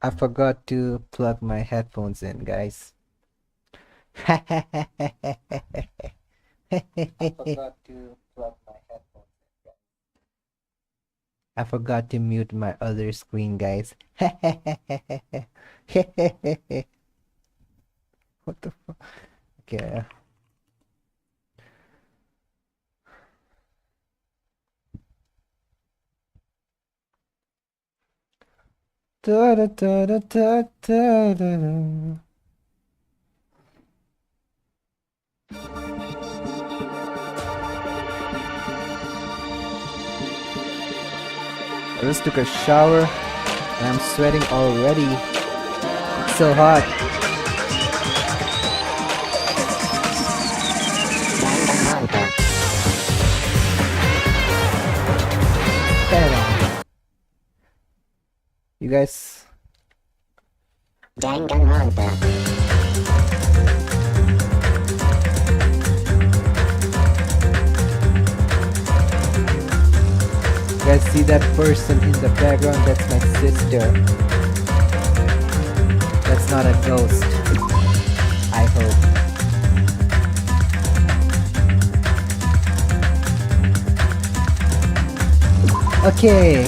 I forgot to plug my headphones in, guys. I forgot to plug my headphones in, guys. I forgot to mute my other screen, guys. What the fuck? Okay. Da da da da da da da. I just took a shower and I'm sweating already. It's so hot. You guys. You guys see that person in the background? That's my sister. That's not a ghost. I hope. Okay.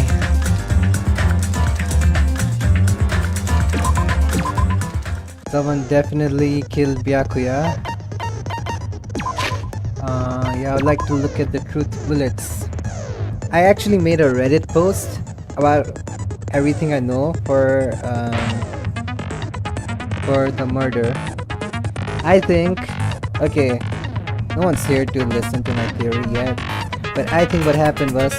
Someone definitely killed Byakuya. Yeah, I'd like to look at the truth bullets. I actually made a Reddit post about everything I know for the murder. I think, okay, no one's here to listen to my theory yet, but I think what happened was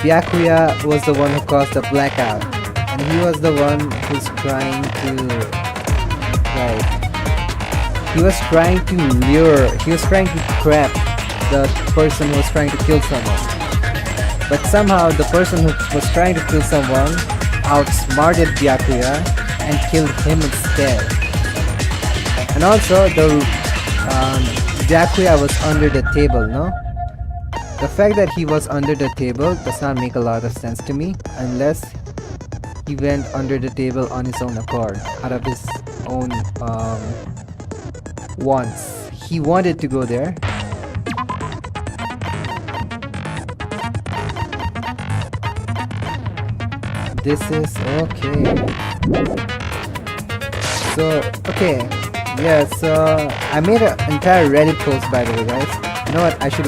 Byakuya was the one who caused the blackout, and he was the one who's trying to, like, he was trying to trap the person who was trying to kill someone. But somehow the person who was trying to kill someone outsmarted Byakuya and killed him instead. And also the Byakuya was under the table, no? The fact that he was under the table does not make a lot of sense to me unless he went under the table on his own accord, out of his own wants. He wanted to go there. This is okay. So, okay. Yeah, so I made an entire Reddit post, by the way, guys. You know what? I should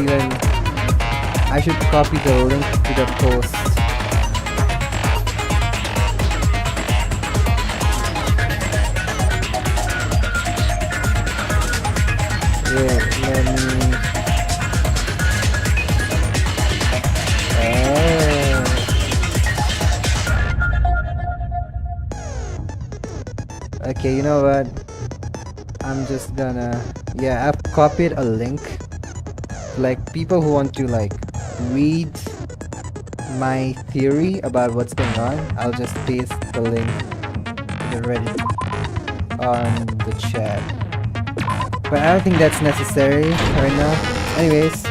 copy the link to the post. Yeah, let me... Okay, you know what? I'm just gonna... Yeah, I've copied a link. Like, people who want to, like, read my theory about what's going on, I'll just paste the link to the Reddit on the chat. But I don't think that's necessary right now. Anyways.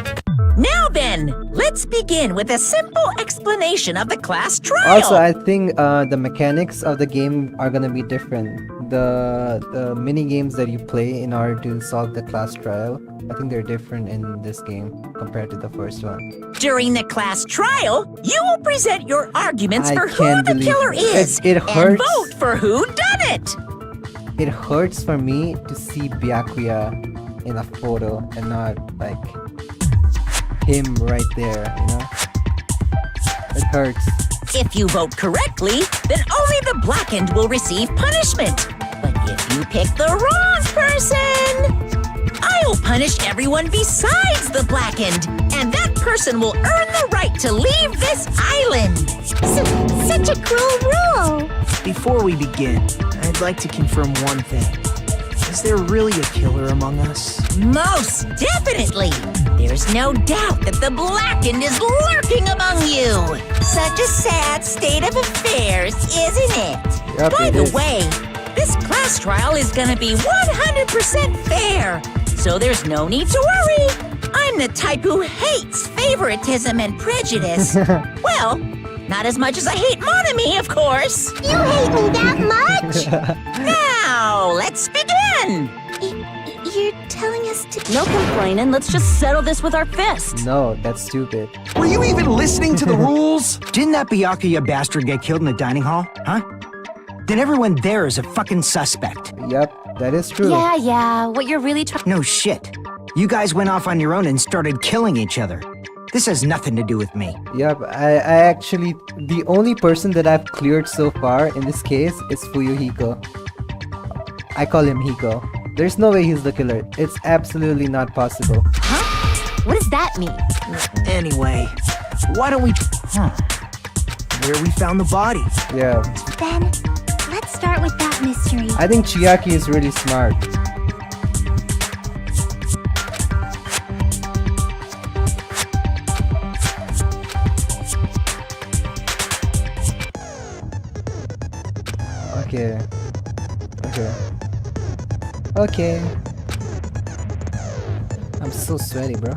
Now then, let's begin with a simple explanation of the class trial. Also, I think the mechanics of the game are gonna be different. The mini games that you play in order to solve the class trial, I think they're different in this game compared to the first one. During the class trial, you will present your arguments for who the killer is it hurts. and vote for who done it. It hurts for me to see Byakuya in a photo and not like him right there, you know? It hurts. If you vote correctly, then only the blackened will receive punishment. But if you pick the wrong person, I'll punish everyone besides the blackened, and that person will earn the right to leave this island. Such a cruel rule. Before we begin, I'd like to confirm one thing. Is there really a killer among us? Most definitely! There's no doubt that the blackened is lurking among you! Such a sad state of affairs, isn't it? Yep, By it the is. way, this class trial is gonna be 100% fair, so there's no need to worry. I'm the type who hates favoritism and prejudice. Well, Not as much as I hate Monami, of course. You hate me that much? Now, let's begin. You're telling us to... No complaining, let's just settle this with our fists. No, that's stupid. Were you even listening to the rules? Didn't that Byakuya bastard get killed in the dining hall? Huh? Then everyone there is a fucking suspect. Yep, that is true. Yeah, what you're really trying... No shit. You guys went off on your own and started killing each other. This has nothing to do with me. Yep, I actually... The only person that I've cleared so far in this case is Fuyuhiko. I call him Hiko. There's no way he's the killer. It's absolutely not possible. Huh? What does that mean? Anyway, why don't we... Where we found the body. Yeah. Then, let's start with that mystery. I think Chiaki is really smart. Okay. I'm so sweaty, bro.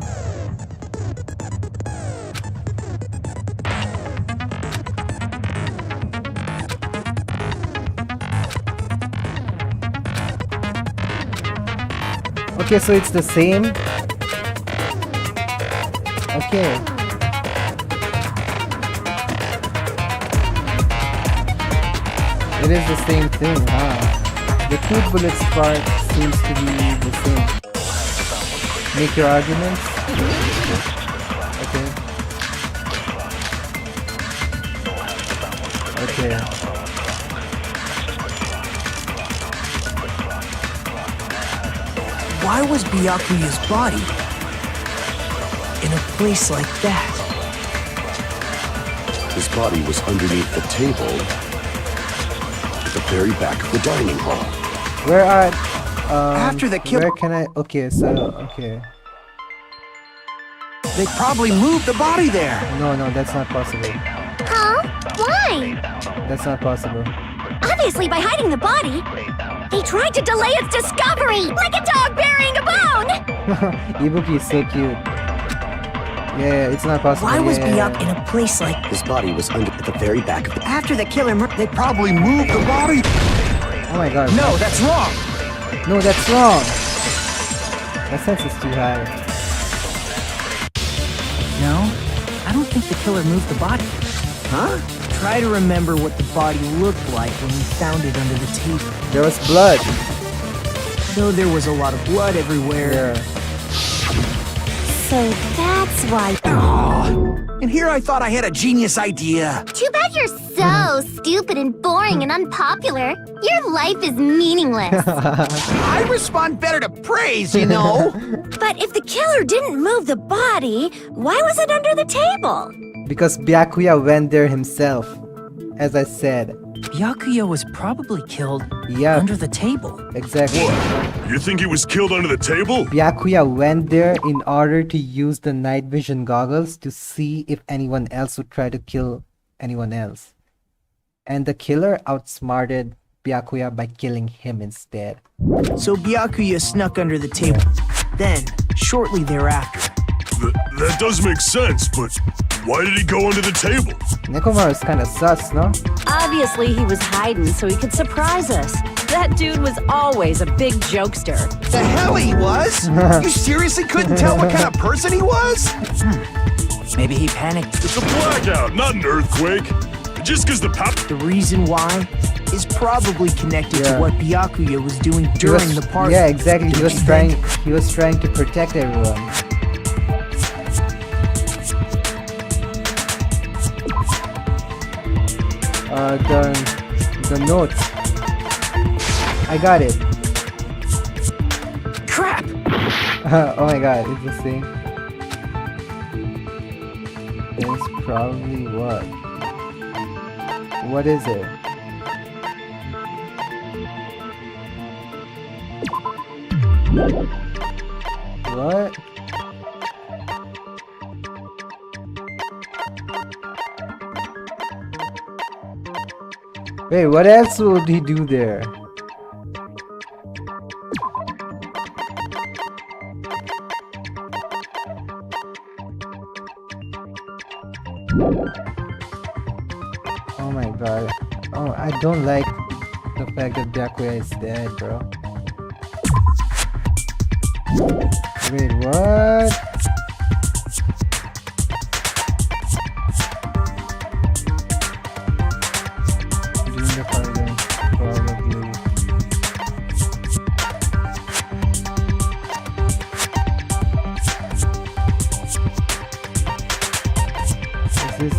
Okay, so it's the same. Okay. It is the same thing, huh? The 2 bullets part seems to be the same. Make your arguments. Okay. Okay. Why was Byakuya's body in a place like that? His body was underneath the table at the very back of the dining hall. Where are... After the kill... Where can I... Okay, so... Okay. They probably moved the body there. No, that's not possible. Huh? Why? That's not possible. Obviously by hiding the body. They tried to delay its discovery, like a dog burying a bone! Ibuki is so cute. Yeah, it's not possible. Why was Byakuya in a place like... His body was under at the very back of the... After the killer... They probably moved the body... Oh my god. No, that's wrong! No, that's wrong! My sense is too high. No, I don't think the killer moved the body. Huh? Try to remember what the body looked like when we found it under the table. There was blood. Though there was a lot of blood everywhere. Yeah. So that's why... And here I thought I had a genius idea. Too bad you're so stupid and boring and unpopular. Your life is meaningless. I respond better to praise, you know. But if the killer didn't move the body, why was it under the table? Because Byakuya went there himself. As I said. Byakuya was probably killed Yeah. under the table. Exactly. What? You think he was killed under the table? Byakuya went there in order to use the night vision goggles to see if anyone else would try to kill anyone else. And the killer outsmarted Byakuya by killing him instead. So Byakuya snuck under the table. Then, shortly thereafter, That does make sense, but why did he go under the table? Nekomaru is kinda sus, no? Obviously he was hiding so he could surprise us. That dude was always a big jokester. the hell he was? You seriously couldn't tell what kind of person he was? Maybe he panicked. It's a blackout, not an earthquake. Just because the power... The reason why is probably connected Yeah. to what Byakuya was doing He during was- the party. Yeah, exactly. He Don't was you think? trying to protect everyone. The notes. I got it. Crap! Oh my god, it's the same. It's probably what? What is it? What? Wait, what else would he do there? god. Oh, I don't like the fact that Byakuya is dead, bro. Wait, what? Doing the pardon, probably. Is this?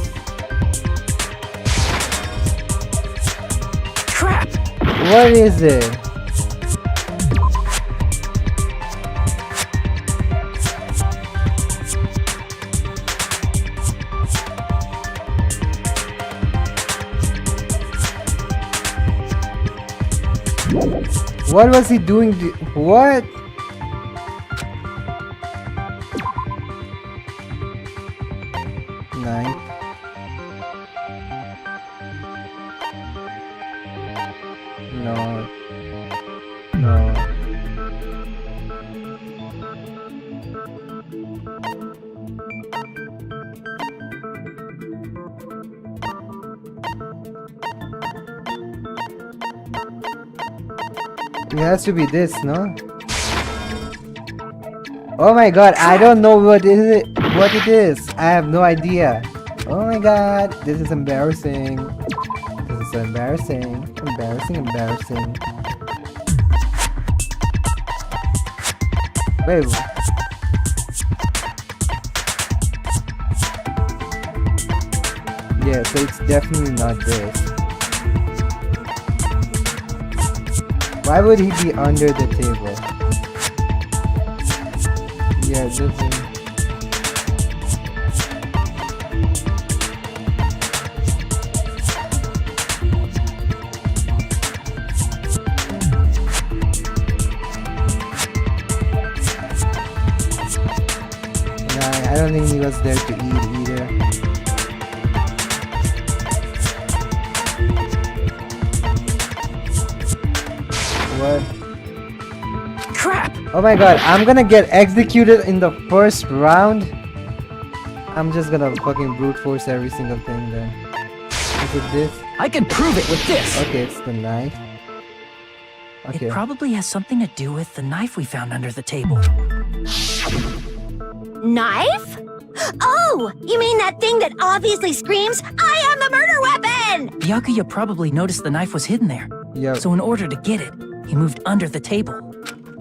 Crap! What is it? What was he doing? What? Knife. No. No. It has to be this, no? Oh my god, I don't know what it is. I have no idea. Oh my god, this is embarrassing. This is so embarrassing. Embarrassing. Wait. Yeah, so it's definitely not this. Why would he be under the table? Yeah, this is... Nah, I don't think he was there to eat either. What? Crap! Oh my god, I'm gonna get executed in the first round. I'm just gonna fucking brute force every single thing then. Is it this? I can prove it with this. Okay, it's the knife. Okay. It probably has something to do with the knife we found under the table. Knife? Oh, you mean that thing that obviously screams, I am the murder weapon! Byakuya probably noticed the knife was hidden there. Yep. So in order to get it, he moved under the table.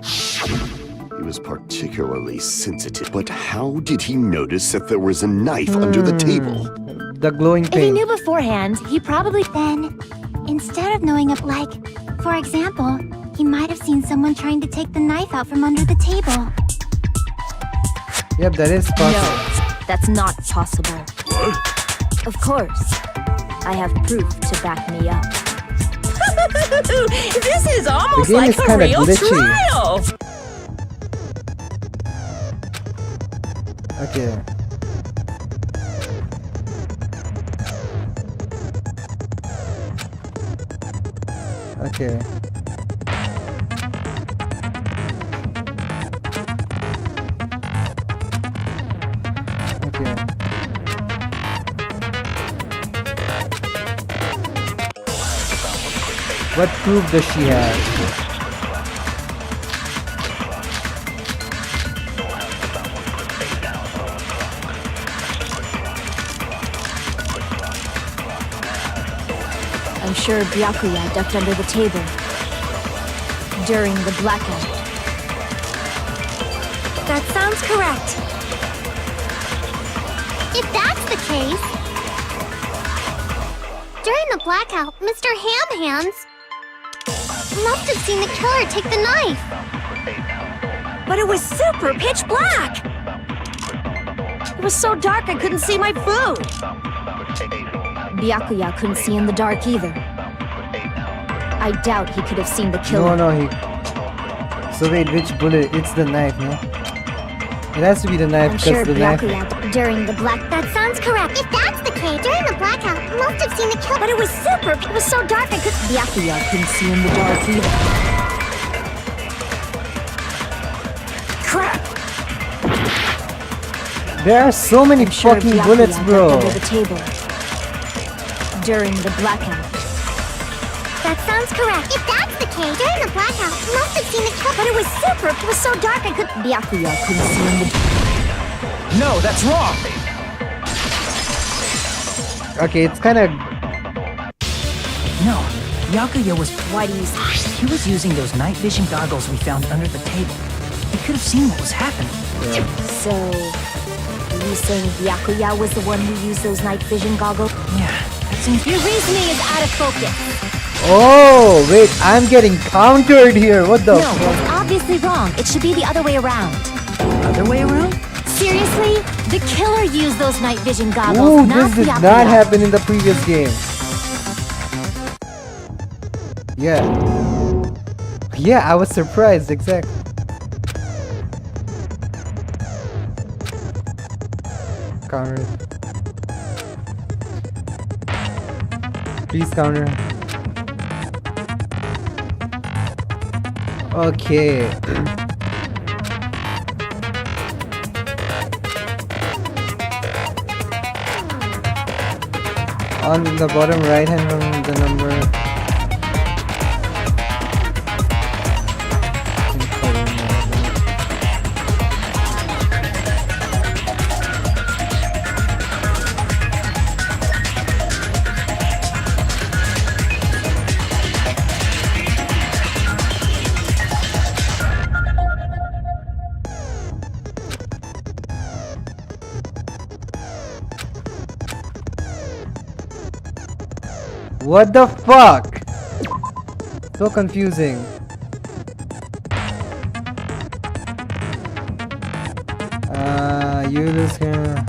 He was particularly sensitive. But how did he notice that there was a knife under the table? The glowing If he paint. knew beforehand, he probably then, instead of knowing of like, for example, he might have seen someone trying to take the knife out from under the table. Yep, that is possible. No, that's not possible. What? Of course. I have proof to back me up. This is almost game like is a kinda real glitchy. trial! Okay. Okay. Okay. What proof does she have? I'm sure Byakuya ducked under the table during the blackout. That sounds correct. If that's the case... During the blackout, Mr. Ham Hands must have seen the killer take the knife. But it was super pitch black! It was so dark I couldn't see my food! Byakuya couldn't see in the dark either. I doubt he could have seen the killer. No, he... So wait, which bullet? It's the knife, no? It has to be the knife I'm because sure the knife... Byakuya during the black... That sounds correct. If that's the case, during the blackout, must have seen the killer. But it was super... It was so dark I could... Byakuya couldn't see in the dark either. Crap! There are so many I'm sure fucking Byakuya bullets, ducked bro. under the table during the blackout. That sounds correct. If that's the case, during the blackout, you must have seen the killer. But it was super. It was so dark I couldn't. Byakuya couldn't see in the. No, that's wrong! Okay, it's kind of... No, Byakuya was. Why do you say? He was using those night vision goggles we found under the table. He could have seen what was happening. So, are you saying Byakuya was the one who used those night vision goggles? Yeah, that seems. Your reasoning is out of focus. Oh, wait, I'm getting countered here. What the No, fuck? that's obviously wrong. It should be the other way around. Other way around? Seriously? The killer used those night vision goggles, Ooh, not this did Byakuya. not happen in the previous game. Yeah. Yeah, I was surprised, exactly. Counter it. Please counter. Okay. On the bottom right hand from the number. What the fuck? So confusing. You just gonna...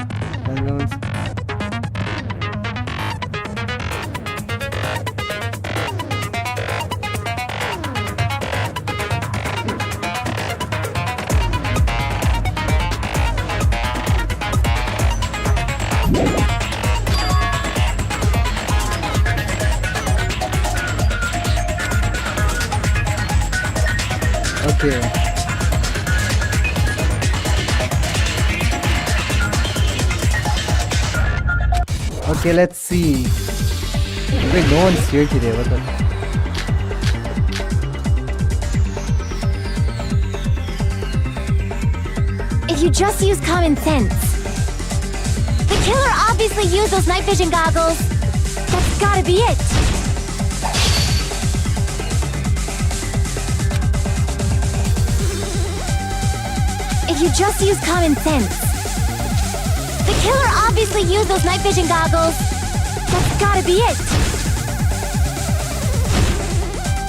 Okay. Okay, let's see. Wait, no one's here today. What the? If you just use common sense. The killer obviously used those night vision goggles. That's gotta be it. If you just use common sense. The killer obviously used those night vision goggles. That's gotta be it.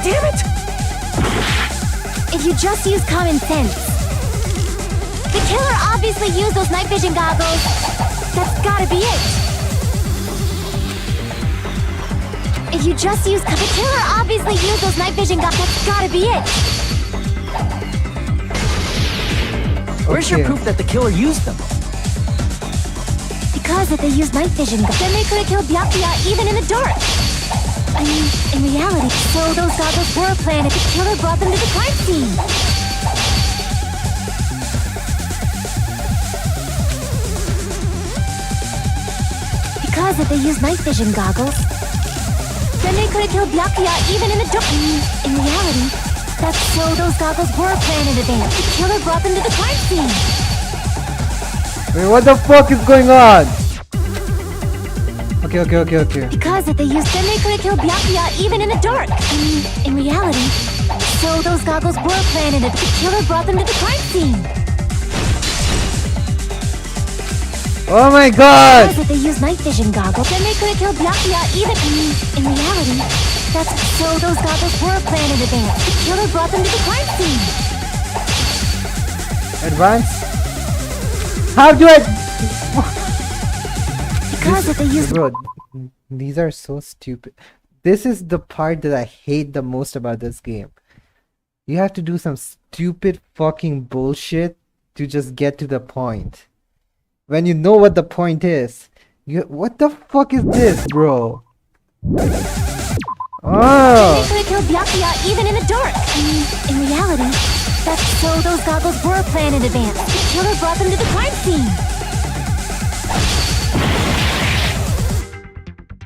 Damn it! If you just use common sense. The killer obviously used those night vision goggles. That's gotta be it. If you just use... The killer obviously used those night vision goggles. That's gotta be it. Where's your Okay. proof that the killer used them? Because if they used night vision, then they could have killed Byakuya even in the dark. I mean, in reality, so those goggles were planned if the killer brought them to the crime scene. Because if they used night vision goggles, then they could have killed Byakuya even in the dark. I mean, in reality, that's so those goggles were planned in advance. The killer brought them to the crime scene. Wait, what the fuck is going on? Okay. Because if they used them, they could have killed Byakuya even in the dark. I mean, in reality, so those goggles were planned and the killer brought them to the crime scene. Oh my god! Because if they used night vision goggles, then they could have killed Byakuya even... I mean, in reality, that's so those goggles were planned in advance. The killer brought them to the crime scene. Advance? How do I... Because if they used... Bro, these are so stupid. This is the part that I hate the most about this game. You have to do some stupid fucking bullshit to just get to the point. When you know what the point is. What the fuck is this, bro? Oh! They could have killed Byakuya even in the dark. I mean, in reality, that's so those goggles were planned in advance. The killer brought them to the crime scene.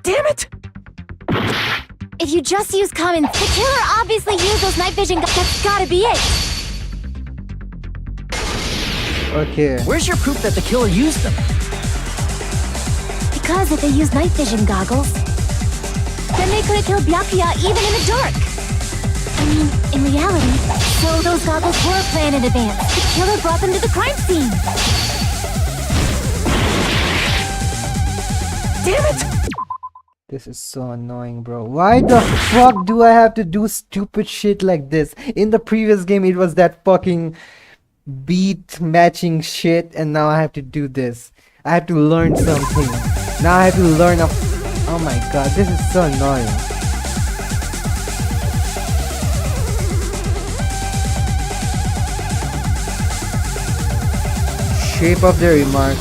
Damn it! If you just use common, the killer obviously used those night vision. That's gotta be it. Okay. Where's your proof that the killer used them? Because if they used night vision goggles, then they could have killed Byakuya even in the dark. I mean, in reality, so those goggles were planned in advance. The killer brought them to the crime scene. Damn it! This is so annoying, bro. Why the fuck do I have to do stupid shit like this? In the previous game, it was that fucking beat matching shit, and now I have to do this. I have to learn something. Now I have to learn a... Oh my god, this is so annoying. Shape of the remark.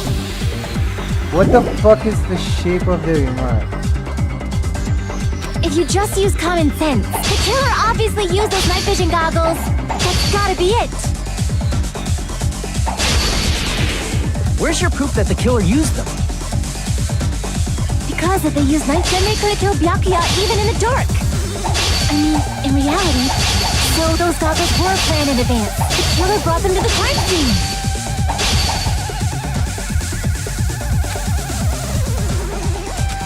What the fuck is the shape of the remark? If you just use common sense, the killer obviously used those night vision goggles. That's gotta be it. Where's your proof that the killer used them? Because if they used night, then they could have killed Byakuya even in the dark. I mean, in reality, so those goggles were planned in advance. The killer brought them to the crime scene.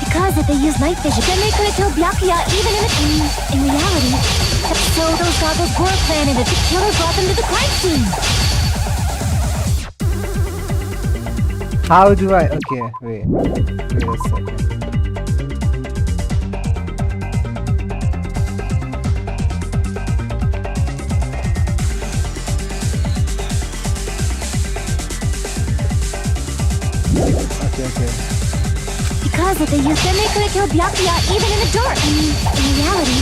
Because if they used night vision, then they could have killed Byakuya even in reality, so those goggles were planned in advance. The killer brought them to the crime scene. How do I... Okay, wait a second. Okay. Because if they used them, they could have killed Byakuya even in the dark. I mean, in reality,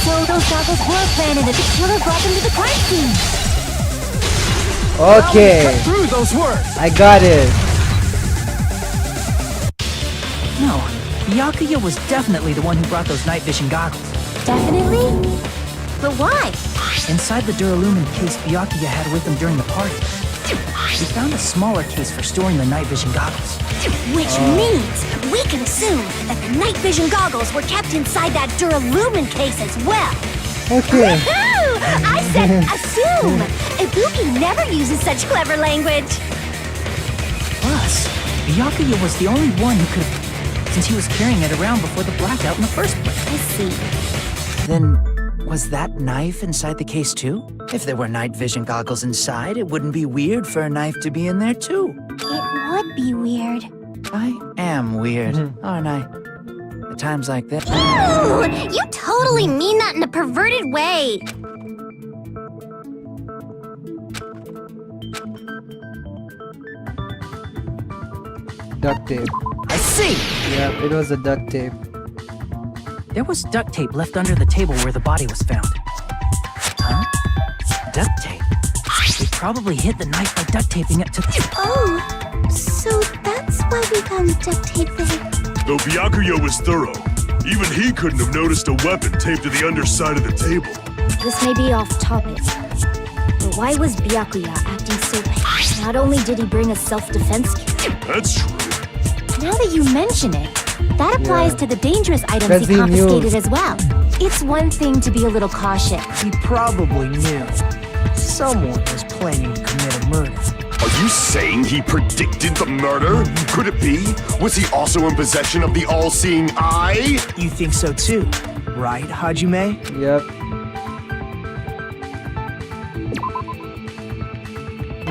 so those goggles were planned and the killer brought them to the crime scene. Okay, Cut through those words! I got it. No, Byakuya was definitely the one who brought those night vision goggles. Definitely? But why? Inside the Duralumin case Byakuya had with him during the party, we found a smaller case for storing the night vision goggles. Which means we can assume that the night vision goggles were kept inside that Duralumin case as well. Okay. Woohoo! I said assume! Ibuki never uses such clever language. Plus, Byakuya was the only one who could have, since he was carrying it around before the blackout in the first place. I see. Then, was that knife inside the case too? If there were night vision goggles inside, it wouldn't be weird for a knife to be in there too. It would be weird. I am weird, aren't I? At times like that. Ooh, you totally mean that in a perverted way. Duct tape. I see! Yeah, it was a duct tape. There was duct tape left under the table where the body was found. Huh? Duct tape? They probably hid the knife by duct taping it to the... Oh, so that's why we found duct tape there. Though Byakuya was thorough, even he couldn't have noticed a weapon taped to the underside of the table. This may be off topic, but why was Byakuya acting so bad? Not only did he bring a self-defense kit, That's true. now that you mention it, that applies to the dangerous items 'Cause he he knew. confiscated as well. It's one thing to be a little cautious. He probably knew. Someone was planning to commit a murder. Are you saying he predicted the murder? Could it be? Was he also in possession of the all-seeing eye? You think so too, right, Hajime? Yep.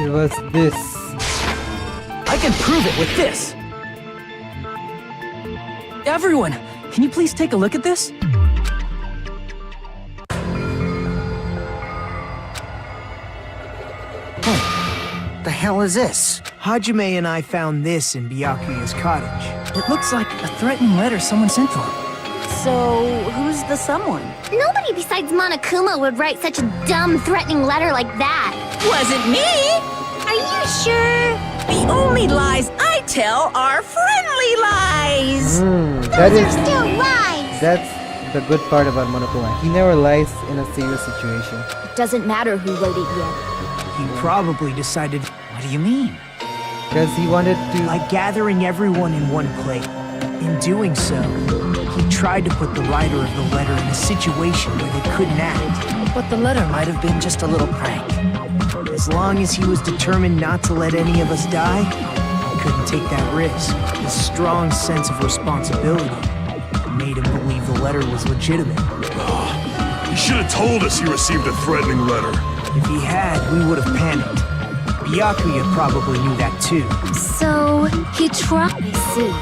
It was this. I can prove it with this! Everyone, can you please take a look at this? The hell is this? Hajime and I found this in Byakuya's cottage. It looks like a threatening letter someone sent to him. So, who's the someone? Nobody besides Monokuma would write such a dumb, threatening letter like that. Wasn't me! Are you sure? The only lies I tell are friendly lies! That Those is... are still lies! That's the good part about Monokuma. He never lies in a serious situation. It doesn't matter who wrote it yet. He probably decided What do you mean? Because he wanted to... by gathering everyone in one plate. In doing so, He tried to put the writer of the letter in a situation where they couldn't act, but the letter might have been just a little prank. As long as he was determined not to let any of us die, he couldn't take that risk. His strong sense of responsibility made him believe the letter was legitimate. He should have told us he received a threatening letter. If he had, we would have panicked. Byakuya probably knew that too. So, he tried. I see.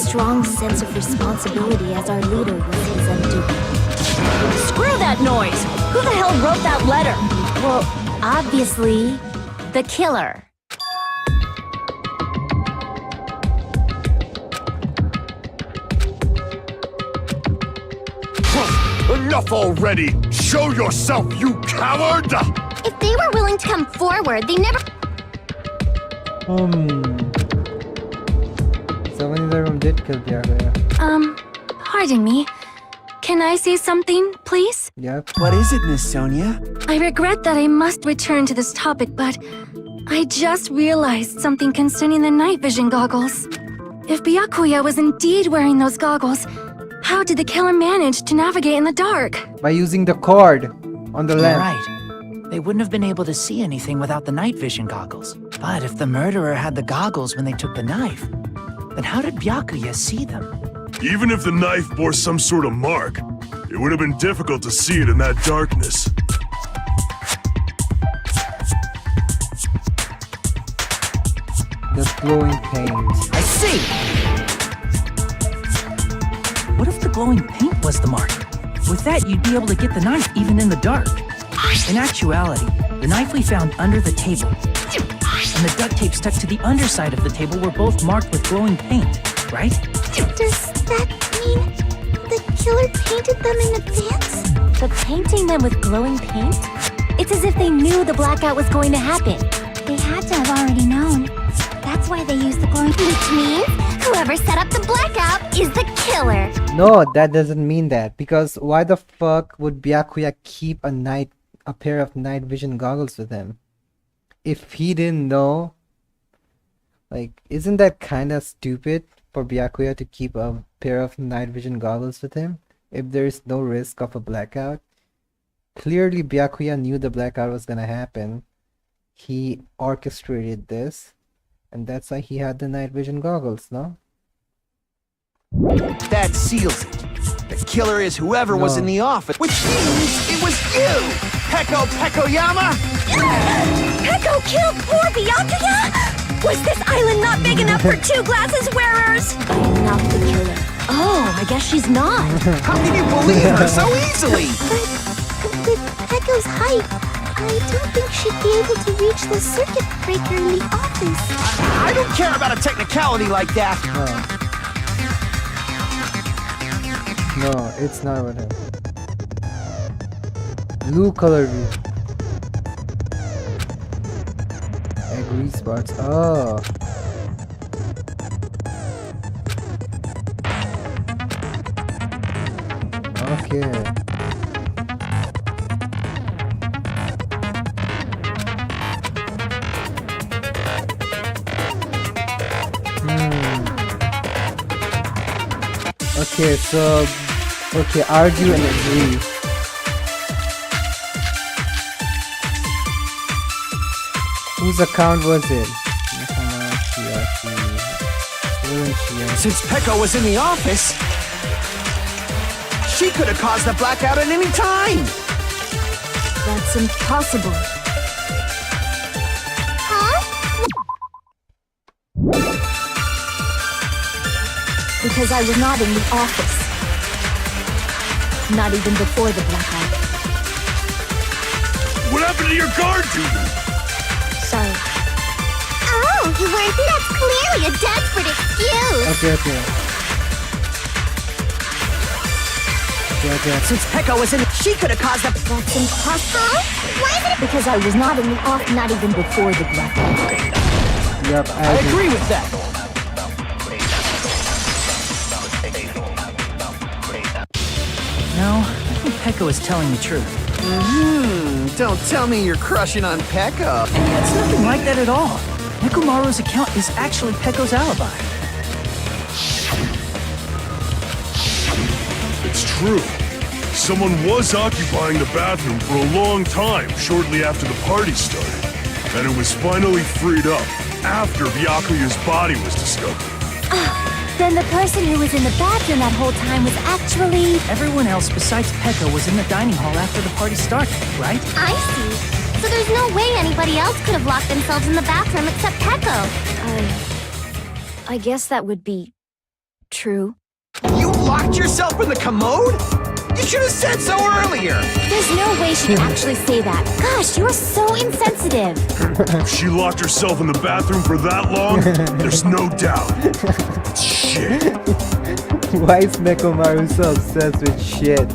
Strong sense of responsibility as our leader was his undoing. Screw that noise! Who the hell wrote that letter? Well, obviously, the killer. Enough already! Show yourself, you coward! If they were willing to come forward, they never... Someone in the room did kill Byakuya. Pardon me. Can I say something, please? Yep. What is it, Miss Sonia? I regret that I must return to this topic, but I just realized something concerning the night vision goggles. If Byakuya was indeed wearing those goggles, how did the killer manage to navigate in the dark? By using the cord on the You're lamp. right. They wouldn't have been able to see anything without the night vision goggles. But if the murderer had the goggles when they took the knife, then how did Byakuya see them? Even if the knife bore some sort of mark, it would have been difficult to see it in that darkness. The glowing paint. I see! What if the glowing paint was the mark? With that, you'd be able to get the knife even in the dark. In actuality, the knife we found under the table and the duct tape stuck to the underside of the table were both marked with glowing paint, right? Does that mean the killer painted them in advance? But painting them with glowing paint? It's as if they knew the blackout was going to happen. They had to have already known. That's why they used the glowing paint. Which means whoever set up the blackout is the killer. No, that doesn't mean that. Because why the fuck would Byakuya keep a pair of night vision goggles with him? If he didn't know, like, isn't that kind of stupid for Byakuya to keep a pair of night vision goggles with him if there is no risk of a blackout? Clearly, Byakuya knew the blackout was gonna happen. He orchestrated this, and that's why he had the night vision goggles, no? That seals it. The killer is whoever was No. in the office, which means it was you! Pekoyama! Peko killed poor Byakuya? Was this island not big enough for two glasses wearers? I'm not the killer. Oh, I guess she's not. How can you believe her so easily? But with Pecco's height, I don't think she'd be able to reach the circuit breaker in the office. I don't care about a technicality like that. No, it's not what happened. Blue color view. Agree spots. Oh. Okay. Okay, so argue and agree. Whose account was it? Since Peko was in the office, she could have caused the blackout at any time. That's impossible. Huh? Because I was not in the office. Not even before the blackout. What happened to your guard duty? Sorry. Oh, you weren't. That's clearly a desperate excuse. Okay. Since Peko was in, she could have caused the. That's impossible. Huh? Why is it? Because I was not in the office, not even before the blackout. Yep, I agree with that. No, I think Peko is telling the truth. Don't tell me you're crushing on Peko. It's nothing like that at all. Nekomaru's account is actually Peko's alibi. it's true. Someone was occupying the bathroom for a long time shortly after the party started. And it was finally freed up after Byakuya's body was discovered. Then the person who was in the bathroom that whole time was actually... Everyone else besides Pekka was in the dining hall after the party started, right? I see. So there's no way anybody else could have locked themselves in the bathroom except Pecco. I guess that would be... true. You locked yourself in the commode? You should have said so earlier! There's no way she'd actually say that. Gosh, you're so insensitive. If she locked herself in the bathroom for that long, there's no doubt. Shit. Why is Nekomaru so obsessed with shit?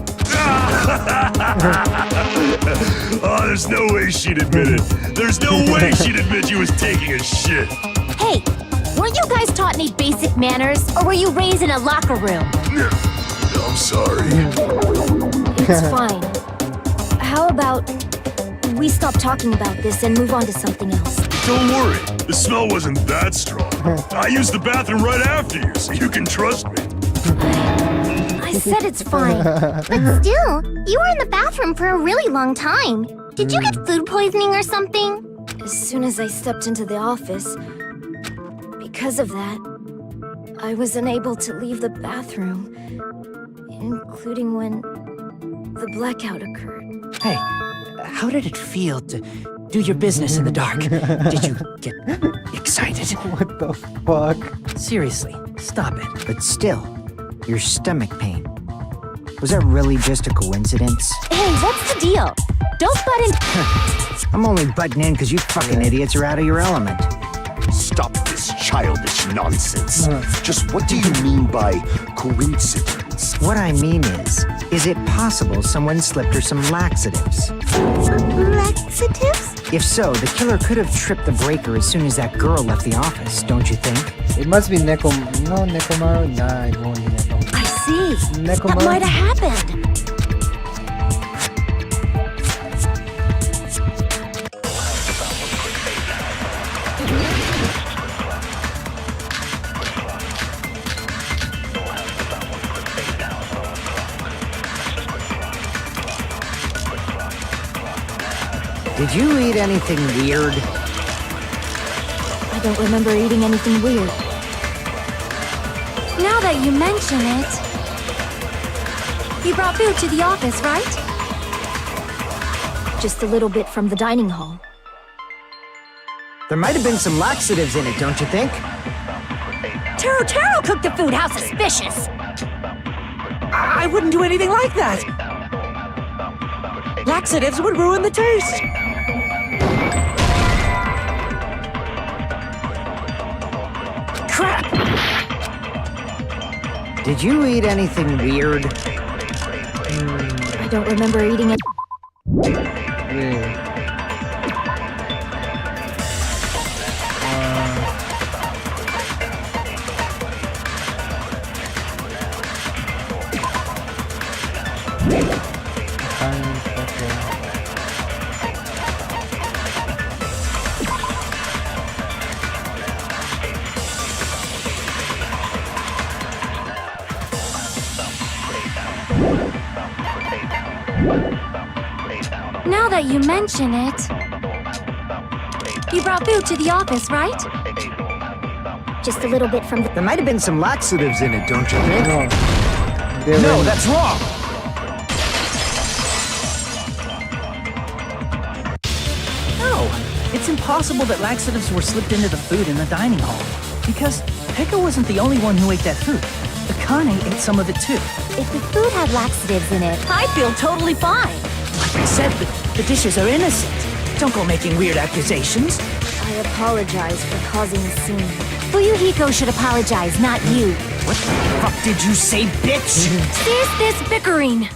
Oh, there's no way she'd admit it. There's no way she'd admit she was taking a shit. Hey, weren't you guys taught any basic manners, or were you raised in a locker room? I'm sorry. It's fine. How about we stop talking about this and move on to something else? Don't worry, the smell wasn't that strong. I used the bathroom right after you, so you can trust me. I said it's fine. But still, you were in the bathroom for a really long time. Did you get food poisoning or something? As soon as I stepped into the office, because of that, I was unable to leave the bathroom, including when the blackout occurred. Hey, how did it feel to do your business in the dark? Did you get excited? What the fuck? Seriously, stop it. But still, your stomach pain. Was that really just a coincidence? Hey, what's the deal? Don't butt in. I'm only butting in because you fucking idiots are out of your element. Stop this childish nonsense. Just what do you mean by coincidence? What I mean is it possible someone slipped her some laxatives? Laxatives? If so, the killer could have tripped the breaker as soon as that girl left the office, don't you think? It must be Nekomaru? Nah, it won't be Nekomaru. I see. Nekomaru? That might have happened. Did you eat anything weird? I don't remember eating anything weird. Now that you mention it... You brought food to the office, right? Just a little bit from the dining hall. There might have been some laxatives in it, don't you think? Taro cooked the food. How suspicious! I wouldn't do anything like that. Laxatives would ruin the taste. Crap! Did you eat anything weird? I don't remember eating it. Yeah. Now that you mention it... You brought food to the office, right? Just a little bit from the... There might have been some laxatives in it, don't you think? No, that's wrong! No, it's impossible that laxatives were slipped into the food in the dining hall. Because Pekka wasn't the only one who ate that food. Akane ate some of it too. If the food had laxatives in it... I feel totally fine. Like I said, the dishes are innocent. Don't go making weird accusations. I apologize for causing a scene. Fuyuhiko should apologize, not you. What the fuck did you say, bitch? Cease this bickering!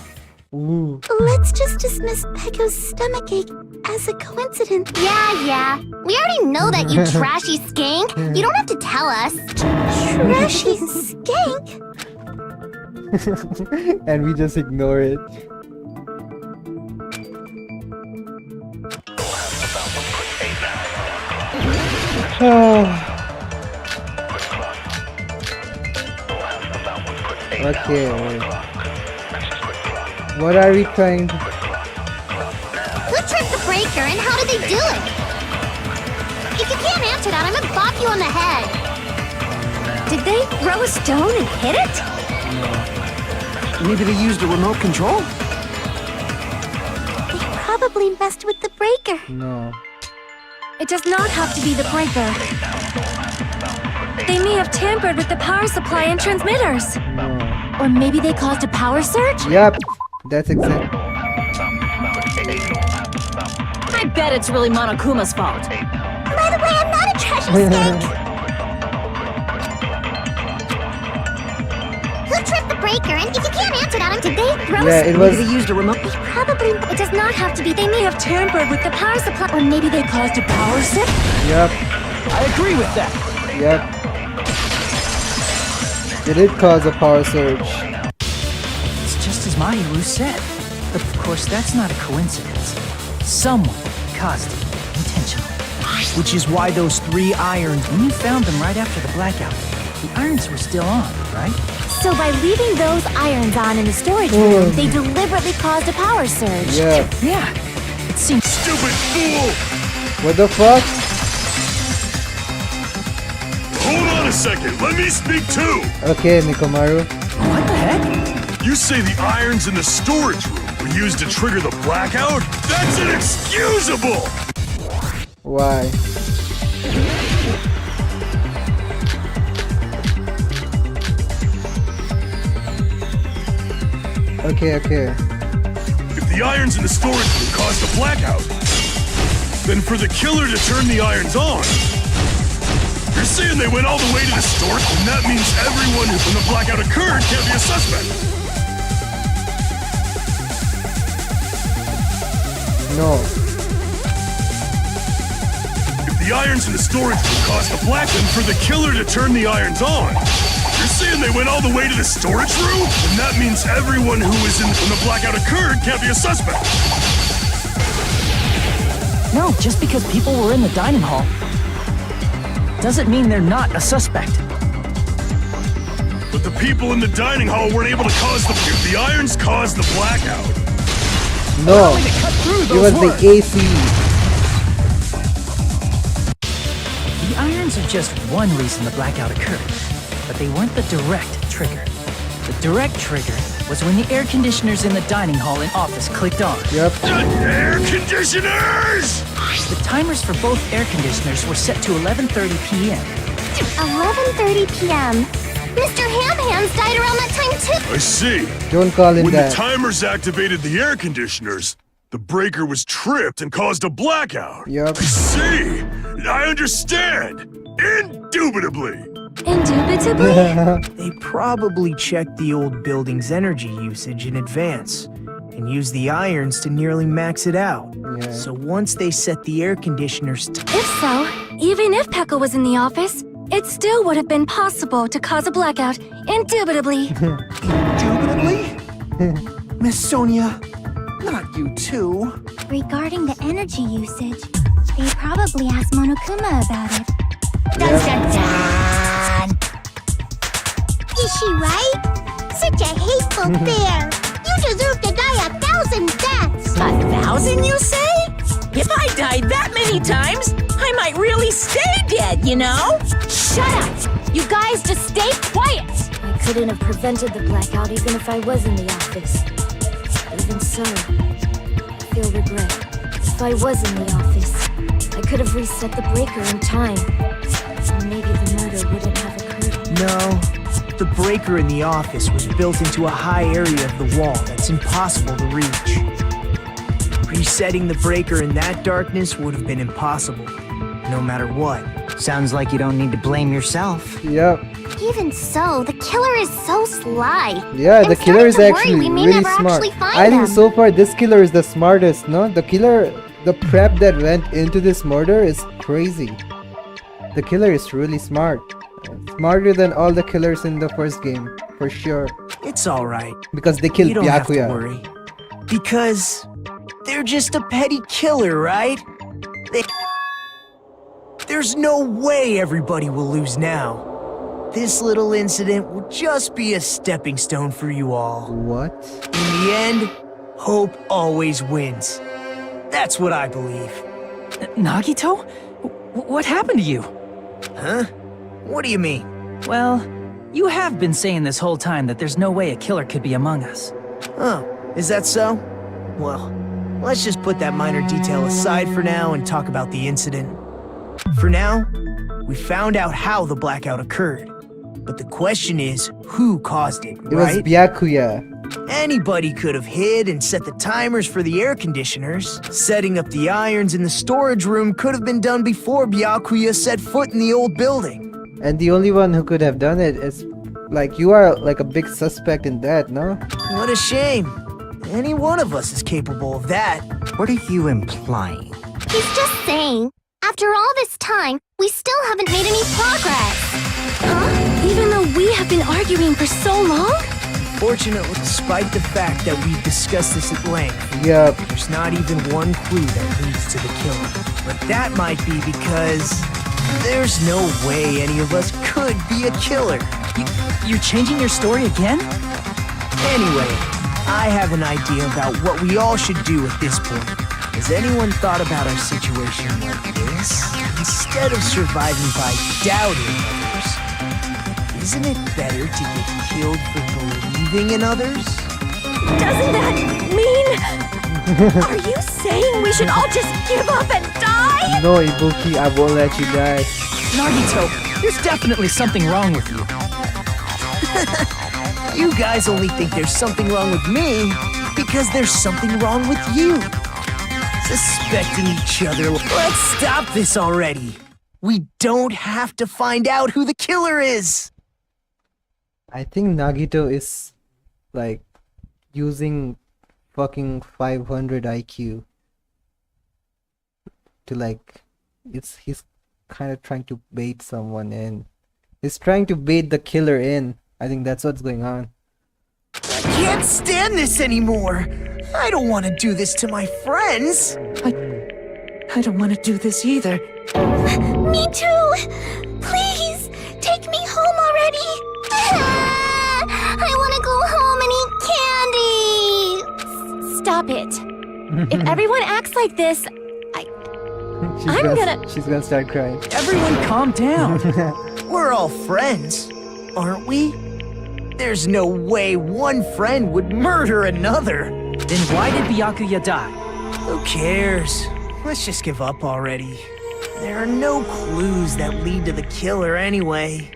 Ooh. Let's just dismiss Pecco's stomachache as a coincidence. Yeah. We already know that, you trashy skank. You don't have to tell us. Trashy skank? And we just ignore it. Okay, wait. What are we trying to... Who tripped the breaker and how did they do it? If you can't answer that, I'm gonna bop you on the head. Did they throw a stone and hit it? Maybe they used a remote control? They probably messed with the breaker. No. It does not have to be the breaker. They may have tampered with the power supply and transmitters. No. Or maybe they caused a power surge? Yep. That's exact. I bet it's really Monokuma's fault. By the way, I'm not a treasure snake. Who tripped the breaker? And if you can't answer that, did they throw Yeah, it was... Maybe they used a remote... Probably. It does not have to be. They may have tampered with the power supply. Or maybe they caused a power surge? Yep. I agree with that. Yep. It did cause a power surge. It's just as Mahiru said. But of course, that's not a coincidence. Someone caused it intentionally. Which is why those 3 irons, when you found them right after the blackout, the irons were still on, right? So by leaving those irons on in the storage room, they deliberately caused a power surge. Yeah. Yeah. It seems... Stupid fool! What the fuck? Hold on a second, let me speak too! Okay, Nikomaru. What the heck? You say the irons in the storage room were used to trigger the blackout? That's inexcusable! Why? Okay. If the irons in the storage room caused a blackout, then for the killer to turn the irons on, you're saying they went all the way to the storage, and that means everyone when the blackout occurred can't be a suspect. No. If the irons in the storage room caused the blackout, then for the killer to turn the irons on, you're saying they went all the way to the storage room? And that means everyone who was in when the blackout occurred can't be a suspect. No, just because people were in the dining hall doesn't mean they're not a suspect. But the people in the dining hall weren't able to cause the... If the irons caused the blackout... No. It was the AC. The irons are just one reason the blackout occurred, but they weren't the direct trigger. The direct trigger was when the air conditioners in the dining hall and office clicked on. Yep. Air conditioners! The timers for both air conditioners were set to 11:30 p.m. 11:30 p.m. Mr. Ham Hands died around that time too. I see. Don't call him When that. the timers activated the air conditioners, the breaker was tripped and caused a blackout. Yep. I see. I understand. Indubitably. Indubitably? They probably checked the old building's energy usage in advance and used the irons to nearly max it out. Yeah. So once they set the air conditioners to... If so, even if Pekka was in the office, it still would have been possible to cause a blackout, indubitably. Indubitably? Miss Sonia, not you too. Regarding the energy usage, they probably asked Monokuma about it. Dun dun dun! Is she right? Such a hateful bear! You deserve to die 1,000 deaths! 1,000, you say? If I died that many times, I might really stay dead, you know? Shut up! You guys just stay quiet! I couldn't have prevented the blackout even if I was in the office. Even so, I feel regret. If I was in the office, I could have reset the breaker in time. And maybe the murder wouldn't have occurred. No, the breaker in the office was built into a high area of the wall that's impossible to reach. Resetting the breaker in that darkness would have been impossible, no matter what. Sounds like you don't need to blame yourself. Yep. Even so, the killer is so sly. Yeah, I'm the killer is starting to worry actually we may really never smart. actually find I think them. so far this killer is the smartest, no? The killer, the prep that went into this murder is crazy. The killer is really smart. Smarter than all the killers in the first game, for sure. It's alright. Because they killed You don't have to Byakuya. worry. Because they're just a petty killer, right? There's no way everybody will lose now. This little incident will just be a stepping stone for you all. What? In the end, Hope always wins. That's what I believe. Nagito? What happened to you? Huh? What do you mean? Well, you have been saying this whole time that there's no way a killer could be among us. Oh, is that so? Well, let's just put that minor detail aside for now and talk about the incident. For now, we found out how the blackout occurred. But the question is, who caused it, It was right? Byakuya. Anybody could have hid and set the timers for the air conditioners. Setting up the irons in the storage room could have been done before Byakuya set foot in the old building. And the only one who could have done it is, like, you are like a big suspect in that, no? What a shame. Any one of us is capable of that. What are you implying? He's just saying, after all this time, we still haven't made any progress. Huh? Even though we have been arguing for so long? Fortunately, despite the fact that we've discussed this at length, Yup. there's not even one clue that leads to the killer. But that might be because there's no way any of us could be a killer. You're changing your story again? Anyway, I have an idea about what we all should do at this point. Has anyone thought about our situation like this? Instead of surviving by doubting others, isn't it better to get killed for believing in others? Doesn't that mean... Are you saying we should all just give up and die? No, Ibuki, I won't let you die. Nagito, there's definitely something wrong with you. You guys only think there's something wrong with me because there's something wrong with you. Suspecting each other. Let's stop this already. We don't have to find out who the killer is. I think Nagito is, like, using fucking 500 IQ to, like, he's kind of trying to bait someone in. He's trying to bait the killer in. I think that's what's going on. I can't stand this anymore. I don't want to do this to my friends. I don't want to do this either. Me too! Please, take me home already! I want to go home and eat candy! Stop it. If everyone acts like this, She's gonna start crying. Everyone calm down. We're all friends, aren't we? There's no way one friend would murder another. Then why did Byakuya die? Who cares? Let's just give up already. There are no clues that lead to the killer anyway.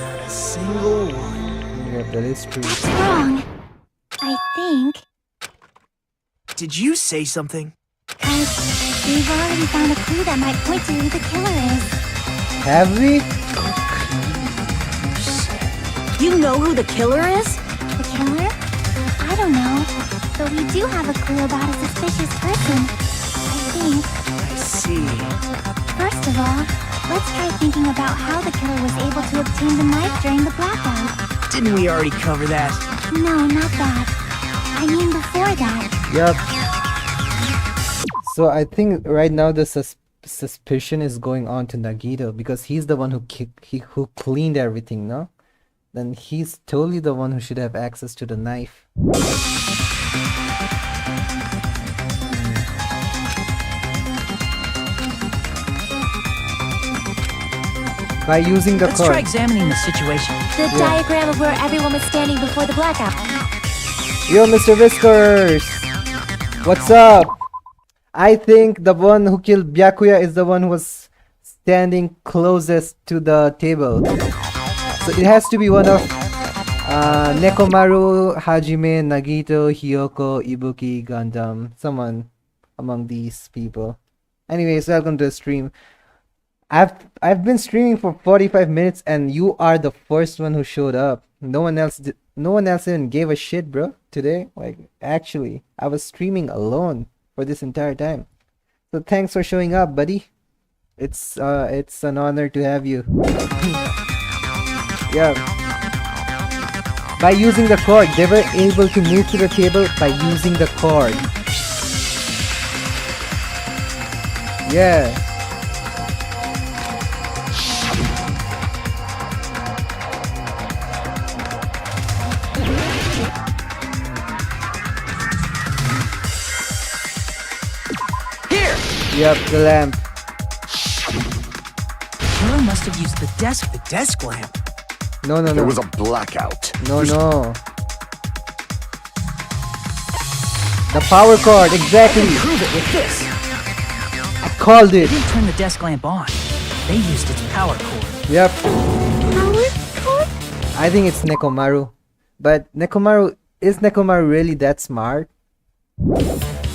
Not a single one. Yeah, that is true. That's wrong. I think. Did you say something? We've already found a clue that might point to who the killer is. Have we? You know who the killer is? The killer? I don't know. But we do have a clue about a suspicious person. I think. I see. First of all, let's try thinking about how the killer was able to obtain the knife during the blackout. Didn't we already cover that? No, not that. I mean before that. Yup. So I think right now the suspicion is going on to Nagito because he's the one who who cleaned everything, no? Then he's totally the one who should have access to the knife. By using the Let's card. try examining the situation. The diagram of where everyone was standing before the blackout. Yo, Mr. Whiskers! What's up? I think the one who killed Byakuya is the one who was standing closest to the table. So it has to be one of Nekomaru, Hajime, Nagito, Hiyoko, Ibuki, Gundam. Someone among these people. Anyways, welcome to the stream. I've been streaming for 45 minutes and you are the first one who showed up. No one else even gave a shit, bro, today. Like, actually, I was streaming alone for this entire time. So thanks for showing up, buddy. It's an honor to have you. Yeah. By using the cord, they were able to move to the table by using the cord. Yeah. Yep, the lamp. Killer must have used the desk. The desk lamp. No, no, There no. was a blackout. No, no. The power cord, exactly. Prove it with this. I called They it. didn't turn the desk lamp on. They used its power cord. Yep. Power cord? I think it's Nekomaru. But is Nekomaru really that smart?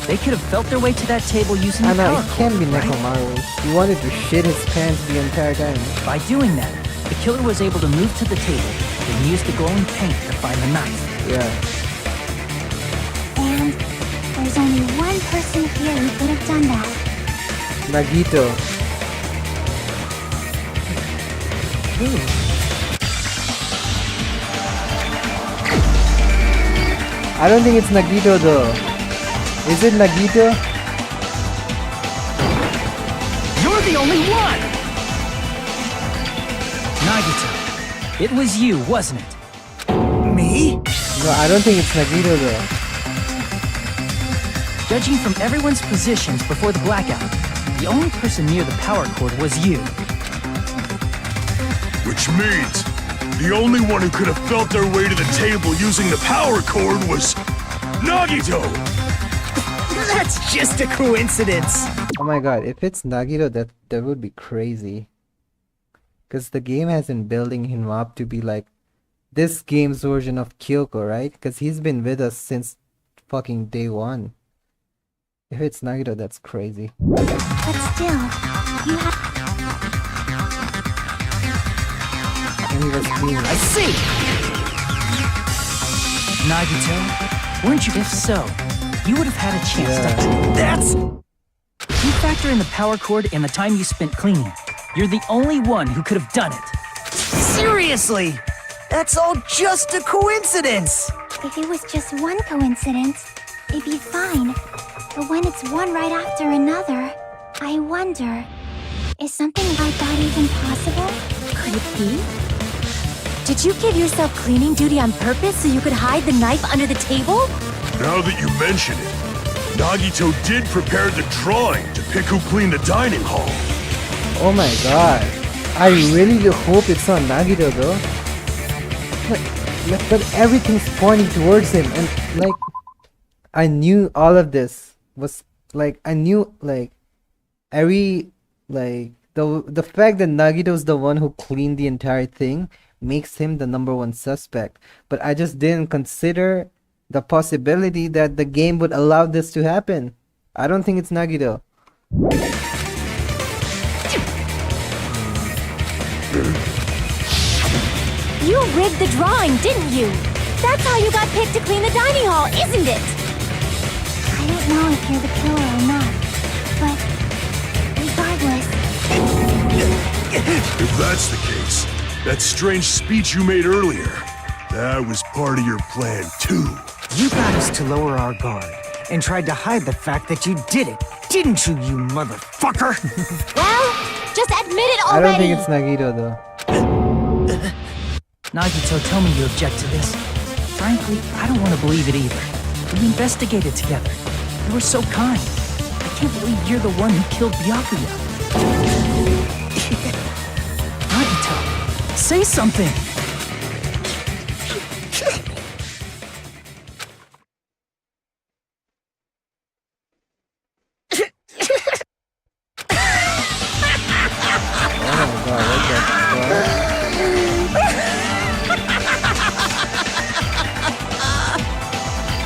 They could have felt their way to that table using I the know, power it can't be cord, right? Nekomaru. He wanted to shit his pants the entire time. By doing that, the killer was able to move to the table and use the glowing paint to find the knife. Yeah. And there's only one person here who could have done that. Nagito. I don't think it's Nagito though. Is it Nagito? You're the only one! Nagito, it was you, wasn't it? Me? No, I don't think it's Nagito though. Judging from everyone's positions before the blackout, the only person near the power cord was you. Which means the only one who could have felt their way to the table using the power cord was Nagito! That's just a coincidence. Oh my god, if it's Nagito, that would be crazy. Because the game has been building him up to be like this game's version of Kyoko, right? Because he's been with us since fucking day one. If it's Nagito, that's crazy. But still, you have... And he was clean. I see! Nagito, weren't you? If so, you would have had a chance to... That's... You factor in the power cord and the time you spent cleaning. You're the only one who could have done it. Seriously! That's all just a coincidence! If it was just one coincidence, it'd be fine. But when it's one right after another, I wonder, is something like that even possible? Could it be? Did you give yourself cleaning duty on purpose so you could hide the knife under the table? Now that you mention it, Nagito did prepare the drawing to pick who cleaned the dining hall. Oh my god. I really hope it's not Nagito though. But everything's pointing towards him, and like I knew all of this was like I knew like every like the fact that Nagito's the one who cleaned the entire thing makes him the #1 suspect. But I just didn't consider the possibility that the game would allow this to happen. I don't think it's Nagito. You rigged the drawing, didn't you? That's how you got picked to clean the dining hall, isn't it? I don't know if you're the killer or not, but regardless... If that's the case, that strange speech you made earlier, that was part of your plan too. You got us to lower our guard and tried to hide the fact that you did it, didn't you, you motherfucker? Well, just admit it I already! don't think it's Nagito though. Nagito, tell me you object to this. Frankly, I don't want to believe it either. We investigated together. You were so kind. I can't believe you're the one who killed Byakuya. Nagito, say something!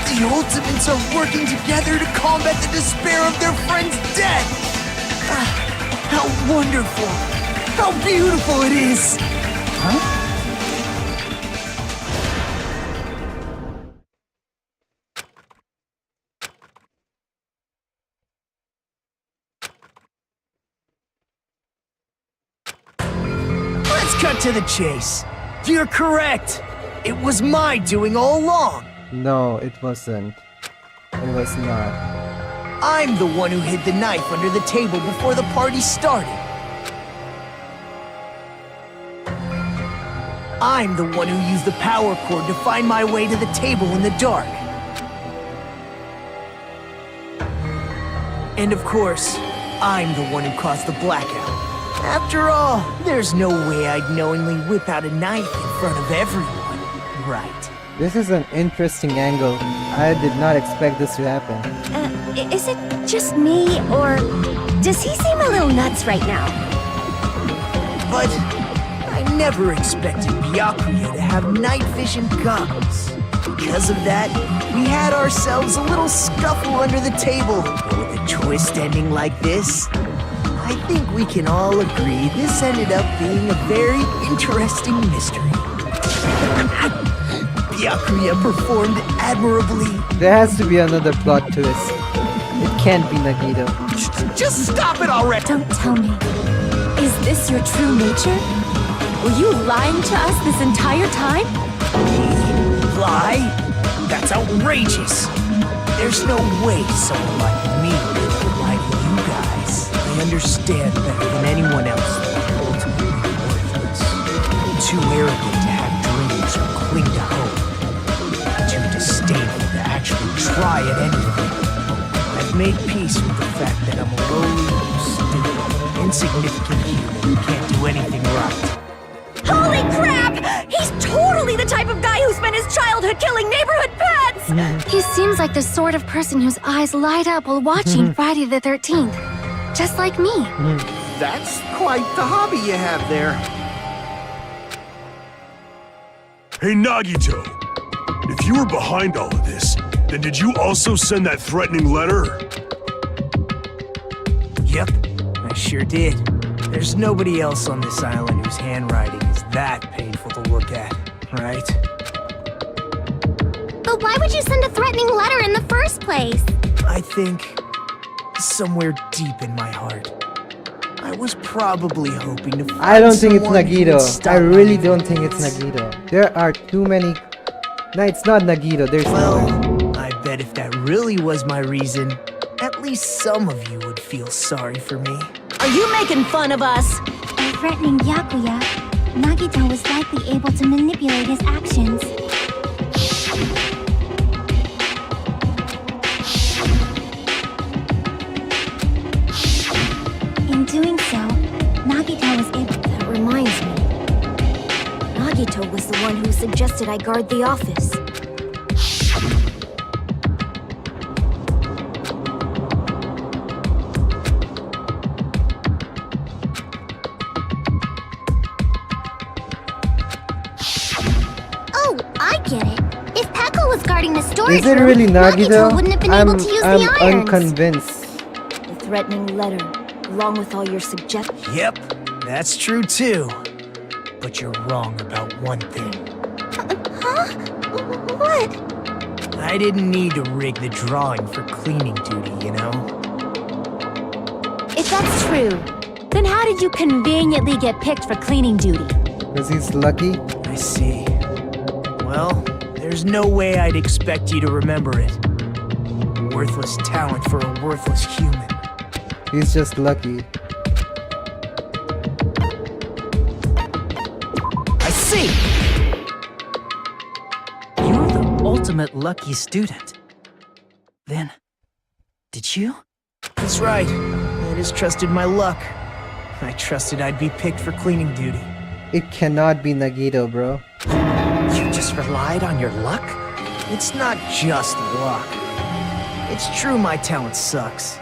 The Ultimates are working together to combat the despair of their friend's death! Ah, how wonderful! How beautiful it is! Huh? Let's cut to the chase. You're correct. It was my doing all along. No, it wasn't. It was not. I'm the one who hid the knife under the table before the party started. I'm the one who used the power cord to find my way to the table in the dark. And of course, I'm the one who caused the blackout. After all, there's no way I'd knowingly whip out a knife in front of everyone, right? This is an interesting angle. I did not expect this to happen. Is it just me, or does he seem a little nuts right now? But I never expected Byakuya to have night vision goggles. Because of that, we had ourselves a little scuffle under the table. But with a twist ending like this, I think we can all agree this ended up being a very interesting mystery. Byakuya performed admirably. There has to be another plot twist. It can't be Nagito. Just stop it already! Don't tell me. Is this your true nature? Were you lying to us this entire time? Lie? That's outrageous. There's no way someone like me would lie to you guys. I understand better than anyone else that I'm ultimately worthless. Too arrogant to have dreams or cling to hope. Too disdainful to actually try at anything. I've made peace with the fact that I'm a lowly, stupid, insignificant human who can't do anything right. Holy crap! He's totally the type of guy who spent his childhood killing neighborhood pets! He seems like the sort of person whose eyes light up while watching Friday the 13th. Just like me. That's quite the hobby you have there. Hey, Nagito. If you were behind all of this, then did you also send that threatening letter? Yep, I sure did. There's nobody else on this island whose handwriting is that painful to look at, right? But why would you send a threatening letter in the first place? I think, somewhere deep in my heart, I was probably hoping to find I don't think it's someone who would Nagito. stop I really my don't think it's ignorance. Nagito. There are too many... No, it's not Nagito. There's no way. Well, I bet if that really was my reason, at least some of you would feel sorry for me. Are you making fun of us? By threatening Byakuya, Nagito was likely able to manipulate his actions. In doing so, Nagito was able... That reminds me. Nagito was the one who suggested I guard the office. Oh, I get it. If Pekka was guarding the storage Is it room, really Nagito? wouldn't have been able to use I'm the irons. unconvinced. The threatening letter, along with all your suggestions. Yep, that's true too. But you're wrong about one thing. Huh? What? I didn't need to rig the drawing for cleaning duty, you know? If that's true, then how did you conveniently get picked for cleaning duty? Because he's lucky. I see. Well, there's no way I'd expect you to remember it. Worthless talent for a worthless human. He's just lucky. I see! You're the ultimate lucky student. Then, did you? That's right. I just trusted my luck. I trusted I'd be picked for cleaning duty. It cannot be Nagito, bro. You just relied on your luck? It's not just luck. It's true my talent sucks.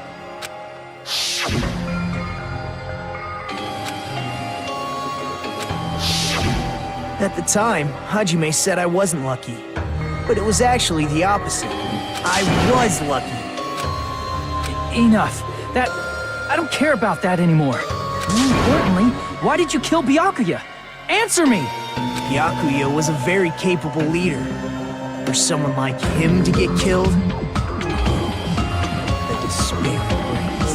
At the time, Hajime said I wasn't lucky. But it was actually the opposite. I was lucky. Enough. I don't care about that anymore. More importantly, why did you kill Byakuya? Answer me! Byakuya was a very capable leader. For someone like him to get killed, the despair it brings.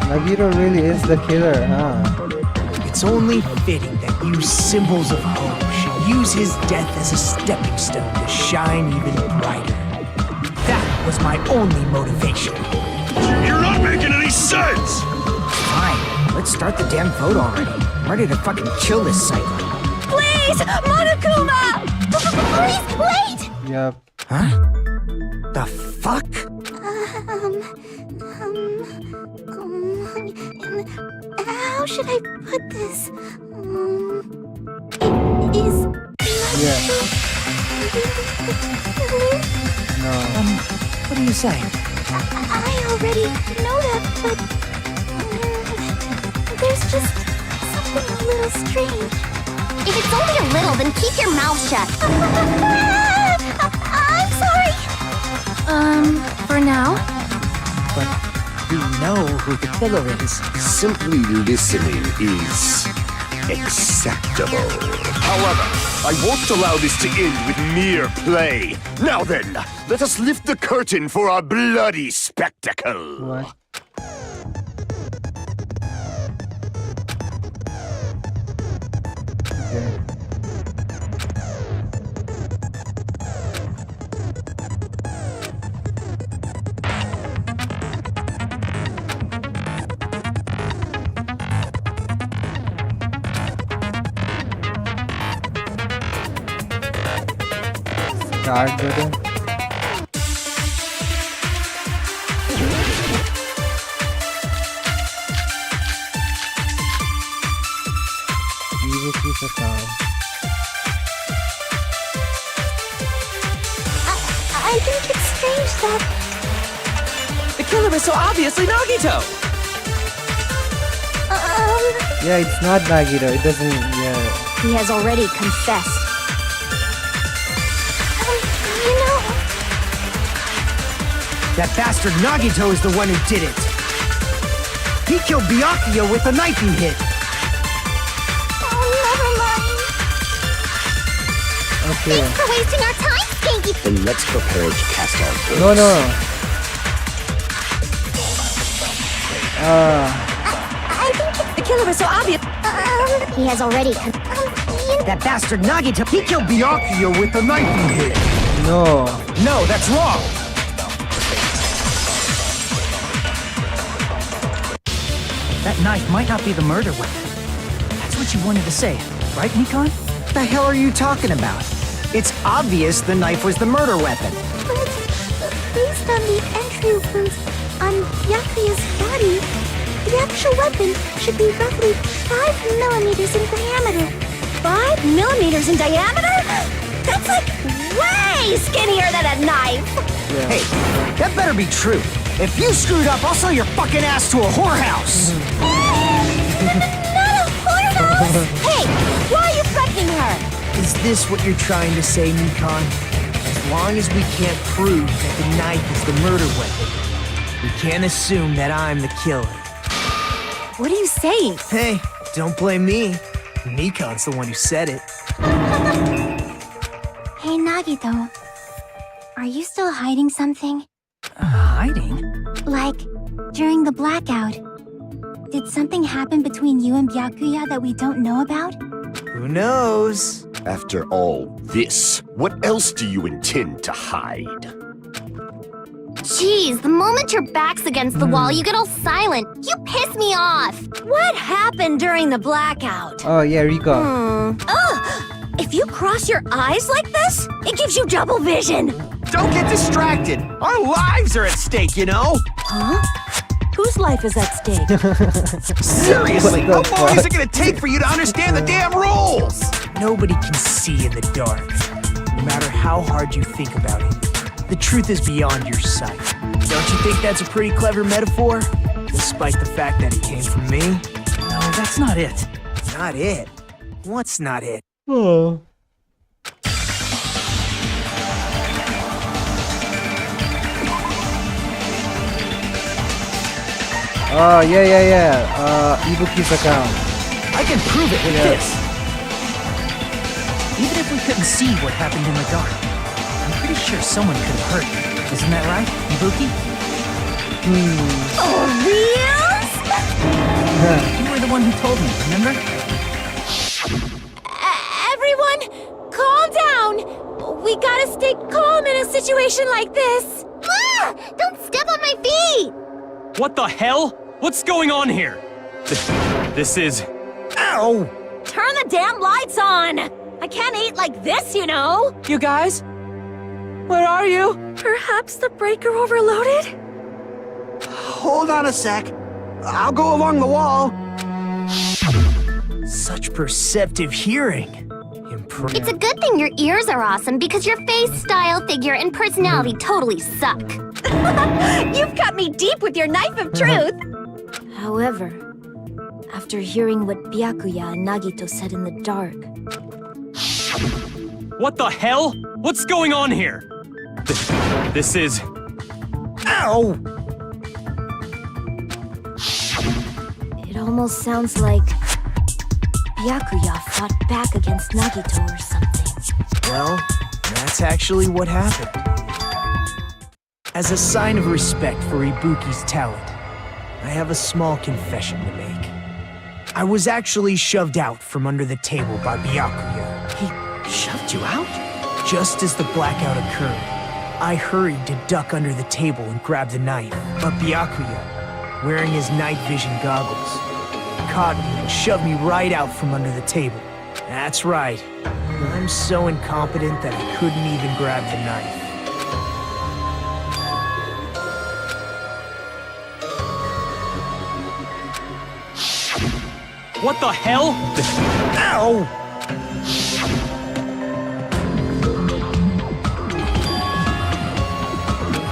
Nagito really is the killer, huh? It's only fitting that you symbols of hope should use his death as a stepping stone to shine even brighter. That was my only motivation. You're not making any sense! Fine, let's start the damn vote already. I'm ready to fucking kill this cycle. Please! Monokuma! Please, wait! Yep. Huh? The fuck? How should I put this? It is Yeah. No. What are you saying? I already know that, but there's just something a little strange. If it's only a little, then keep your mouth shut. I'm sorry. For now? But we know who the killer is. Simply listening is acceptable. However, I won't allow this to end with mere play. Now then, let us lift the curtain for our bloody spectacle. What? Okay. Start button. Ibuki's account. I think it's strange that The killer is so obviously Nagito! Yeah, it's not Nagito. It doesn't. Yeah. He has already confessed. you know, That bastard Nagito is the one who did it. He killed Byakuya with a knife he hit. never mind. Okay. Thanks for wasting our time, Stinky. Then let's prepare to cast our votes. No, no. I think The killer is so obvious. He has already That bastard Nagito, he killed Byakuya with a knife he hit. No. No, that's wrong. That knife might not be the murder weapon. That's what you wanted to say, right, Nikon? What the hell are you talking about? It's obvious the knife was the murder weapon. But based on the entry wounds on Byakuya's body, the actual weapon should be roughly 5 millimeters in diameter. 5 millimeters in diameter? That's like way skinnier than a knife. Yeah. Hey, that better be true. If you screwed up, I'll sell your fucking ass to a whorehouse. Hey, why are you threatening her? Is this what you're trying to say, Nikon? As long as we can't prove that the knife is the murder weapon, we can't assume that I'm the killer. What are you saying? Hey, don't blame me. Nikon's the one who said it. Hey, Nagito. Are you still hiding something? Hiding? Like, during the blackout, did something happen between you and Byakuya that we don't know about? Who knows? After all this, what else do you intend to hide? Jeez, the moment your back's against the wall, you get all silent. You piss me off. What happened during the blackout? Oh yeah, Rico. If you cross your eyes like this, it gives you double vision. Don't get distracted! Our lives are at stake, you know? Huh? Whose life is at stake? Seriously, What how the long is fuck? it gonna take for you to understand the damn rules? Nobody can see in the dark, no matter how hard you think about it. The truth is beyond your sight. Don't you think that's a pretty clever metaphor? Despite the fact that it came from me? No, that's not it. Not it. What's not it? Oh. Oh yeah. Ibuki's account. I can prove it with Yeah. this. Even if we couldn't see what happened in the dark, I'm pretty sure someone could have heard it. Isn't that right, Ibuki? For reals? You were the one who told me, remember? Everyone, calm down. We gotta stay calm in a situation like this. Ah! Don't step on my feet! What the hell? What's going on here? This is... Ow! Turn the damn lights on. I can't eat like this, you know. You guys? Where are you? Perhaps the breaker overloaded? Hold on a sec. I'll go along the wall. Such perceptive hearing. It's a good thing your ears are awesome because your face, style, figure, and personality totally suck. You've cut me deep with your knife of truth. However, after hearing what Byakuya and Nagito said in the dark, What the hell? What's going on here? This is... Ow! it almost sounds like Byakuya fought back against Nagito or something. Well, that's actually what happened. As a sign of respect for Ibuki's talent, I have a small confession to make. I was actually shoved out from under the table by Byakuya. He shoved you out? Just as the blackout occurred, I hurried to duck under the table and grab the knife. But Byakuya, wearing his night vision goggles, caught me and shoved me right out from under the table. That's right. I'm so incompetent that I couldn't even grab the knife. What the hell? Ow!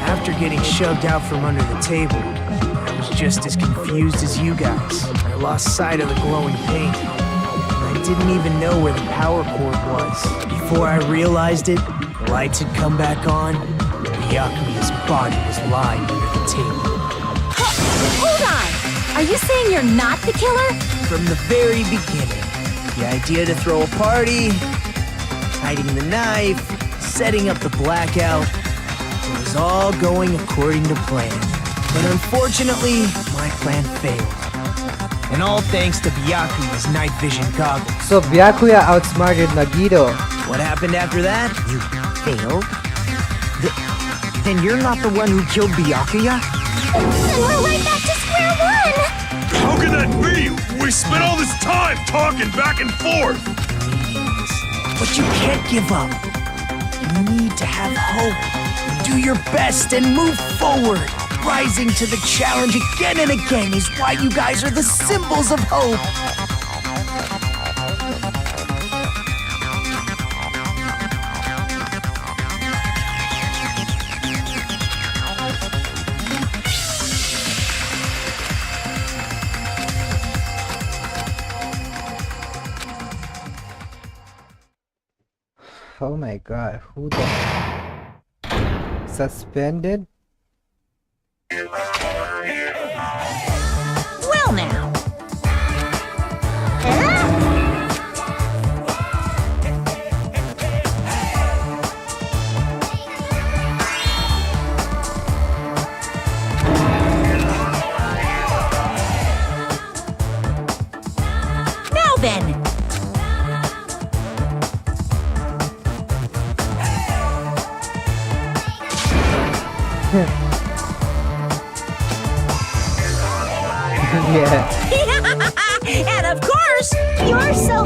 After getting shoved out from under the table, I was just as confused as you guys. I lost sight of the glowing paint. I didn't even know where the power cord was. Before I realized it, the lights had come back on, and Byakuya's body was lying under the table. Hold on! Are you saying you're not the killer? From the very beginning, the idea to throw a party, hiding the knife, setting up the blackout, it was all going according to plan. But unfortunately, my plan failed. And all thanks to Byakuya's night vision goggles. So Byakuya outsmarted Nagito. What happened after that? You failed? Then you're not the one who killed Byakuya? Then we're right back to square one! How can that be? We spent all this time talking back and forth. But you can't give up. You need to have hope. Do your best and move forward. Rising to the challenge again and again is why you guys are the symbols of hope. Oh my god, who the... Suspended? Well now. Now then. Yeah. And of course, you're so...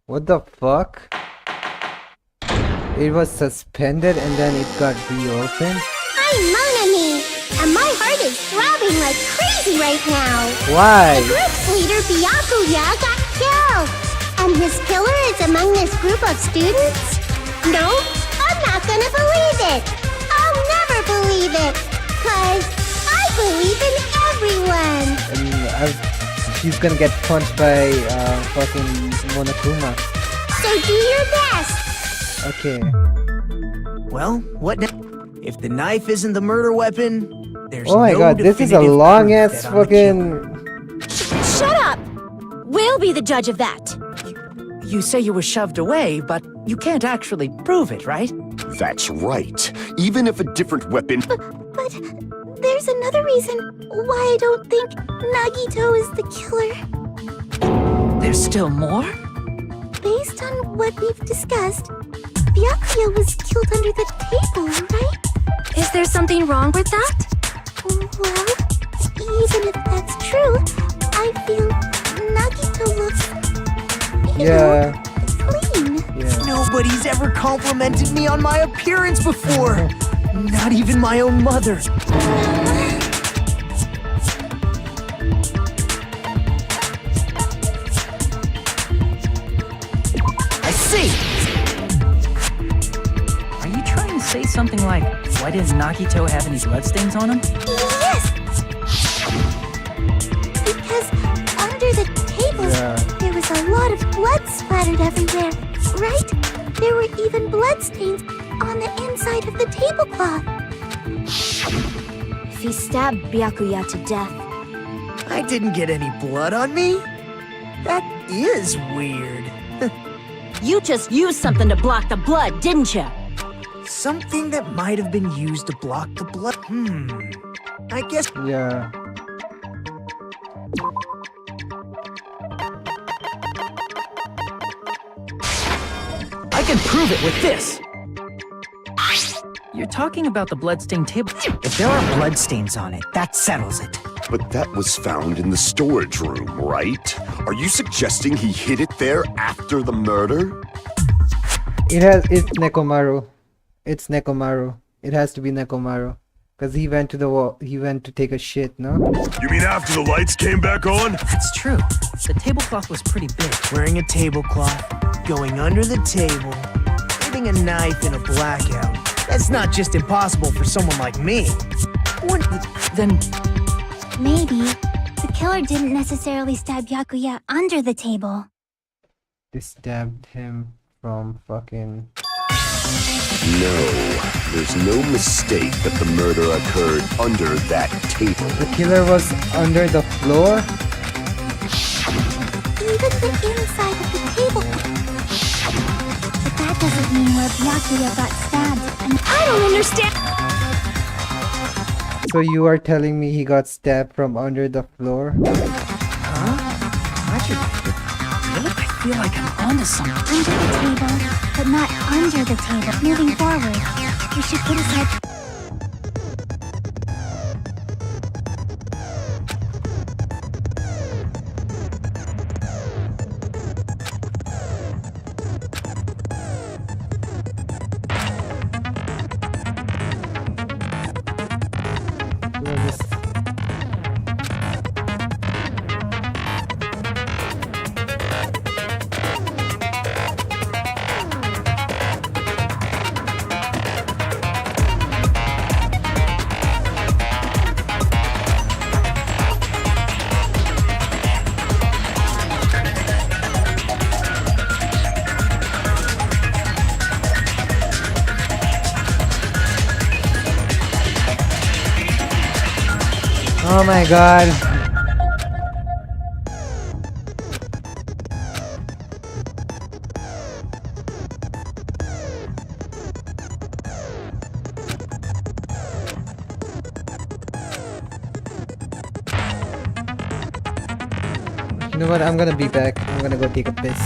What the fuck? It was suspended and then it got reopened? I'm Monami, and my heart is throbbing like crazy right now. Why? The group's leader, Byakuya, got killed. And his killer is among this group of students? No, I'm not gonna believe it. I'll never believe it. 'Cause I believe in everyone. She's gonna get punched by fucking Monokuma. So do your best. Okay. Well, what now? If the knife isn't the murder weapon, there's Oh my no god, this is a definitive long proof ass that I'm the killer. fucking... Shut up! We'll be the judge of that. You say you were shoved away, but you can't actually prove it, right? That's right. Even if a different weapon... But there's another reason why I don't think Nagito is the killer. There's still more? Based on what we've discussed, Byakuya was killed under the table, right? Is there something wrong with that? Well, even if that's true, I feel Nagito looks... Yeah. clean. Yeah. No Nobody's ever complimented me on my appearance before. Not even my own mother. I see! Are you trying to say something like, why didn't Nagito have any bloodstains on him? Yes! Because under the table, there was a lot of blood splattered everywhere, right? There were even bloodstains on the inside of the tablecloth. If he stabbed Byakuya to death, I didn't get any blood on me? That is weird. You just used something to block the blood, didn't you? Something that might have been used to block the blood. I guess. Yeah. I can prove it with this. You're talking about the bloodstained table. If there are bloodstains on it, that settles it. But that was found in the storage room, right? Are you suggesting he hid it there after the murder? It's Nekomaru. It's Nekomaru. It has to be Nekomaru. Because he went to the wall. He went to take a shit, no? You mean after the lights came back on? That's true. The tablecloth was pretty big. Wearing a tablecloth, going under the table, hitting a knife in a blackout. That's not just impossible for someone like me. Then Maybe the killer didn't necessarily stab Byakuya under the table. They stabbed him from fucking... No, there's no mistake that the murder occurred under that table. The killer was under the floor? Even the inside of the table. But that doesn't mean where Byakuya got stabbed. And I don't understand. So you are telling me he got stabbed from under the floor? I feel like I'm onto something. Under the table, but not under the table. Moving forward, we should put aside. Oh my god. You know what? I'm gonna be back. I'm gonna go take a piss.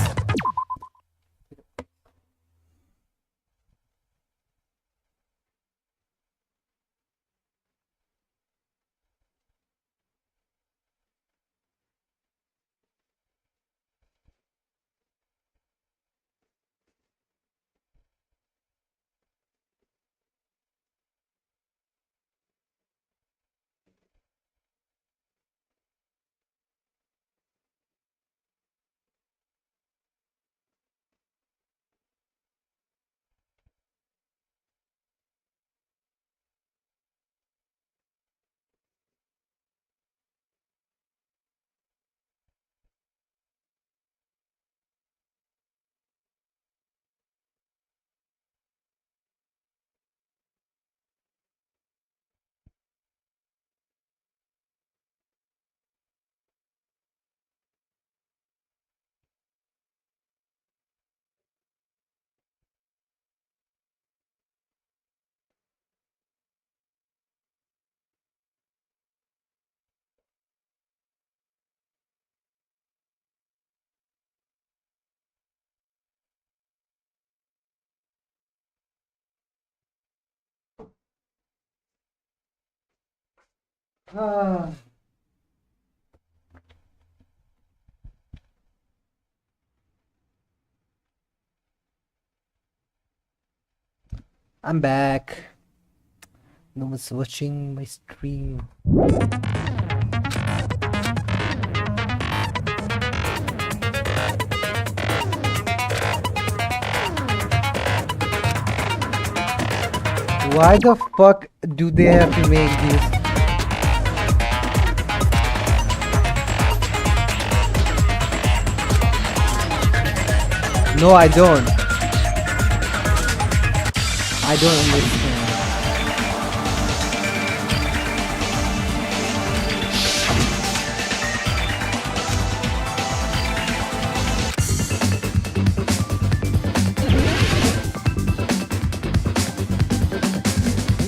Ah. I'm back. No one's watching my stream. Why the fuck do they have to make these? No, I don't. I don't understand.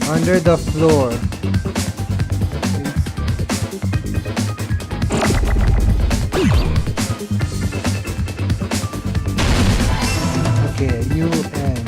Under the floor. Okay, UN.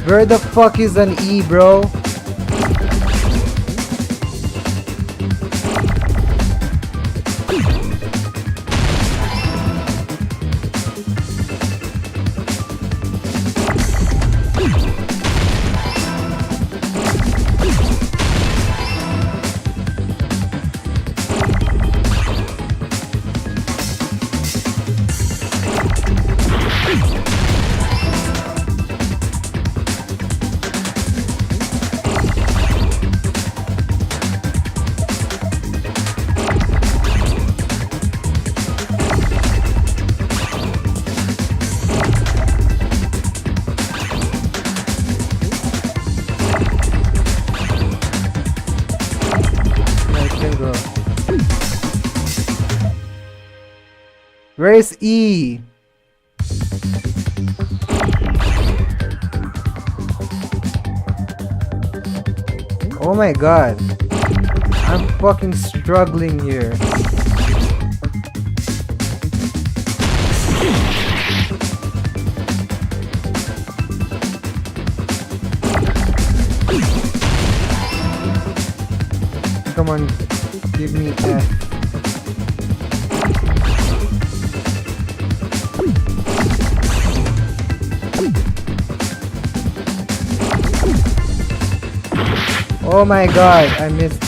Where the fuck is an E, bro? Where is E? Oh my god. I'm fucking struggling here. Come on, give me F. Oh my god, I missed.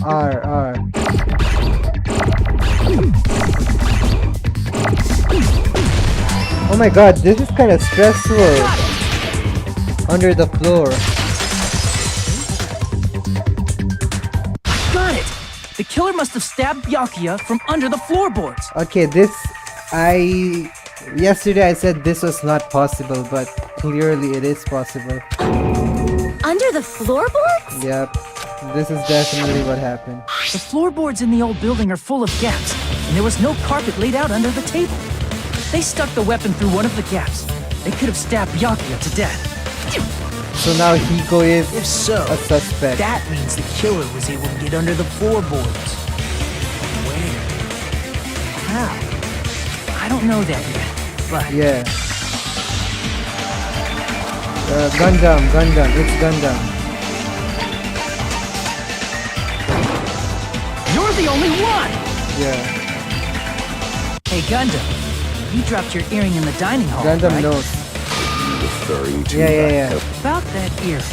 R. Oh my god, this is kind of stressful. Under the floor. Got it! The killer must have stabbed Byakuya from under the floorboards. Okay, yesterday I said this was not possible, but clearly it is possible. Under the floorboards? Yep, this is definitely what happened. The floorboards in the old building are full of gaps, and there was no carpet laid out under the table. They stuck the weapon through one of the gaps. They could have stabbed Byakuya to death. So now Hiko is If so, a suspect. that means the killer was able to get under the floorboards. Where? How? I don't know that yet, but Yeah. Gundam, it's Gundam. you're the only one! Yeah. Hey, Gundam, You dropped your earring in the dining hall, Gundam right? knows. Referring to Yeah. About that earring.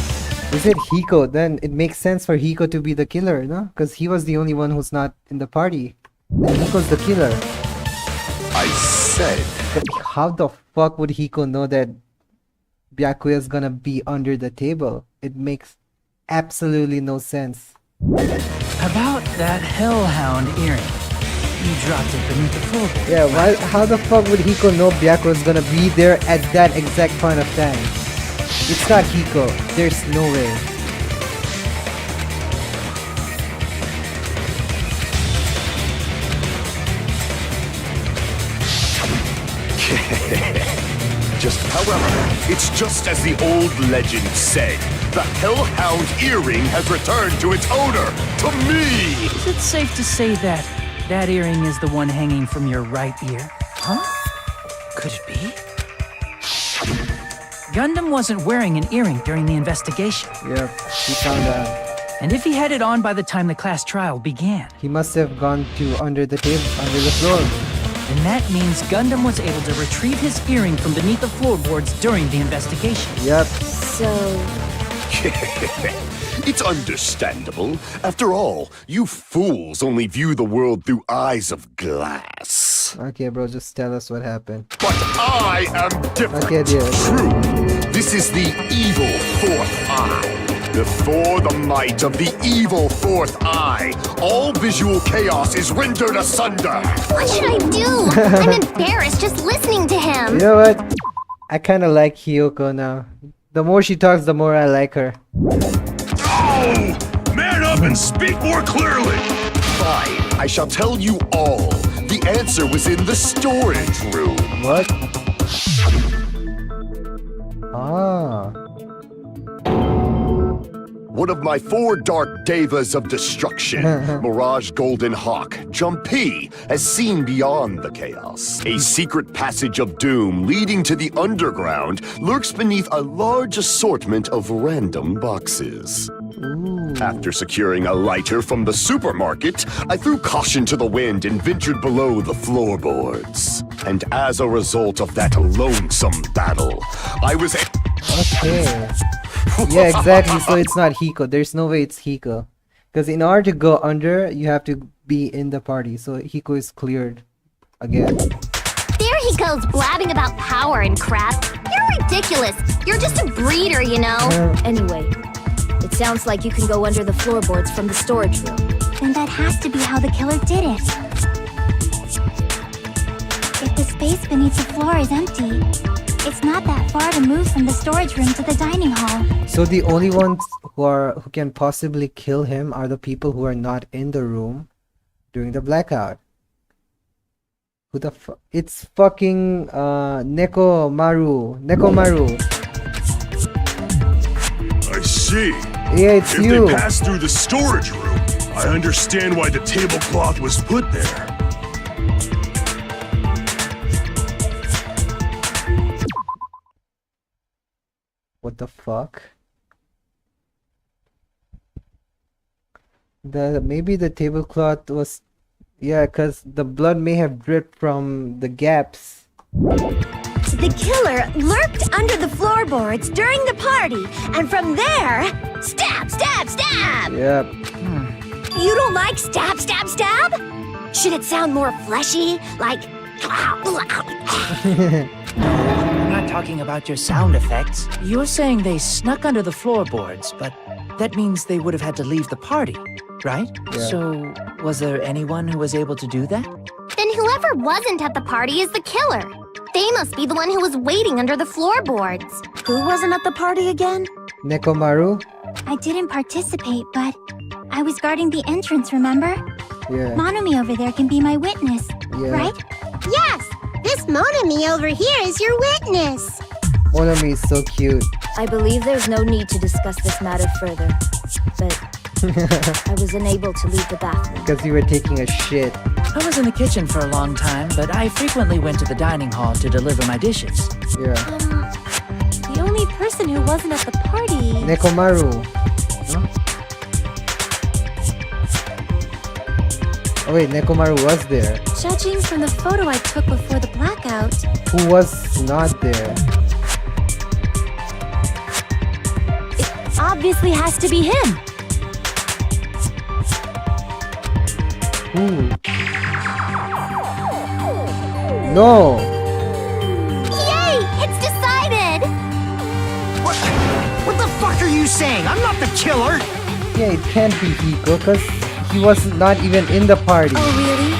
Is it Hiko? Then it makes sense for Hiko to be the killer, no? Because he was the only one who's not in the party. And Hiko's the killer. I said. But how the fuck would Hiko know that Byakuya's gonna be under the table? It makes absolutely no sense. About that hellhound earring. You dropped it beneath the floorboard. Yeah, why? How the fuck would Hiko know Byakuya's gonna be there at that exact point of time? It's not Hiko. There's no way. However, it's just as the old legend said. The Hellhound earring has returned to its owner, to me! Is it safe to say that that earring is the one hanging from your right ear? Huh? Could it be? Gundam wasn't wearing an earring during the investigation. Yep, he found out. And if he had it on by the time the class trial began, He must have gone to under the table, under the floor. then that means Gundam was able to retrieve his earring from beneath the floorboards during the investigation. Yep. So, It's understandable. After all, you fools only view the world through eyes of glass. Okay, bro, just tell us what happened. But I am different. Okay, dear. True. This is the evil fourth eye. Before the might of the evil fourth eye, all visual chaos is rendered asunder. What should I do? I'm embarrassed just listening to him. You know what? I kind of like Hiyoko now. The more she talks, the more I like her. Oh! Man up and speak more clearly! Fine, I shall tell you all. The answer was in the storage room. What? Ah. One of my 4 dark devas of destruction, Mirage Golden Hawk, Jumpy, has seen beyond the chaos. A secret passage of doom leading to the underground lurks beneath a large assortment of random boxes. After securing a lighter from the supermarket, I threw caution to the wind and ventured below the floorboards. And as a result of that lonesome battle, I was... Okay. Yeah, exactly. So it's not Hiko. There's no way it's Hiko. Because in order to go under, you have to be in the party. So Hiko is cleared again. There he goes blabbing about power and crap. You're ridiculous. You're just a breeder, you know. anyway, it sounds like you can go under the floorboards from the storage room. Then that has to be how the killer did it. If the space beneath the floor is empty, it's not that far to move from the storage room to the dining hall. So the only ones who can possibly kill him are the people who are not in the room during the blackout. Who the fuck? It's fucking Nekomaru. I see. Yeah, it's if you. they passed through the storage room, I understand why the tablecloth was put there. What the fuck? Maybe the tablecloth was, yeah, cause the blood may have dripped from the gaps. The killer lurked under the floorboards during the party, and from there, stab, stab, stab! Yep. You don't like stab, stab, stab? Should it sound more fleshy, like... I'm not talking about your sound effects. You're saying they snuck under the floorboards, but that means they would have had to leave the party, right? Yeah. So, was there anyone who was able to do that? Then whoever wasn't at the party is the killer. They must be the one who was waiting under the floorboards. Who wasn't at the party again? Nekomaru? I didn't participate, but I was guarding the entrance, remember? Yeah. Monami over there can be my witness, Yeah. right? Yes! This Monami over here is your witness! Monami is so cute. I believe there's no need to discuss this matter further, but I was unable to leave the bathroom. Because you were taking a shit. I was in the kitchen for a long time, but I frequently went to the dining hall to deliver my dishes. Yeah. The only person who wasn't at the party... Nekomaru. Huh? Oh wait, Nekomaru was there. Judging from the photo I took before the blackout, Who was not there? it obviously has to be him. Who? No! Yay! It's decided! What the fuck are you saying? I'm not the killer! Yeah, it can't be Hiko, because he was not even in the party. Oh, really?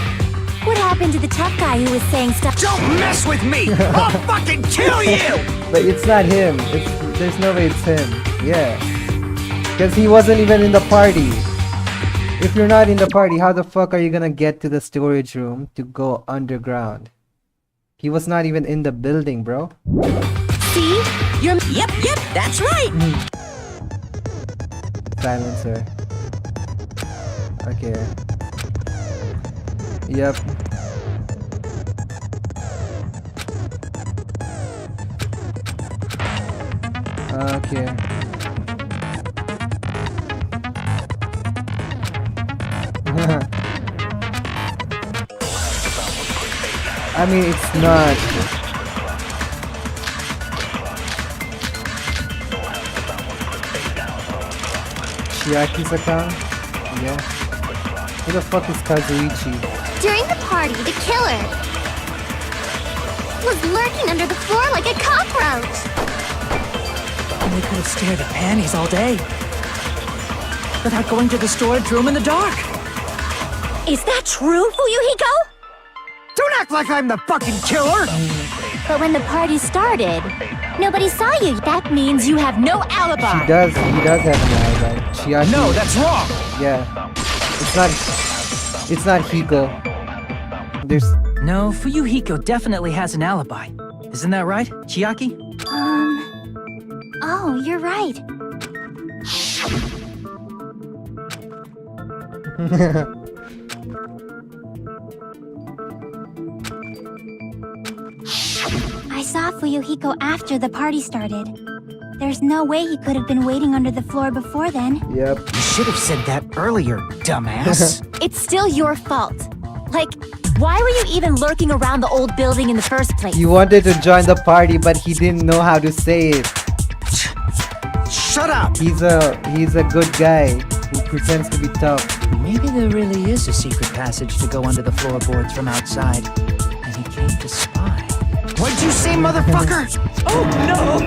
What happened to the tough guy who was saying stuff? Don't mess with me! I'll fucking kill you! But it's not him. There's no way it's him. Yeah. Because he wasn't even in the party. If you're not in the party, how the fuck are you gonna get to the storage room to go underground? He was not even in the building, bro. See? Yep, that's right. Silencer. Okay. Yep. Okay. I mean, it's not. Chiaki's account? Yeah. Who the fuck is Kazuichi? During the party, the killer was lurking under the floor like a cockroach. And they could have stared at panties all day. Without going to the storage room in the dark. Is that true, Fuyuhiko? Don't act like I'm the fucking killer! But when the party started, nobody saw you. That means you have no alibi. He does have an alibi. Chiaki. No, that's wrong! Yeah. It's not Hiko. There's... No, Fuyuhiko definitely has an alibi. Isn't that right, Chiaki? Oh, you're right. I saw Fuyuhiko after the party started. There's no way he could have been waiting under the floor before then. Yep. You should have said that earlier, dumbass. It's still your fault. Like, why were you even lurking around the old building in the first place? He wanted to join the party, but he didn't know how to say it. Shut up! He's a good guy who pretends to be tough. Maybe there really is a secret passage to go under the floorboards from outside. And he came to spy. What'd you say, motherfucker? Oh no!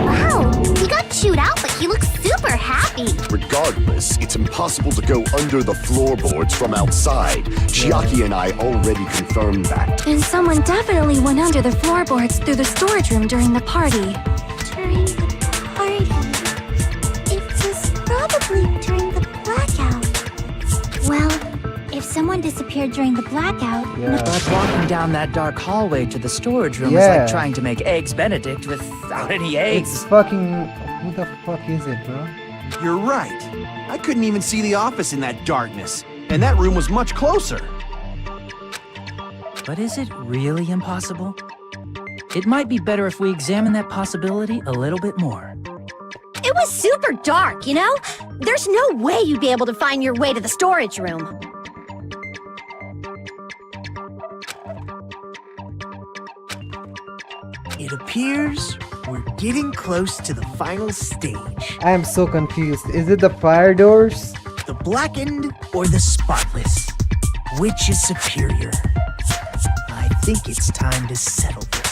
Wow, he got chewed out, but he looks super happy. Regardless, it's impossible to go under the floorboards from outside. Chiaki and I already confirmed that. Then someone definitely went under the floorboards through the storage room during the party. During the party? It was probably during the blackout. Well, if someone disappeared during the blackout... Yeah. But walking down that dark hallway to the storage room is Yeah. like trying to make Eggs Benedict without any eggs. It's fucking... Who the fuck is it, bro? You're right. I couldn't even see the office in that darkness. And that room was much closer. But is it really impossible? It might be better if we examine that possibility a little bit more. It was super dark, you know? There's no way you'd be able to find your way to the storage room. It appears we're getting close to the final stage. I am so confused. Is it the fire doors? The blackened or the spotless? Which is superior? I think it's time to settle this.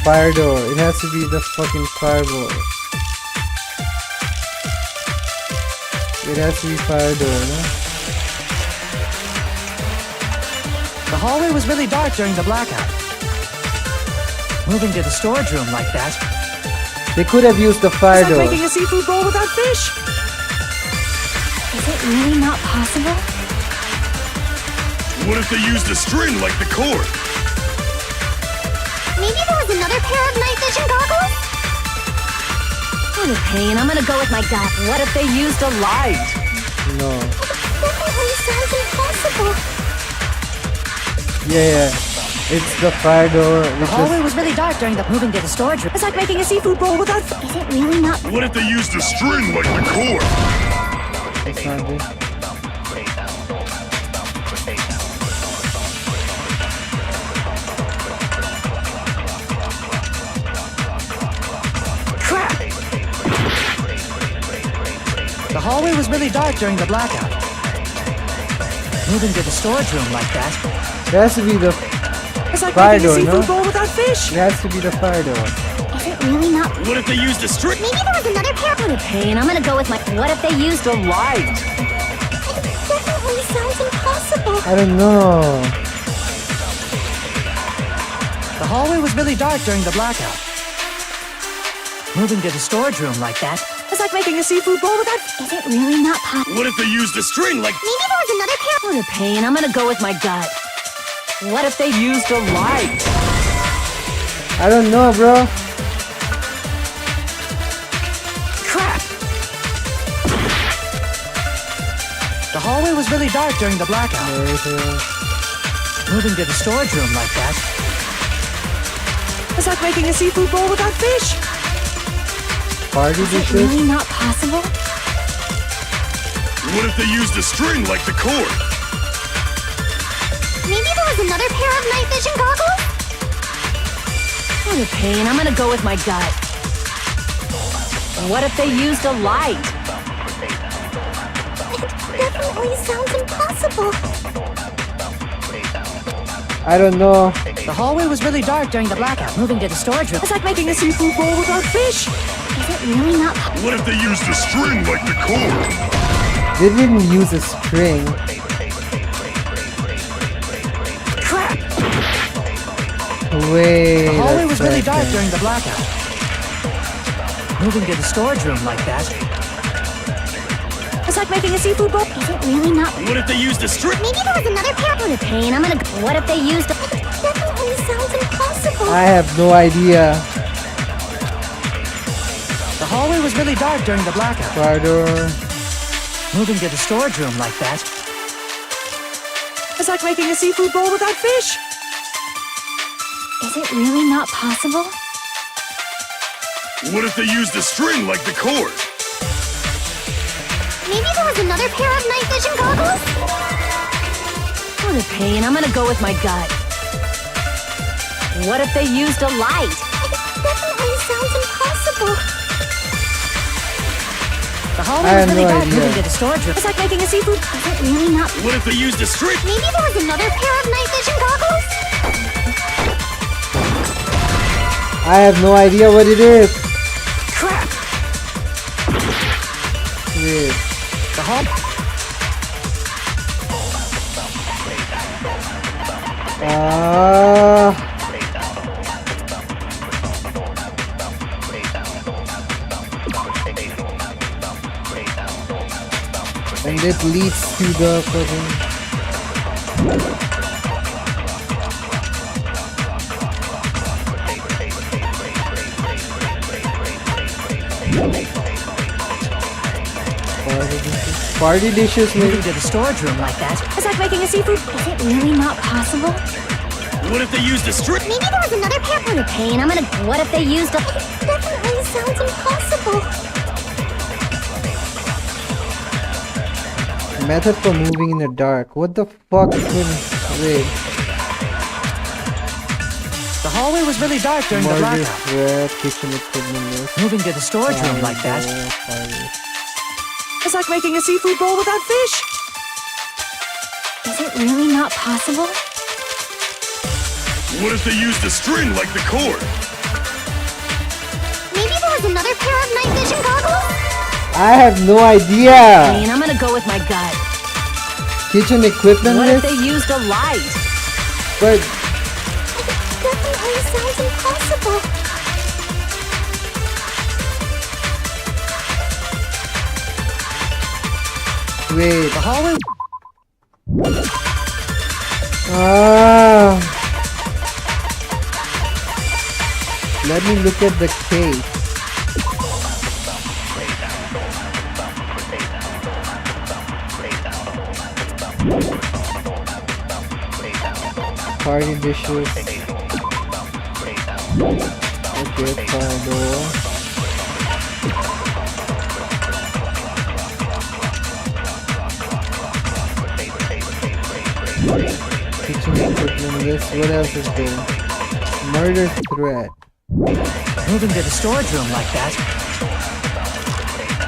Fire door. It has to be the fucking fire door. It has to be fire door, no? The hallway was really dark during the blackout. Moving to the storage room like that. They could have used the fire It's like door. making a seafood bowl without fish. Is it really not possible? What if they used a string like the cord? Maybe there was another pair of night vision goggles? For the pain, I'm gonna go with my gut. What if they used a light? No. Definitely sounds impossible. Yeah. It's the fire door, The which hallway is... was really dark during the moving to the storage room. It's like making a seafood bowl without. Is it really not? What if they used a string like the cord? It's not good. Crap! The hallway was really dark during the blackout. Moving to the storage room like that. It has to be the It's like fire making a door, seafood no? bowl without fish. It has to be the fire door. Is it really not? What if they used a string? Maybe there was another pair. What a pain. I'm gonna go with my. What if they used a light? Definitely sounds impossible. I don't know. The hallway was really dark during the blackout. Moving to the storage room like that. It's like making a seafood bowl without. Is it really not possible? What if they used a string like... Maybe there was another pair. What a pain. I'm gonna go with my gut. What if they used a light? I don't know, bro. Crap! The hallway was really dark during the blackout. Moving to the storage room like that. It's like making a seafood bowl without fish. Party Is it dishes? really not possible? What if they used a string like the cord? Maybe there was another pair of night vision goggles? What a pain. I'm gonna go with my gut. What if they used a light? It definitely sounds impossible. I don't know. The hallway was really dark during the blackout. Moving to the storage room. It's like making a seafood bowl without fish. Is it really not? What if they used a string like the cord? They didn't use a string. Crap! Wait. The hallway a was really dark second. during the blackout. Moving to the storage room like that. It's like making a seafood bowl. Is it really not? What if they used a string? Maybe there was another pair. What a pain. I'm gonna. What if they used a. It definitely sounds impossible. I have no idea. The hallway was really dark during the blackout. Fire door. Moving to the storage room like that. It's like making a seafood bowl without fish. Is it really not possible? What if they used a string like the cord? Maybe there was another pair of night vision goggles? What a pain. I'm gonna go with my gut. What if they used a light? It definitely sounds impossible. The hallway I was have really no dark. idea. Moving to the storage room. It's like making a seafood. Is it really not? What if they used a string? Maybe there was another pair of night vision goggles? I have no idea what it is. Crap! Wait. The hall. And it leads to the fucking... Party dishes, maybe. Moving to the storage room like that. It's like making a seafood. Is it really not possible? What if they used a string? Maybe there was another pair. What a pain. I'm gonna. What if they used a. It definitely sounds impossible. Method for moving in the dark. What the fuck couldn't... Wait. The hallway was really dark during the Mortgage, blackout. red, kitchen equipment list. Moving to the storage room like that. Fire. It's like making a seafood bowl without fish. Is it really not possible? What if they used a string like the cord? Maybe there was another pair of night vision goggles? I have no idea. And I'm gonna go with my gut. Kitchen equipment What if list? they used a light? But It definitely sounds impossible. wait. The hallway. Let me look at the case. Party dishes. Okay, corridor. Kitchen equipment list. What else is there? Murder threat. Moving to the storage room like that.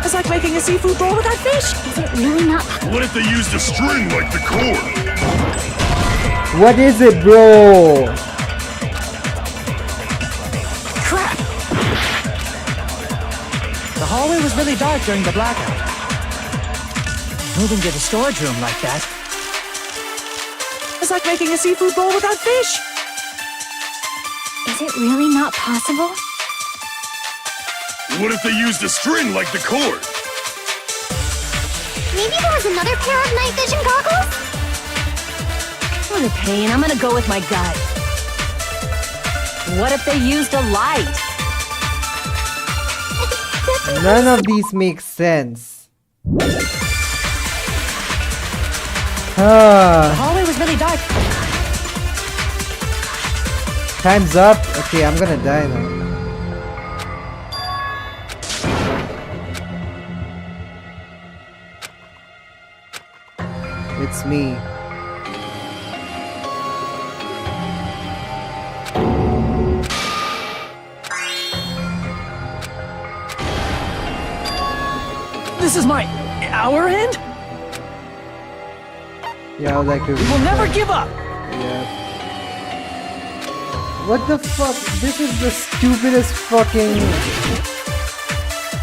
It's like making a seafood bowl without fish. Is it really not? What if they used a string like the cord? What is it, bro? Crap! The hallway was really dark during the blackout. Moving to the storage room like that. It's like making a seafood bowl without fish. Is it really not possible? What if they used a string like the cord? Maybe there was another pair of night vision goggles? What a pain. I'm gonna go with my gut. What if they used a light? None of these make sense. The hallway was really dark. Time's up. Okay, I'm gonna die now. It's me. This is my hour end? Yeah, I would like to. We will never give up! Yeah. What the fuck? This is the stupidest fucking.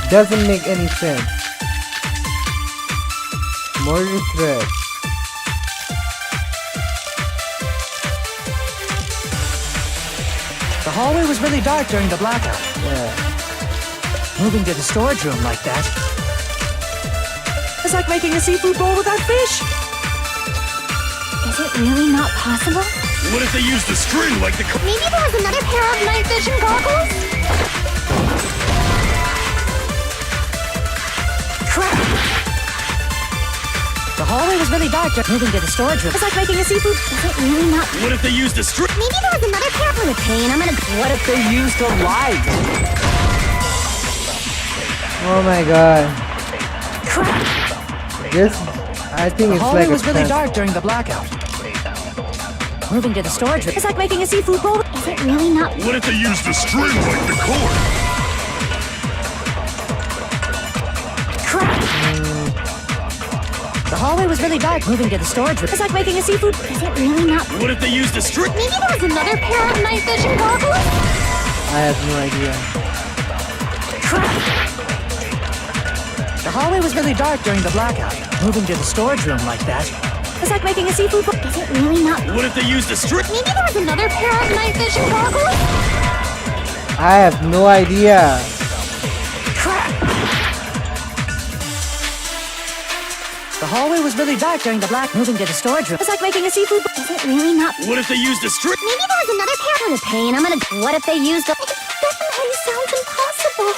Doesn't make any sense. Murder threat. The hallway was really dark during the blackout. Yeah. Moving to the storage room like that. It's like making a seafood bowl without fish. Is it really not possible? What if they used a string like the cord? Maybe there was another pair of night vision goggles? Crap! The hallway was really dark. Moving to the storage room. It's like making a seafood. Is it really not? What if they used a string? Maybe there was another pair. What a pain. I'm gonna. What if they used a light? Oh my god. Crap! This. I think The it's hallway like was a really trans- dark during the blackout. Moving to the storage room. It's like making a seafood bowl. Is it really not? What if they used a string like the cord? Crap! The hallway was really dark. Moving to the storage room. It's like making a seafood. Is it really not? What if they used a string? Maybe there was another pair of night vision goggles? I have no idea. Crap! The hallway was really dark during the blackout. Moving to the storage room like that. It's like making a seafood bowl. Is it really not? What if they used a string? Maybe there was another pair of night vision goggles? I have no idea. Crap! The hallway was really dark during the black. Moving to the storage room. It's like making a seafood bowl. Is it really not? What if they used a string? Maybe there was another pair. What a pain. I'm gonna. What if they used a. It definitely sounds impossible.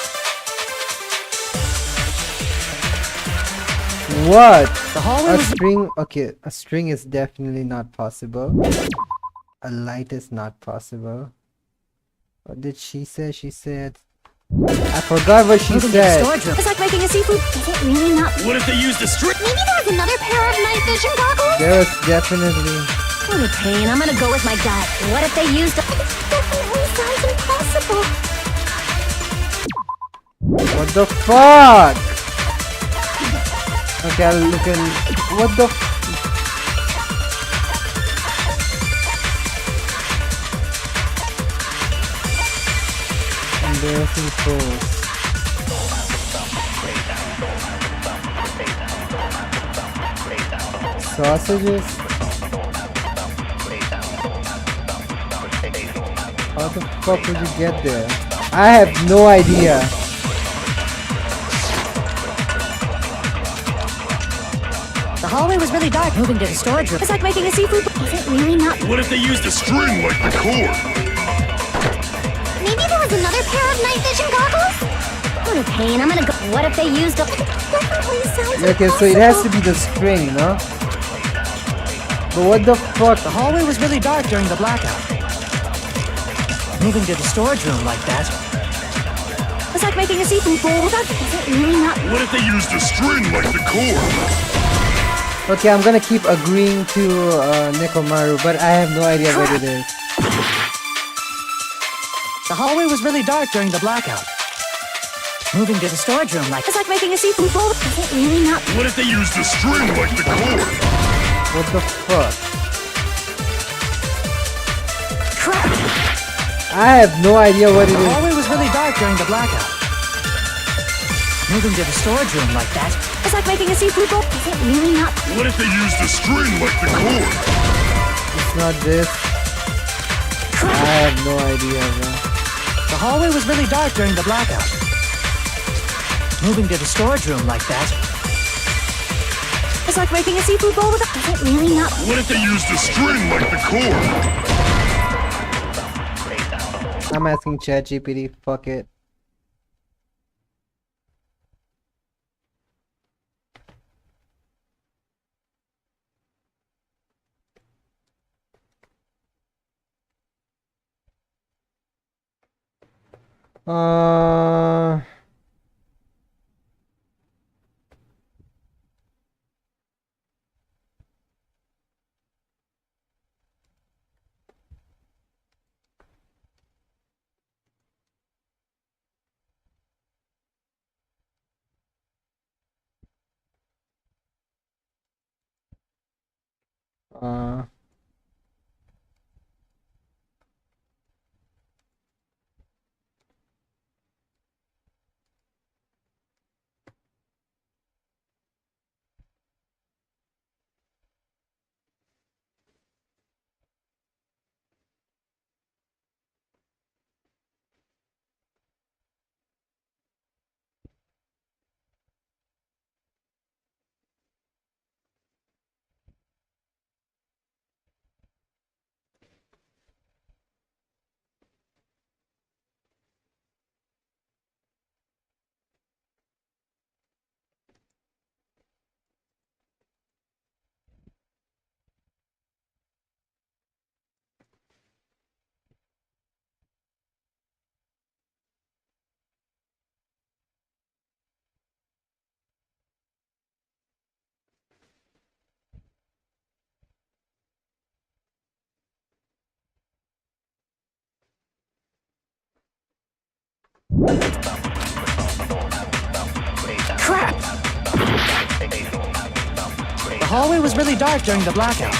What? The hallway A was. string. Okay, a string is definitely not possible. A light is not possible. What did she say? She said. I forgot what she Moving to the said. storage room. It's like making a seafood. Is it really not? What if they used a string? Maybe there was another pair of night vision goggles? There was definitely. What a pain. I'm gonna go with my gut. What if they used a... It definitely sounds impossible. What the fuck? Okay, I'll look in. What the? Embarrassing pose. Sausages? How the fuck would you get there? I have no idea. The hallway was really dark. Moving to the storage room. It's like making a seafood. Is it really not? What if they used a string like the cord? Maybe there was another pair of night vision goggles? What a pain. I'm gonna go... What if they used a... It definitely sounds Okay, so it has to be the string, no? But what the fuck? The hallway was really dark during the blackout. Moving to the storage room like that. It's like making a seafood bowl without... Is it really not... What if they used a string like the cord? Okay, I'm gonna keep agreeing to Nekomaru, but I have no idea what it is. The hallway was really dark during the blackout. Moving to the storage room like... It's like making a seafood bowl. Is it really not... What if they used a string like the cord? What the fuck? Crap! I have no idea what it The is. hallway was really dark during the blackout. Moving to the storage room like that. It's like making a seafood bowl. Is it really not... What if they used a string like the cord? It's not this. I have no idea, bro. The hallway was really dark during the blackout. Moving to the storage room like that. It's like making a seafood bowl with a... Is it really not... What if they used a string like the cord? I'm asking ChatGPT. Fuck it. Uh... Uh... Crap! The hallway was really dark during the blackout.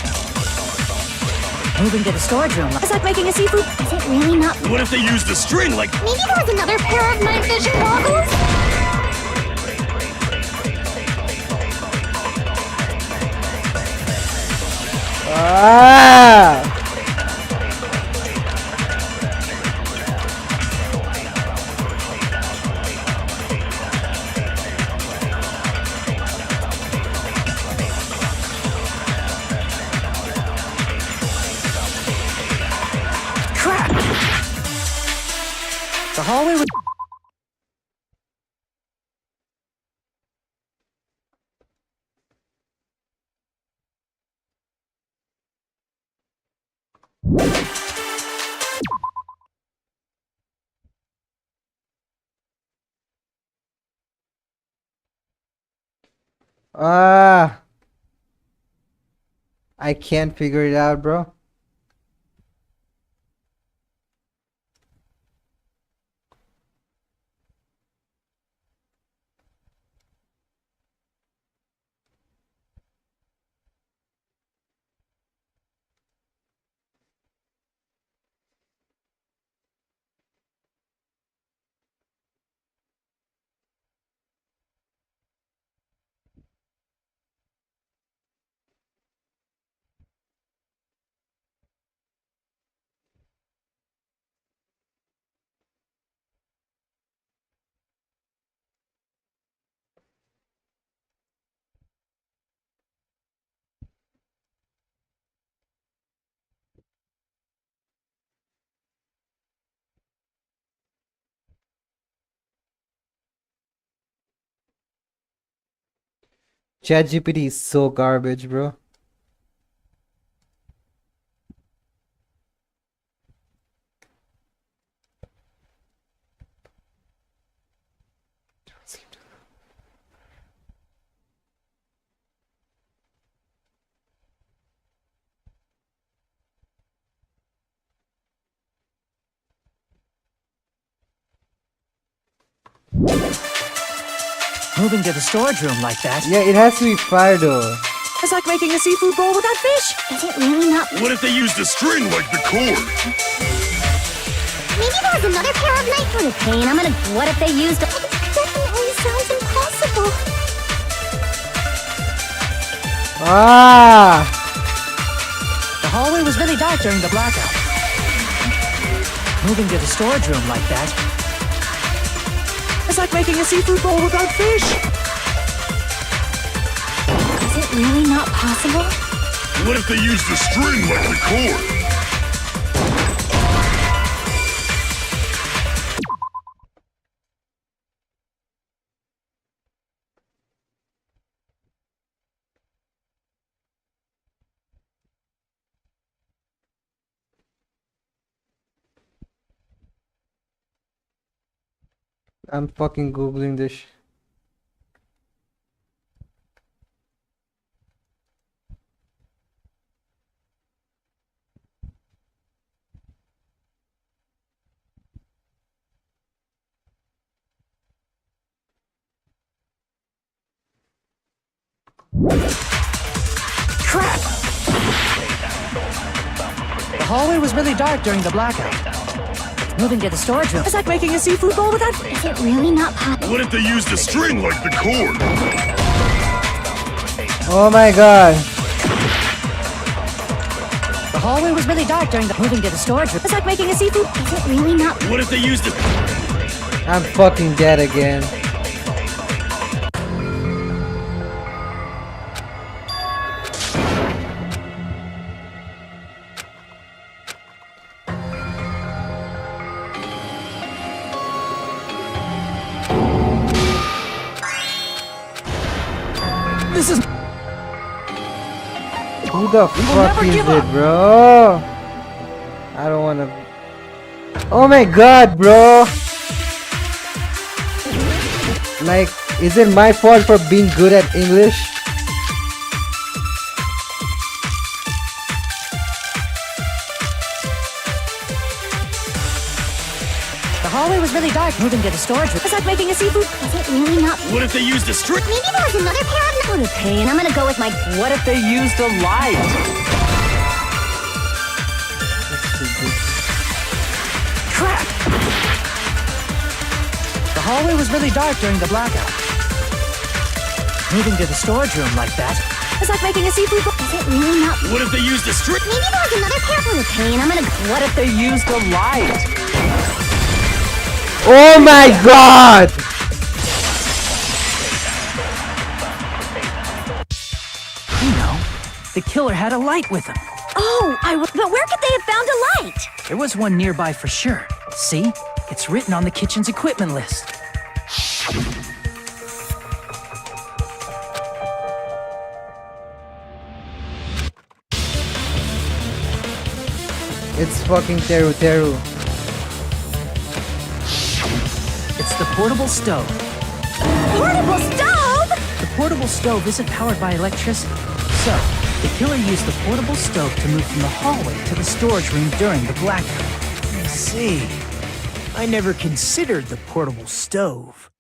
Moving to the storage room like... It's like making a seafood... Is it really not... What if they used a string like... Maybe there was another pair of night vision goggles? Ah! Crap! The hallway was... Ah! I can't figure it out, bro. ChatGPT is so garbage, bro. Moving to the storage room like that. Yeah, it has to be fire door. It's like making a seafood bowl without fish. Is it really not? What if they used a string like the cord? Maybe there was another pair of knives for the pain. What if they used? It definitely sounds impossible. Ah! The hallway was really dark during the blackout. Moving to the storage room like that. It's like making a seafood bowl without fish. Is it really not possible? What if they used a string like the cord? I'm fucking googling this. Crap! The hallway was really dark during the blackout. Moving to the storage room. It's like making a seafood bowl without fish. Is it really not possible? What if they used a string like the cord? Oh my god. The hallway was really dark during the moving to the storage room. It's like making a seafood. Is it really not? What if they used a... I'm fucking dead again. This is... Who the fuck never is give it, up. bro? I don't wanna... Oh my god, bro! Like, is it my fault for being good at English? The hallway was really dark. Moving to the storage room. It's like making a seafood. Is it really not? What if they used a string? Maybe there was another pair of knives for the pain. I'm gonna go with my. What if they used a light? Crap! The hallway was really dark during the blackout. Moving to the storage room like that. It's like making a seafood bowl. Is it really not? What if they used a string? Maybe there was another pair for the pain. I'm gonna. What if they used a light? Oh my god! You know, the killer had a light with him. Oh, but where could they have found a light? There was one nearby for sure. See? It's written on the kitchen's equipment list. It's fucking Teru Teru. It's the portable stove. Portable stove? The portable stove isn't powered by electricity. So, the killer used the portable stove to move from the hallway to the storage room during the blackout. I see. I never considered the portable stove.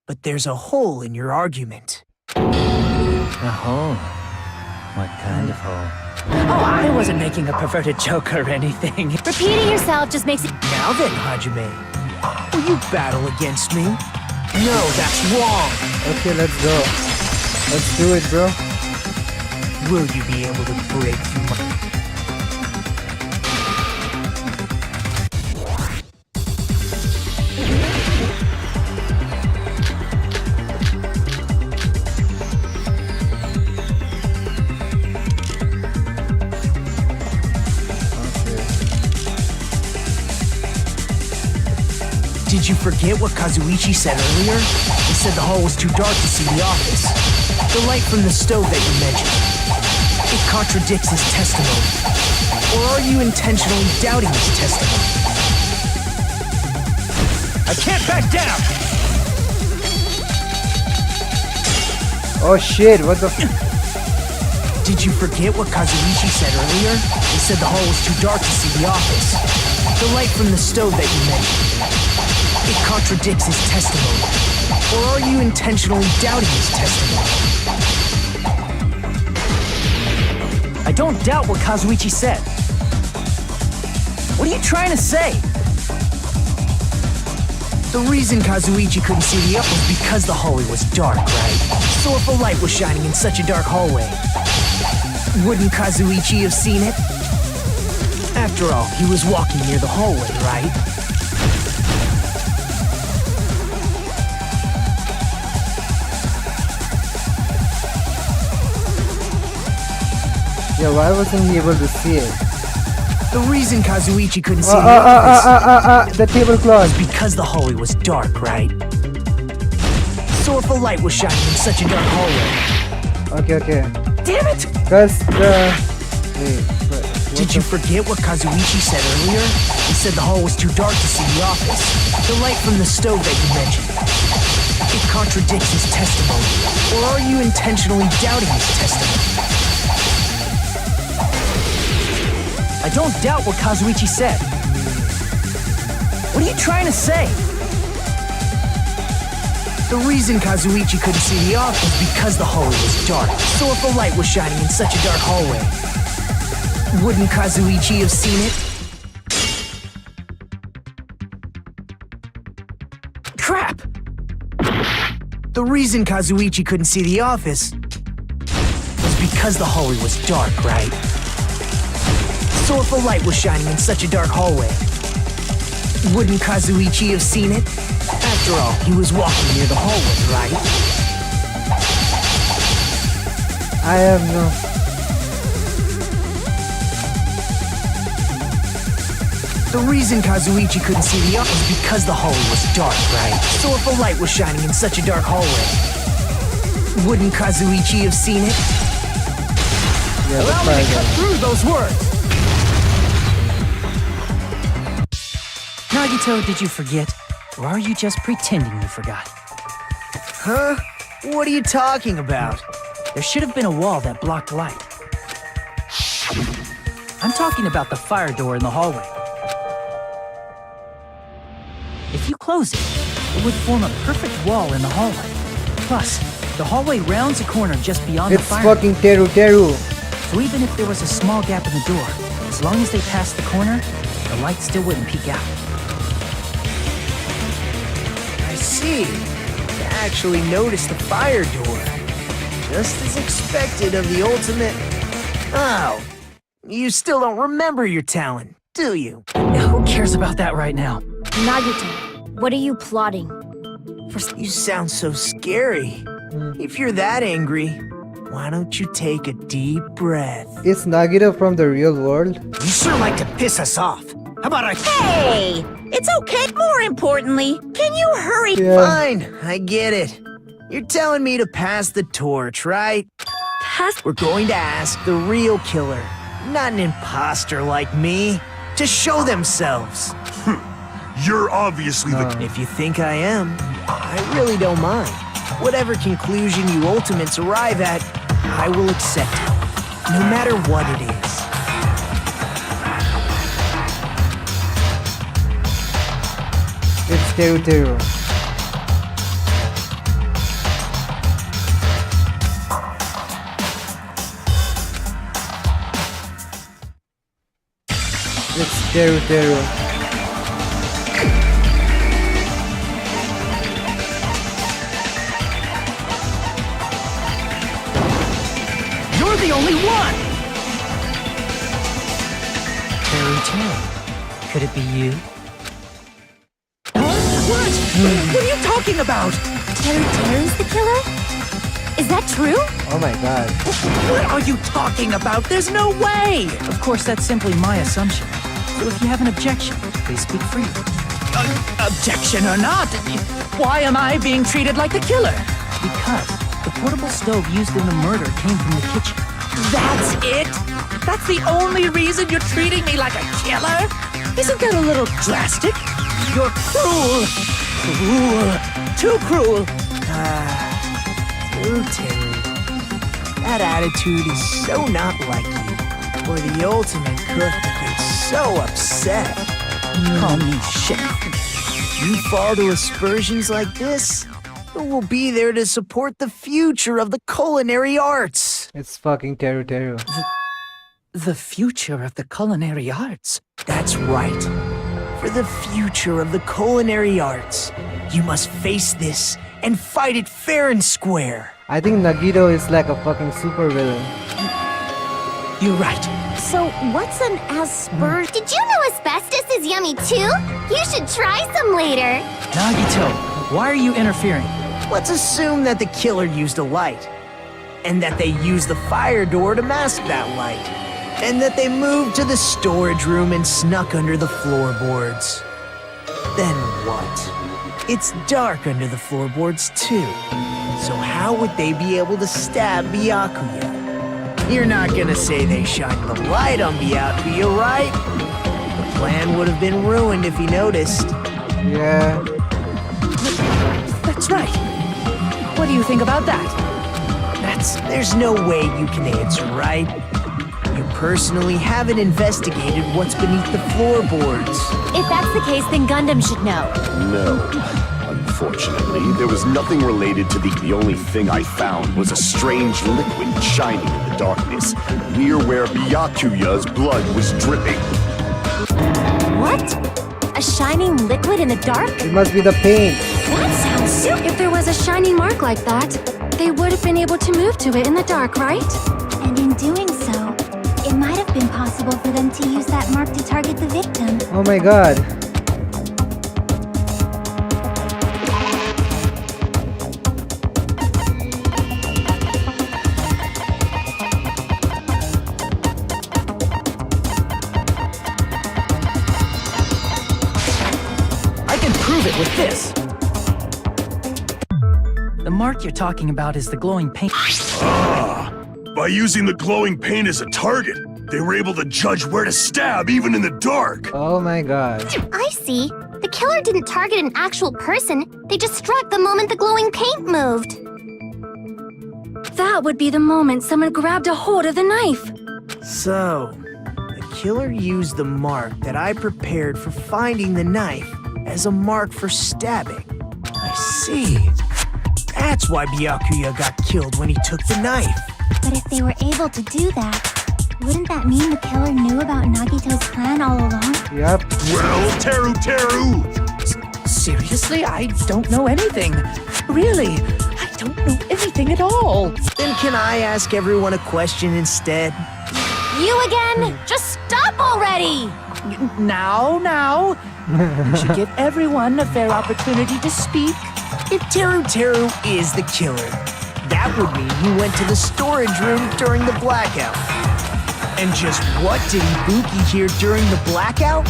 But there's a hole in your argument. A hole? What kind of hole? Oh, I wasn't making a perverted joke or anything. Repeating yourself just makes it. Now then, Hajime, will you battle against me? No, that's wrong. Okay, let's go. Let's do it, bro. Will you be able to break through my... Did you forget what Kazuichi said earlier? He said the hall was too dark to see the office. The light from the stove that you mentioned. It contradicts his testimony. Or are you intentionally doubting his testimony? I can't back down! Oh shit, what the f- Did you forget what Kazuichi said earlier? He said the hall was too dark to see the office. The light from the stove that you mentioned. It contradicts his testimony. Or are you intentionally doubting his testimony? I don't doubt what Kazuichi said. What are you trying to say? The reason Kazuichi couldn't see the up was because the hallway was dark, right? So if a light was shining in such a dark hallway, wouldn't Kazuichi have seen it? After all, he was walking near the hallway, right? Yeah, why wasn't he able to see it? The reason Kazuichi couldn't see the office the tablecloth. was because the hallway was dark, right? So if a light was shining in such a dark hallway... Okay. Damn it! Because the... Wait, what Did you forget what Kazuichi said earlier? He said the hall was too dark to see the office. The light from the stove that you mentioned. It contradicts his testimony. Or are you intentionally doubting his testimony? I don't doubt what Kazuichi said. What are you trying to say? The reason Kazuichi couldn't see the office was because the hallway was dark. So if a light was shining in such a dark hallway, wouldn't Kazuichi have seen it? Crap! The reason Kazuichi couldn't see the office was because the hallway was dark, right? So if a light was shining in such a dark hallway, wouldn't Kazuichi have seen it? After all, he was walking near the hallway, right? I have no... The reason Kazuichi couldn't see the up was because the hallway was dark, right? So if a light was shining in such a dark hallway, wouldn't Kazuichi have seen it? Yeah, Allow me to cut through those words. Nagito, did you forget? Or are you just pretending you forgot? Huh? What are you talking about? There should have been a wall that blocked light. I'm talking about the fire door in the hallway. If you close it, it would form a perfect wall in the hallway. Plus, the hallway rounds a corner just beyond the It's fire. fucking Teru. So even if there was a small gap in the door, as long as they passed the corner, the light still wouldn't peek out. I see. You actually noticed the fire door. Just as expected of the ultimate... Oh, you still don't remember your talent, do you? Who cares about that right now? Nagito, what are you plotting? You sound so scary. If you're that angry, why don't you take a deep breath? Is Nagito from the real world? You sure like to piss us off. How about I... Hey! It's okay. More importantly, can you hurry? Yeah. Fine, I get it. You're telling me to pass the torch, right? We're going to ask the real killer, not an imposter like me, to show themselves. You're obviously the... If you think I am, I really don't mind. Whatever conclusion you ultimates arrive at, I will accept it, no matter what it is. It's Teru. It's Teru. You're the only one! Terry. Could it be you? What? What are you talking about? Terry's the killer? Is that true? Oh my god. What are you talking about? There's no way! Of course, that's simply my assumption. So if you have an objection, please speak freely. Objection or not, why am I being treated like the killer? Because the portable stove used in the murder came from the kitchen. That's it? That's the only reason you're treating me like a killer? Isn't that a little drastic? You're cruel. Cruel. Too cruel. Too Terry. That attitude is so not like you. Or the ultimate cook gets so upset. Call me chef. You fall to aspersions like this, who will be there to support the future of the culinary arts? It's fucking Teru Teru. The future of the culinary arts? That's right. For the future of the culinary arts, you must face this and fight it fair and square. I think Nagito is like a fucking super villain. You're right. So, what's an asper? Did you know asbestos is yummy too? You should try some later. Nagito, why are you interfering? Let's assume that the killer used a light, and that they used the fire door to mask that light, and that they moved to the storage room and snuck under the floorboards. Then what? It's dark under the floorboards too. So how would they be able to stab Byakuya? You're not gonna say they shined the light on Byakuya, right? The plan would have been ruined if he noticed. Yeah. That's right. What do you think about that? There's no way you can answer, right? You personally haven't investigated what's beneath the floorboards. If that's the case, then Gundam should know. No. Unfortunately, there was nothing related to the only thing I found was a strange liquid shining in the darkness, near where Byakuya's blood was dripping. What? A shining liquid in the dark? It must be the paint. That sounds super. If there was a shining mark like that, they would have been able to move to it in the dark, right? And in doing so, it might have been possible for them to use that mark to target the victim. Oh my god. I can prove it with this. The mark you're talking about is the glowing paint. Ah! By using the glowing paint as a target, they were able to judge where to stab even in the dark. Oh my god. I see. The killer didn't target an actual person. They just struck the moment the glowing paint moved. That would be the moment someone grabbed a hold of the knife. So, the killer used the mark that I prepared for finding the knife as a mark for stabbing. I see. That's why Byakuya got killed when he took the knife. But if they were able to do that, wouldn't that mean the killer knew about Nagito's plan all along? Yep. Well, Teru Teru! Seriously, I don't know anything. Really, I don't know anything at all. Then can I ask everyone a question instead? You again? Just stop already! Now. We should give everyone a fair opportunity to speak. If Teru Teru is the killer, that would mean he went to the storage room during the blackout. And just what did Ibuki hear during the blackout?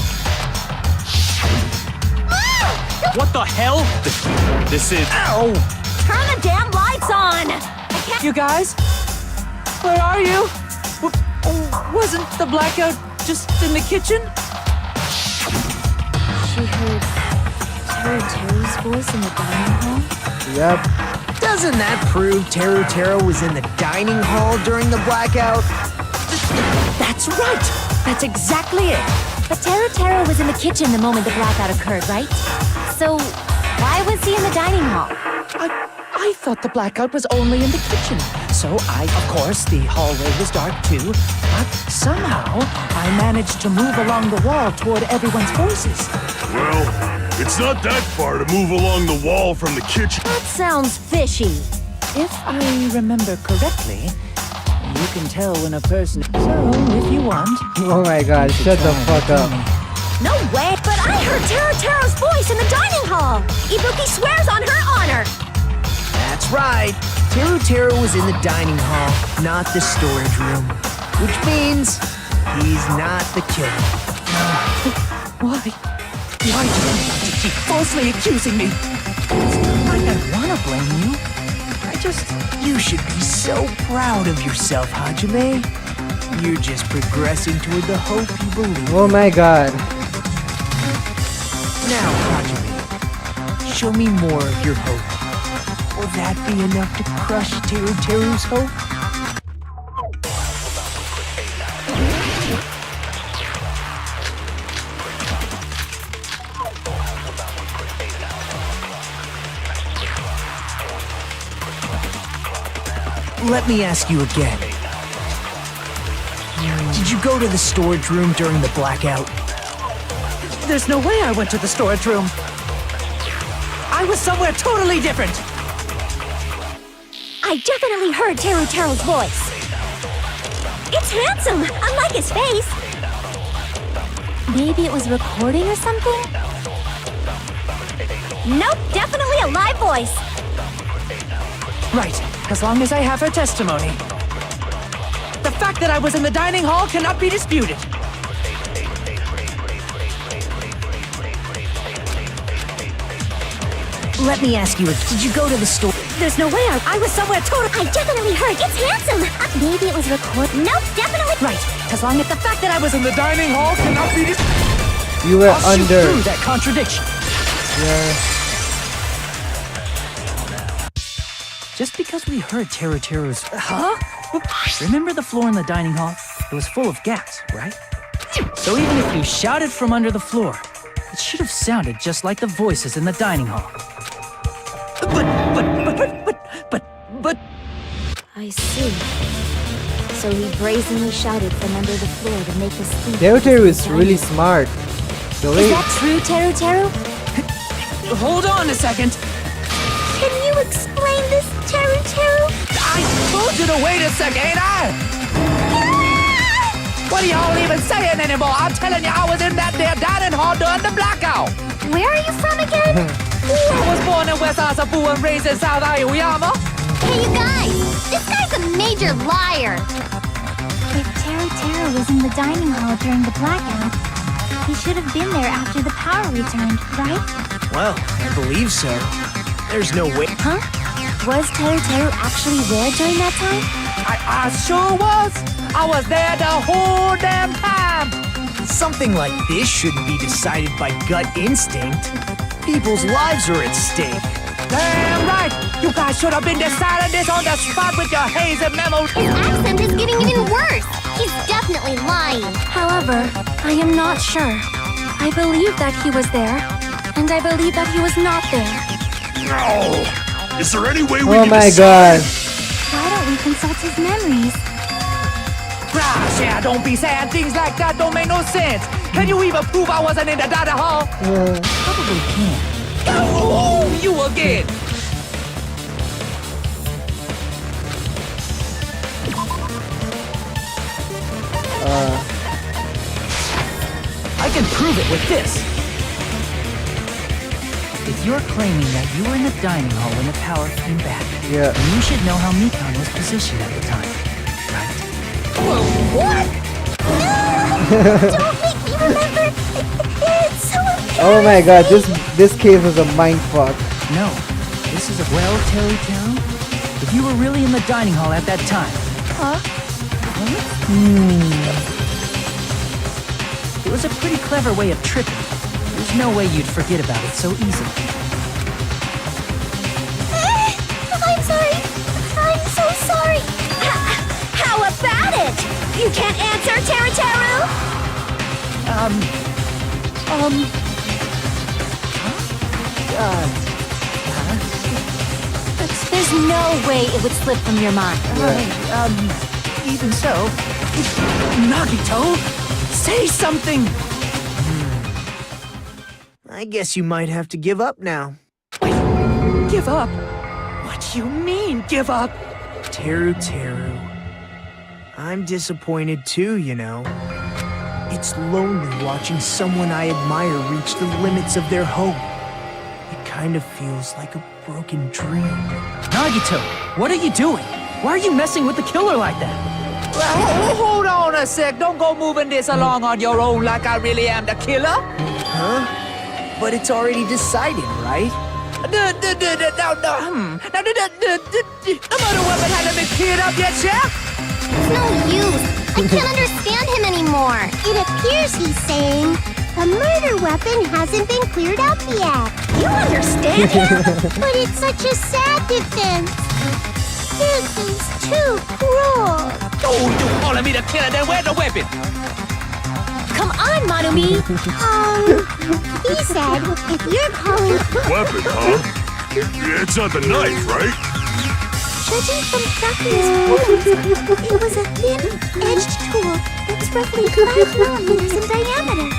What the hell? This is... Ow! Turn the damn lights on! You guys? Where are you? Wasn't the blackout just in the kitchen? She heard Teru Teru's voice in the dining hall? Yep. Doesn't that prove Teru Teru was in the dining hall during the blackout? That's right! That's exactly it! But Teru Teru was in the kitchen the moment the blackout occurred, right? So, why was he in the dining hall? I thought the blackout was only in the kitchen. So of course, the hallway was dark too. But somehow, I managed to move along the wall toward everyone's voices. Well, it's not that far to move along the wall from the kitchen. That sounds fishy. If I remember correctly, you can tell when a person... So, if you want... Oh my god, shut the fuck up. No way! But I heard Teru Teru's voice in the dining hall! Ibuki swears on her honor! That's right. Teru Teru was in the dining hall, not the storage room. Which means he's not the killer. Why? Why do you have to keep falsely accusing me? It's not like I want to blame you. You should be so proud of yourself, Hajime. You're just progressing toward the hope you believe. Oh my god. Now, Hajime, show me more of your hope. Will that be enough to crush Teru Teru's hope? Let me ask you again. Did you go to the storage room during the blackout? There's no way I went to the storage room. I was somewhere totally different. I definitely heard Teru's voice. It's handsome, unlike his face. Maybe it was recording or something? Nope, definitely a live voice. Right, as long as I have her testimony. The fact that I was in the dining hall cannot be disputed. Let me ask you, did you go to the store? There's no way I was somewhere totally... I definitely heard. It's handsome. Maybe it was recording. Nope, definitely... Right, as long as the fact that I was in the dining hall cannot be disputed. You were I'll shoot under. through that contradiction. Yeah. Just because we heard Teru's... Huh? Remember the floor in the dining hall? It was full of gas, right? So even if you shouted from under the floor, it should have sounded just like the voices in the dining hall. But... I see. So he brazenly shouted from under the floor to make us think... Teru is really smart. The Is way that true, Teru? Hold on a second. Can you explain this, Teru? I told you to wait a second, ain't I? What are y'all even saying anymore? I'm telling you, I was in that there dining hall during the blackout. Where are you from again? I was born in West Asafu and raised in South Aoyama. Hey, you guys! This guy's a major liar! If Teru was in the dining hall during the blackout, he should have been there after the power returned, right? Well, I believe so. There's no way. Huh? Was Teru actually there during that time? I sure was. I was there the whole damn time. Something like this shouldn't be decided by gut instinct. People's lives are at stake. Damn right. You guys should have been deciding this on the spot with your hazy memos. His accent is getting even worse. He's definitely lying. However, I am not sure. I believe that he was there, and I believe that he was not there. No! Is there any way we oh can my decide? god. Why don't we consult his memories? Gosh, yeah, don't be saying things like that. Don't make no sense. Can you even prove I wasn't in the dining hall? Probably can. Oh, you again. I can prove it with this. If you're claiming that you were in the dining hall when the power came back, Yeah. then you should know how Mikan was positioned at the time, right? What? No! Don't make me remember! It's so embarrassing! Oh my god, this case was a mindfuck. No, this is a Teru. If you were really in the dining hall at that time, it was a pretty clever way of tripping. There's no way you'd forget about it so easily. I'm sorry. I'm so sorry. How about it? You can't answer, Teru? There's no way it would slip from your mind. Even so, Nagito, say something! I guess you might have to give up now. Give up? What do you mean, give up? Teru. I'm disappointed too, you know. It's lonely watching someone I admire reach the limits of their hope. It kind of feels like a broken dream. Nagito, what are you doing? Why are you messing with the killer like that? Well, hold on a sec. Don't go moving this along on your own like I really am the killer. Huh? But it's already decided, right? The murder weapon hasn't been cleared up yet, Chef? It's no use. I can't understand him anymore. It appears he's saying the murder weapon hasn't been cleared up yet. You understand him? But it's such a sad defense. This is too cruel. Oh, you calling me the killer? Then where's the weapon? Come on, Manumi. He said if you're calling... Weapon, huh? It's not the knife, right? Judging from Byakuya's wounds, it was a thin-edged tool that's roughly 5 millimeters in diameter.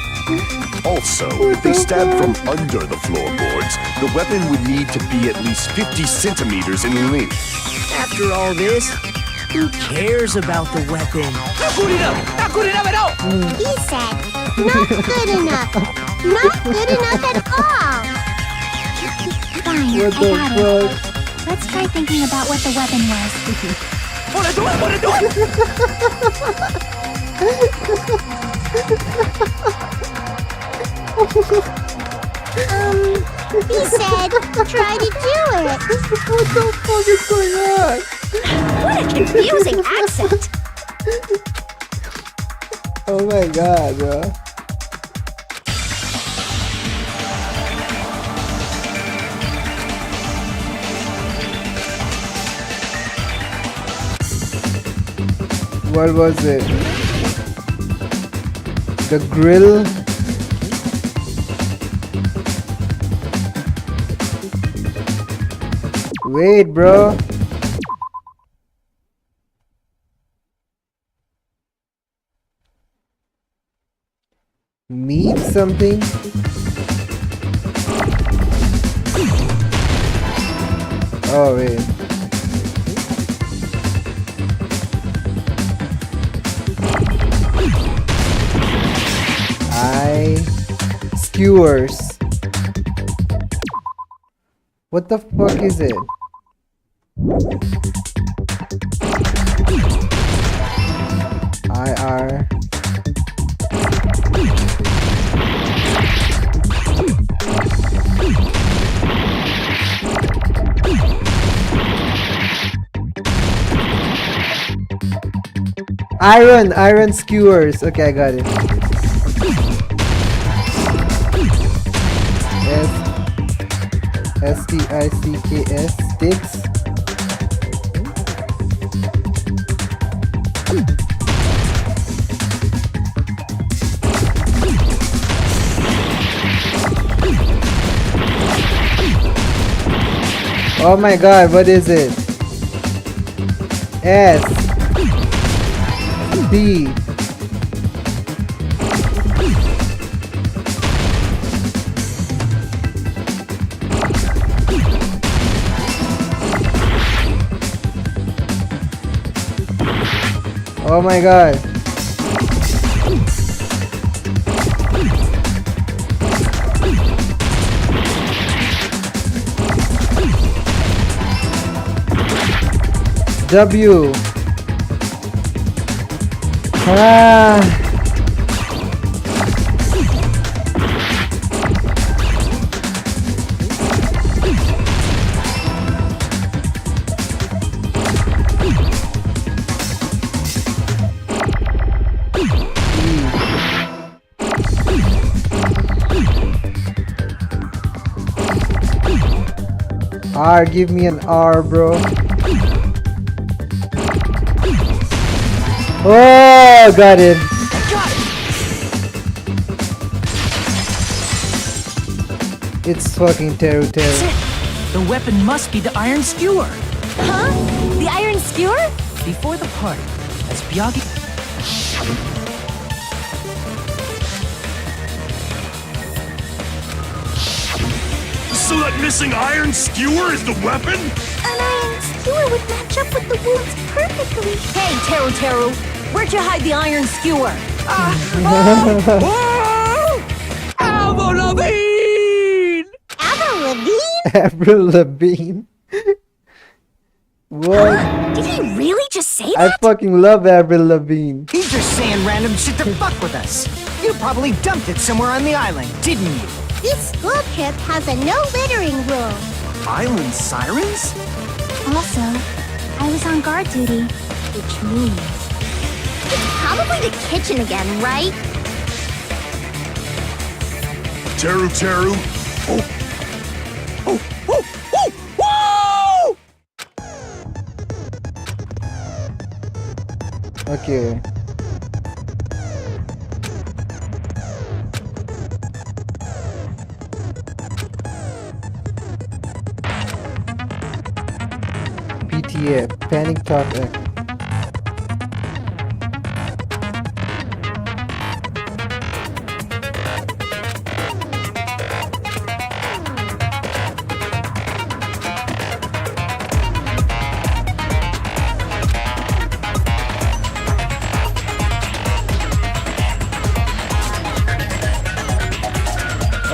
Also, if they stabbed from under the floorboards, the weapon would need to be at least 50 centimeters in length. After all this, who cares about the weapon? He said, not good enough. Not good enough at all. Fine, I got it. Let's try thinking about what the weapon was. He said, try to do it. What the fuck is going on? What a confusing accent! Oh my god, bro. What was it? The grill? Wait, bro. Meat something? Oh, wait. Skewers. What the fuck is it? IR. Iron skewers. Okay, I got it. STICKS sticks. Oh my god, what is it? S D Oh my god. W. R, give me an R, bro. Oh, got it. It's fucking Teru. The weapon must be the iron skewer. Huh? The iron skewer? Before the party, as Byakuya... So that missing iron skewer is the weapon? An iron skewer would match up with the wounds perfectly. Hey, Teru, where'd you hide the iron skewer? Avril Lavigne! Avril Lavigne? Avril Lavigne. What? Did he really just say I that? fucking love Avril Lavigne. He's just saying random shit to fuck with us. You probably dumped it somewhere on the island, didn't you? This school trip has a no littering rule. Island sirens? Also, I was on guard duty, which means... It's probably the kitchen again, right? Teru. Okay. PT PTA, panic topic.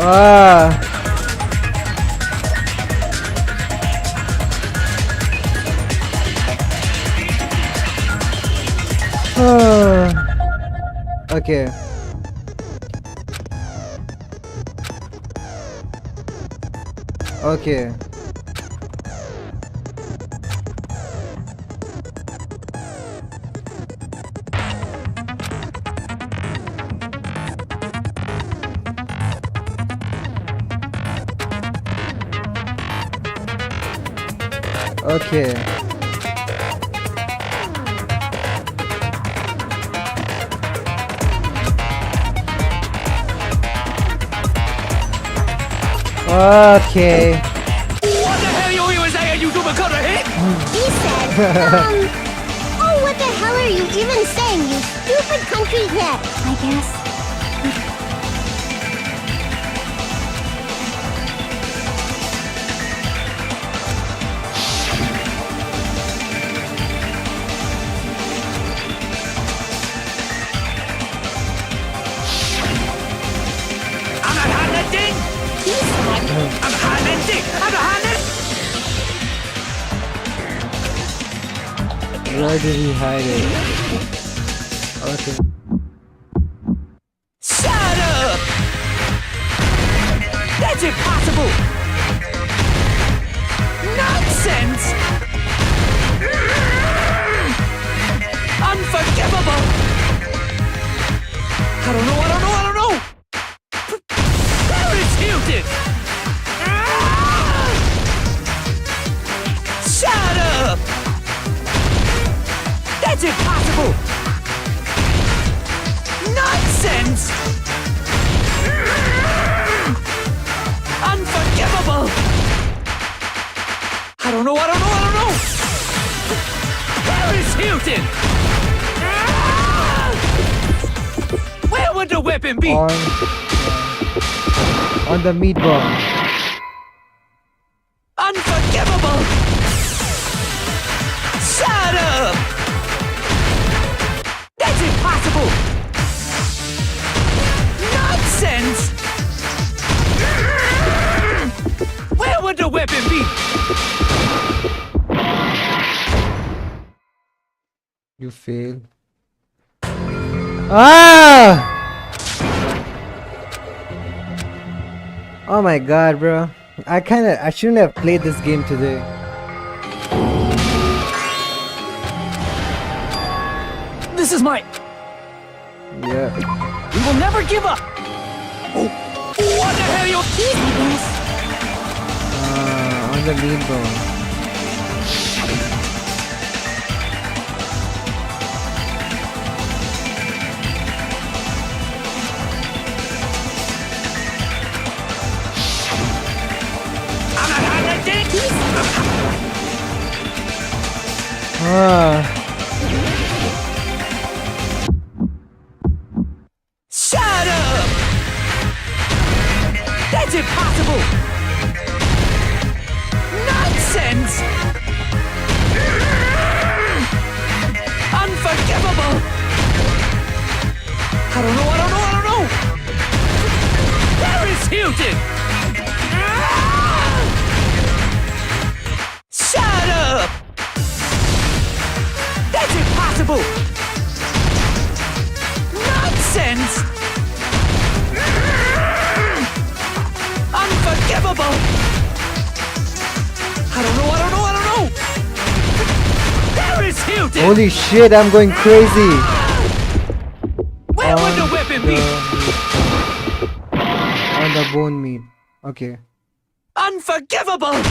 Ah. Okay. Okay. Okay. Okay. What the hell you even saying, you stupid cutter hit? He said, oh, what the hell are you even saying, you stupid country hit? I guess. I'm not hiding that thing. He said, I'm hiding that thing. I'm not hiding it. Where did he hide it? Okay. Shut up! That's impossible! Nonsense! Unforgivable! I don't know! Paris Hilton! Shut up! That's impossible! Nonsense! Unforgivable! I don't know! Paris Hilton! Where would the weapon be? On the meatball. Unforgivable! Shut up! That's impossible! Nonsense! Where would the weapon be? You fail. Ah! Oh my god, bro. I shouldn't have played this game today. This is my... Yeah. We will never give up! Oh, what the hell you... On the meatball. I'm not hiding that thing! Shut up! That's impossible! Nonsense! Unforgivable! I don't know! Paris Hilton! Shut up! That's impossible! Nonsense! Unforgivable! I don't know! Paris Hilton! Holy shit, I'm going crazy! Where would the weapon be? On the bone meat. Okay. Unforgivable!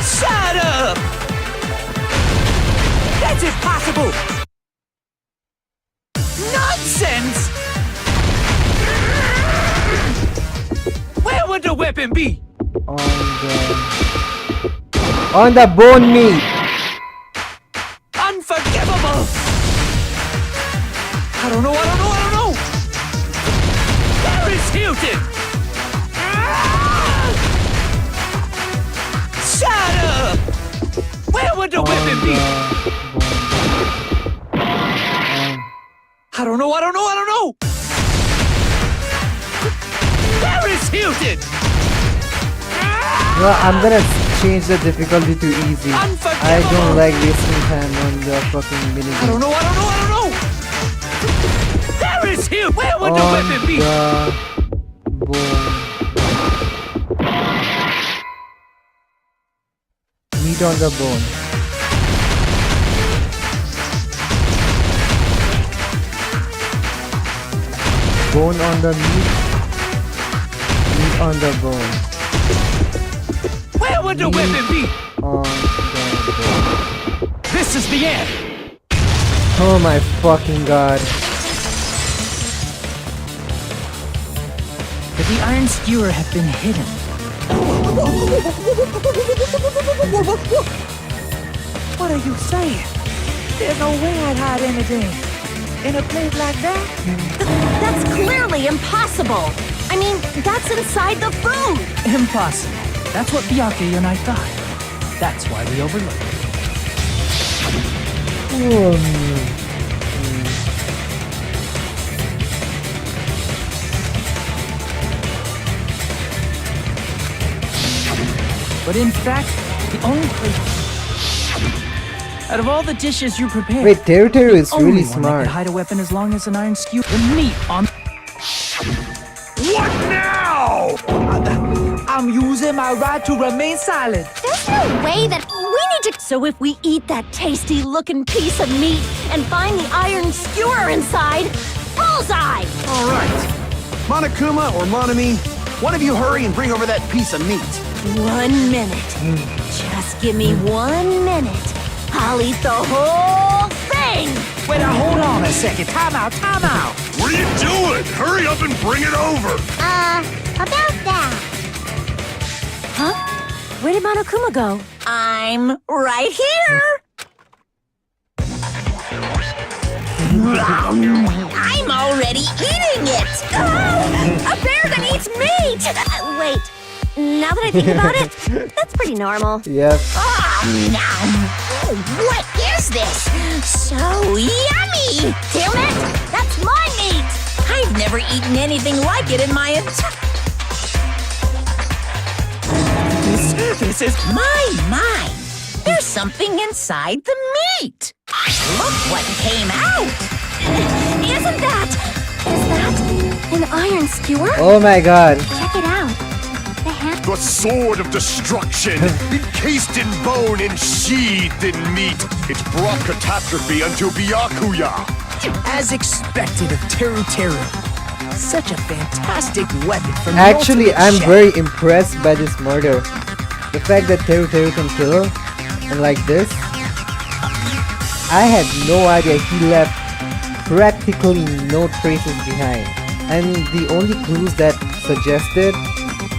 Shut up! That's impossible! Nonsense! Where would the weapon be? On On the bone meat. Unforgivable! I don't know. Paris Hilton! Shut up! Where would the weapon be? I don't know. Paris Hilton! Well, I'm gonna change the difficulty to easy. I don't like wasting time on the fucking minigame. I don't know. Paris Hilton! Where would the weapon be? Meat on the bone. Bone on the meat. Meat on the bone. Where would the weapon be? On the bone. This is the end. Oh my fucking god. Could the iron skewer have been hidden? What are you saying? There's no way I'd hide anything in a place like that. That's clearly impossible. I mean, that's inside the food. Impossible. That's what Byakuya and I thought. That's why we overlooked it. But in fact, the only place out of all the dishes you prepared, Wait, Teru is the only really one that smart. could hide a weapon as long as an iron skewer. The meat on. What now? I'm using my right to remain silent. There's no way that we need to. So if we eat that tasty-looking piece of meat and find the iron skewer inside, bullseye! All right. Monokuma or Monami, one of you hurry and bring over that piece of meat. 1 minute. Just give me 1 minute. I'll eat the whole thing! Wait, now hold on a second. Time out. What are you doing? Hurry up and bring it over! About that. Huh? Where did Monokuma go? I'm right here! I'm already eating it! A bear that eats meat! Wait, now that I think about it, that's pretty normal. Yep. What is this? So yummy! Damn it! That's my meat! I've never eaten anything like it in my entire... This is my! There's something inside the meat! Look what came out! Isn't that... Is that an iron skewer? Oh my god. Check it out. The sword of destruction, encased in bone and sheathed in meat. It's brought catastrophe unto Byakuya. As expected of Teru. Such a fantastic weapon for the Actually, ultimate I'm chef. very impressed by this murder. The fact that Teru can kill her, and like this, I had no idea he left practically no traces behind. And the only clues that suggested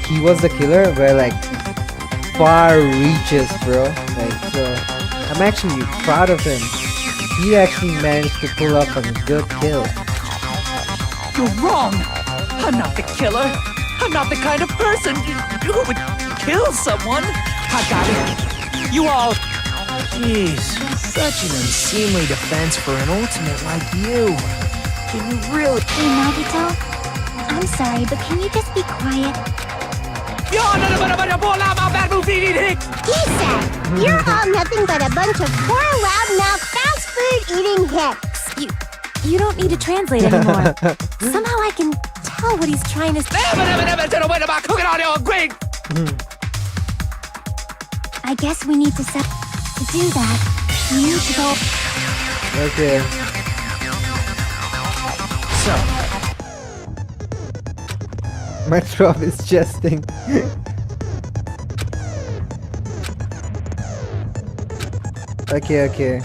he was the killer were like far reaches, bro. Like, so I'm actually proud of him. He actually managed to pull off a good kill. You're wrong. I'm not the killer. I'm not the kind of person who would kill someone. I got it. You all. Jeez, such an unseemly defense for an ultimate like you. Can you really? Hey, Nagito. I'm sorry, but can you just be quiet? He said, you're all nothing but a bunch of poor, loudmouth, fast food eating hicks. You don't need to translate anymore. Somehow I can tell what he's trying to say. I guess we need to do that. We need to go. Okay. So, My throat is jesting. Okay.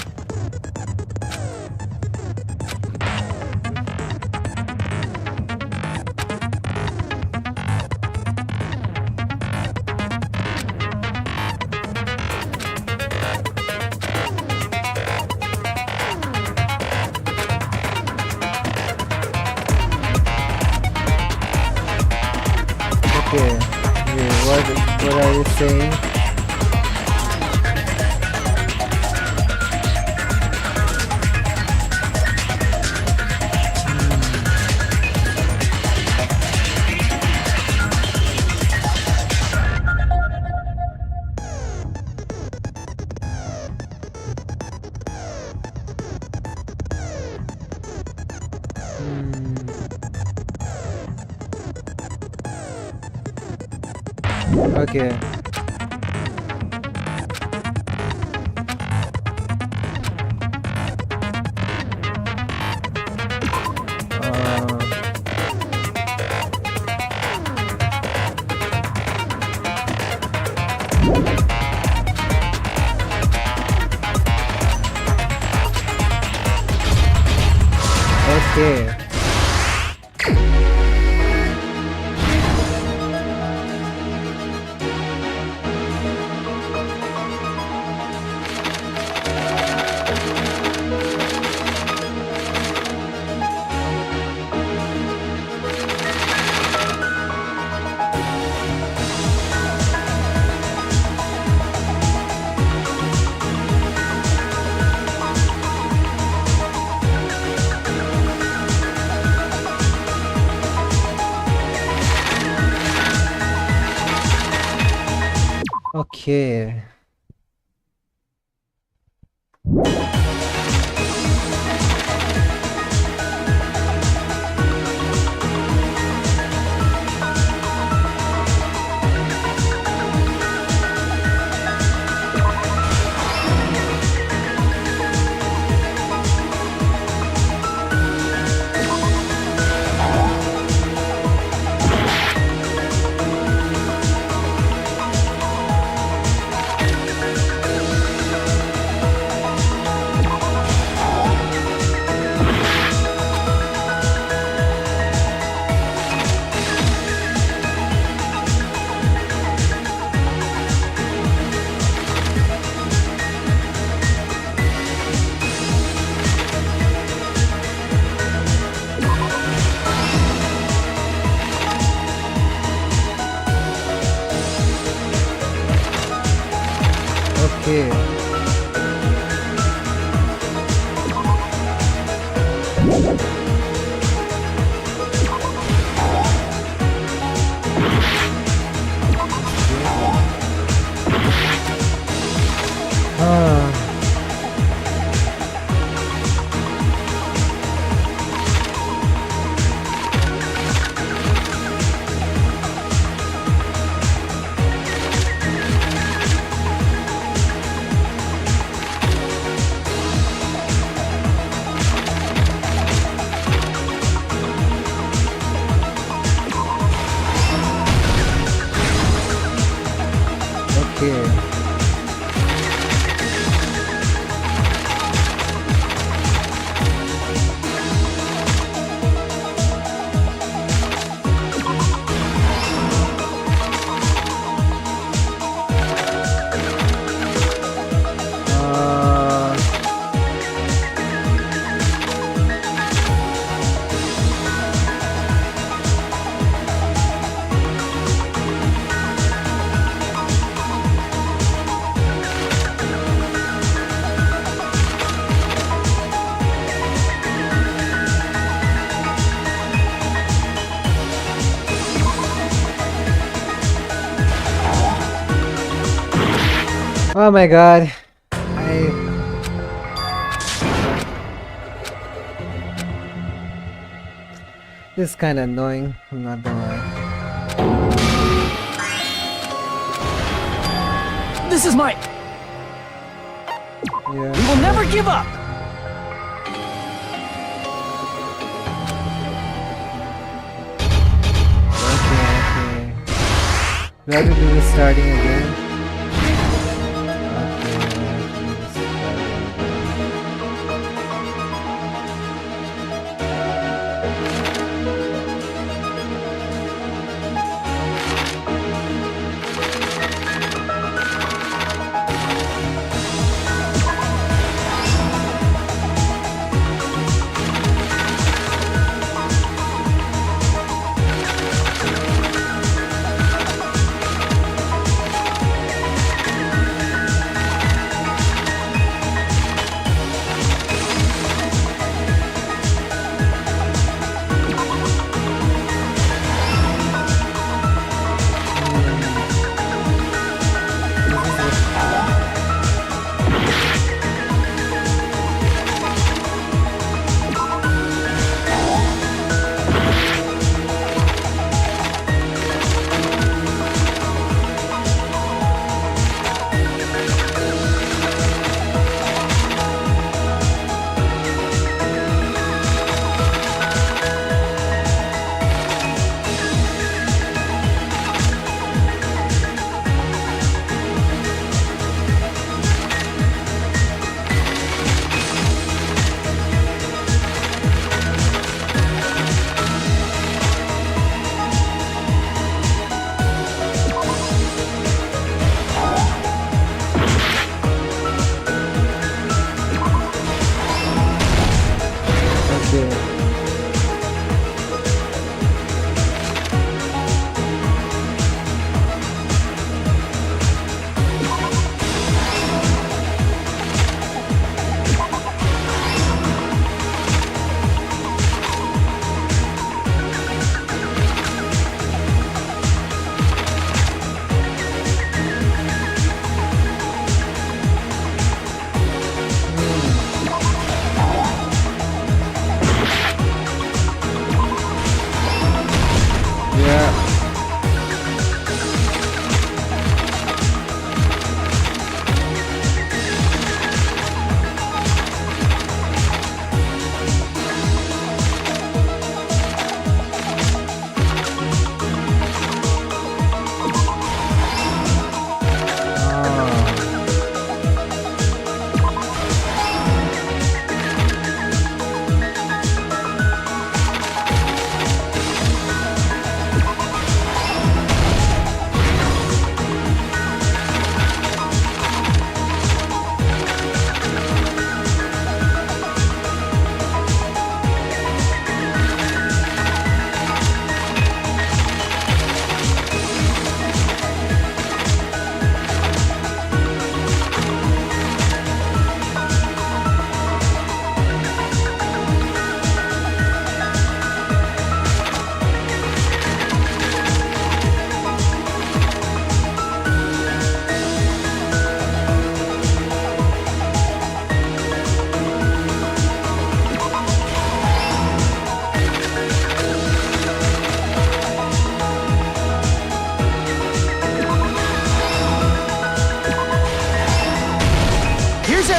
Okay. Wait, what are you saying? Okay. Okay. Okay. Okay. Okay. Oh my god. This is kinda annoying, I'm not gonna lie. This is my... Yeah. We will never give up! Okay. Do I have to do this starting again?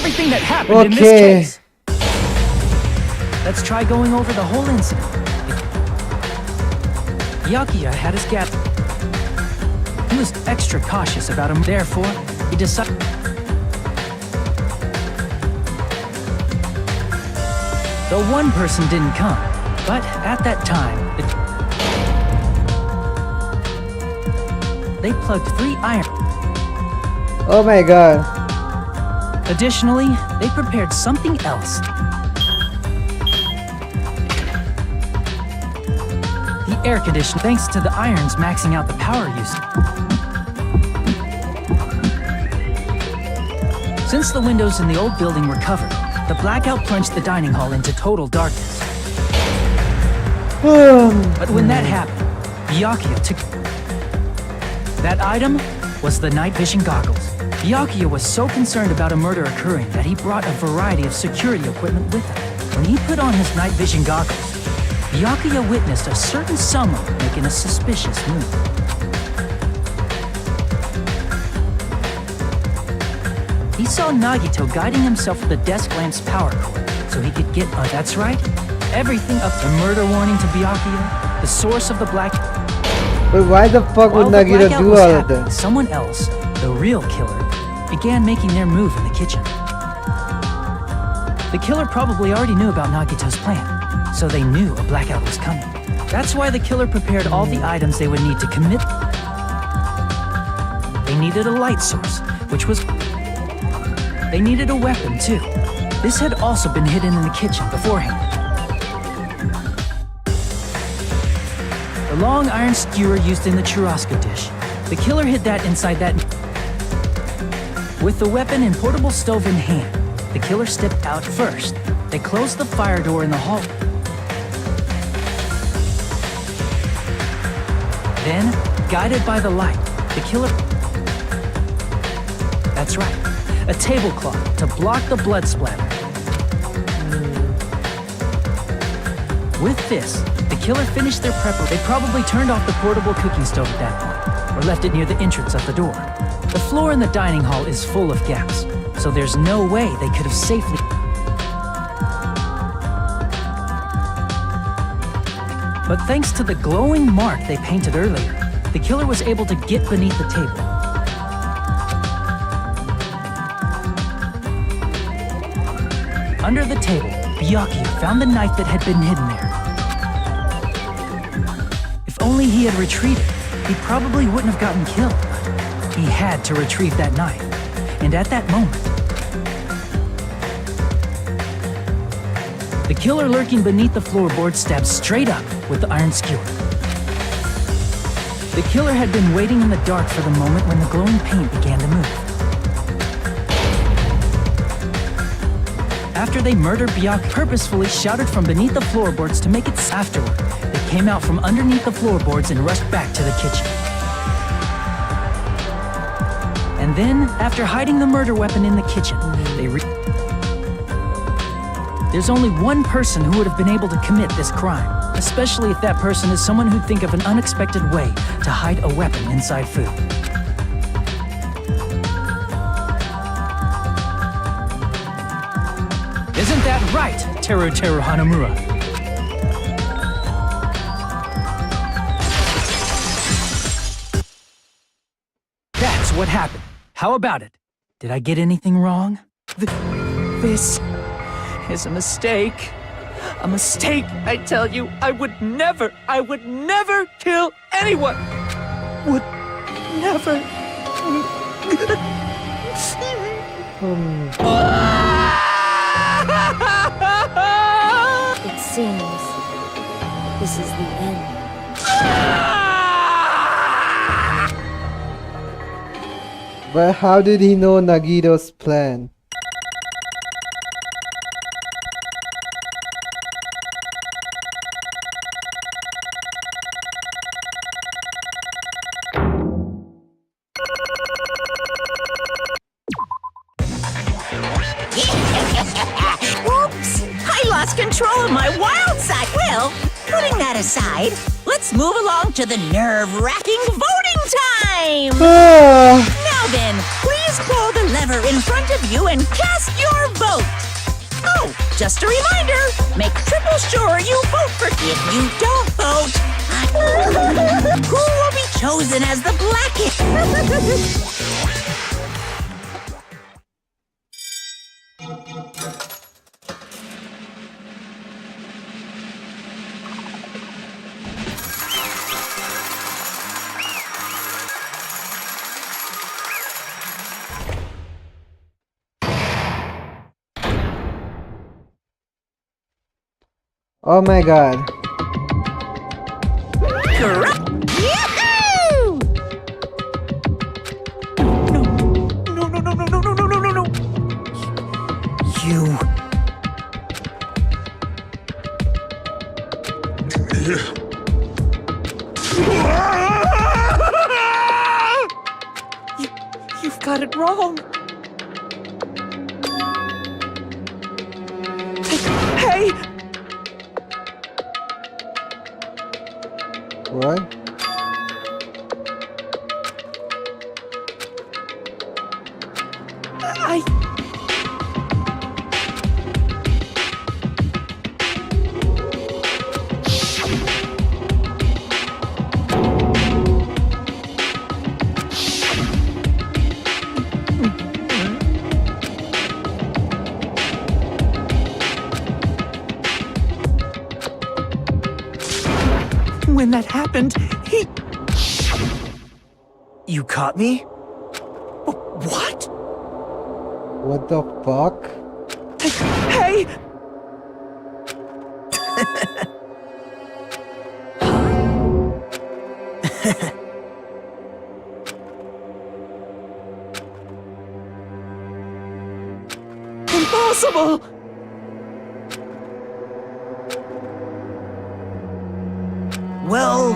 everything that happened in this Okay. case. Let's try going over the whole incident. Byakuya had his gap. He was extra cautious about him, therefore, he decided. The one person didn't come, but at that time, they plugged 3 iron. Oh my god. Additionally, they prepared something else. The air conditioner, thanks to the irons maxing out the power use. Since the windows in the old building were covered, the blackout plunged the dining hall into total darkness. But when that happened, Byakuya took... That item was the night vision goggles. Byakuya was so concerned about a murder occurring that he brought a variety of security equipment with him. When he put on his night vision goggles, Byakuya witnessed a certain someone making a suspicious move. He saw Nagito guiding himself with a desk lamp's power cord so he could get... that's right. Everything up to murder warning to Byakuya, the source of the black... But why the fuck would While the Nagito blackout do was all of happening, that? someone else, the real killer, began making their move in the kitchen. The killer probably already knew about Nagito's plan, so they knew a blackout was coming. That's why the killer prepared all the items they would need to commit. They needed a light source, which was... They needed a weapon, too. This had also been hidden in the kitchen beforehand. The long iron skewer used in the churrasco dish. The killer hid that inside that... With the weapon and portable stove in hand, the killer stepped out first. They closed the fire door in the hall. Then, guided by the light, the killer... That's right, a tablecloth to block the blood splatter. With this, the killer finished their prep. They probably turned off the portable cooking stove at that point, or left it near the entrance of the door. The floor in the dining hall is full of gaps, so there's no way they could have safely... But thanks to the glowing mark they painted earlier, the killer was able to get beneath the table. Under the table, Byakuya found the knife that had been hidden there. If only he had retreated, he probably wouldn't have gotten killed. He had to retrieve that knife, and at that moment, the killer lurking beneath the floorboard stabbed straight up with the iron skewer. The killer had been waiting in the dark for the moment when the glowing paint began to move. After they murdered Byakuya, purposefully shouted from beneath the floorboards to make it afterward. They came out from underneath the floorboards and rushed back to the kitchen. And then, after hiding the murder weapon in the kitchen, they There's only one person who would have been able to commit this crime, especially if that person is someone who'd think of an unexpected way to hide a weapon inside food. Isn't that right, Teru Hanamura? That's what happened. How about it? Did I get anything wrong? This is a mistake. A mistake, I tell you. I would never kill anyone. Would never. It seems this is the end. But how did he know Nagito's plan? Oops! I lost control of my wild side. Well, putting that aside, let's move along to the nerve-wracking voting time! Now then, please Just pull the lever in front of you and cast your vote. Oh, just a reminder, make triple sure you vote for. If you don't vote, who will be chosen as the Blackest? Oh my god. Correct. Yahoo! No. You. You've got it wrong. Hey! What? When that happened, he... You caught me? What? What the fuck? Hey! Impossible! Well...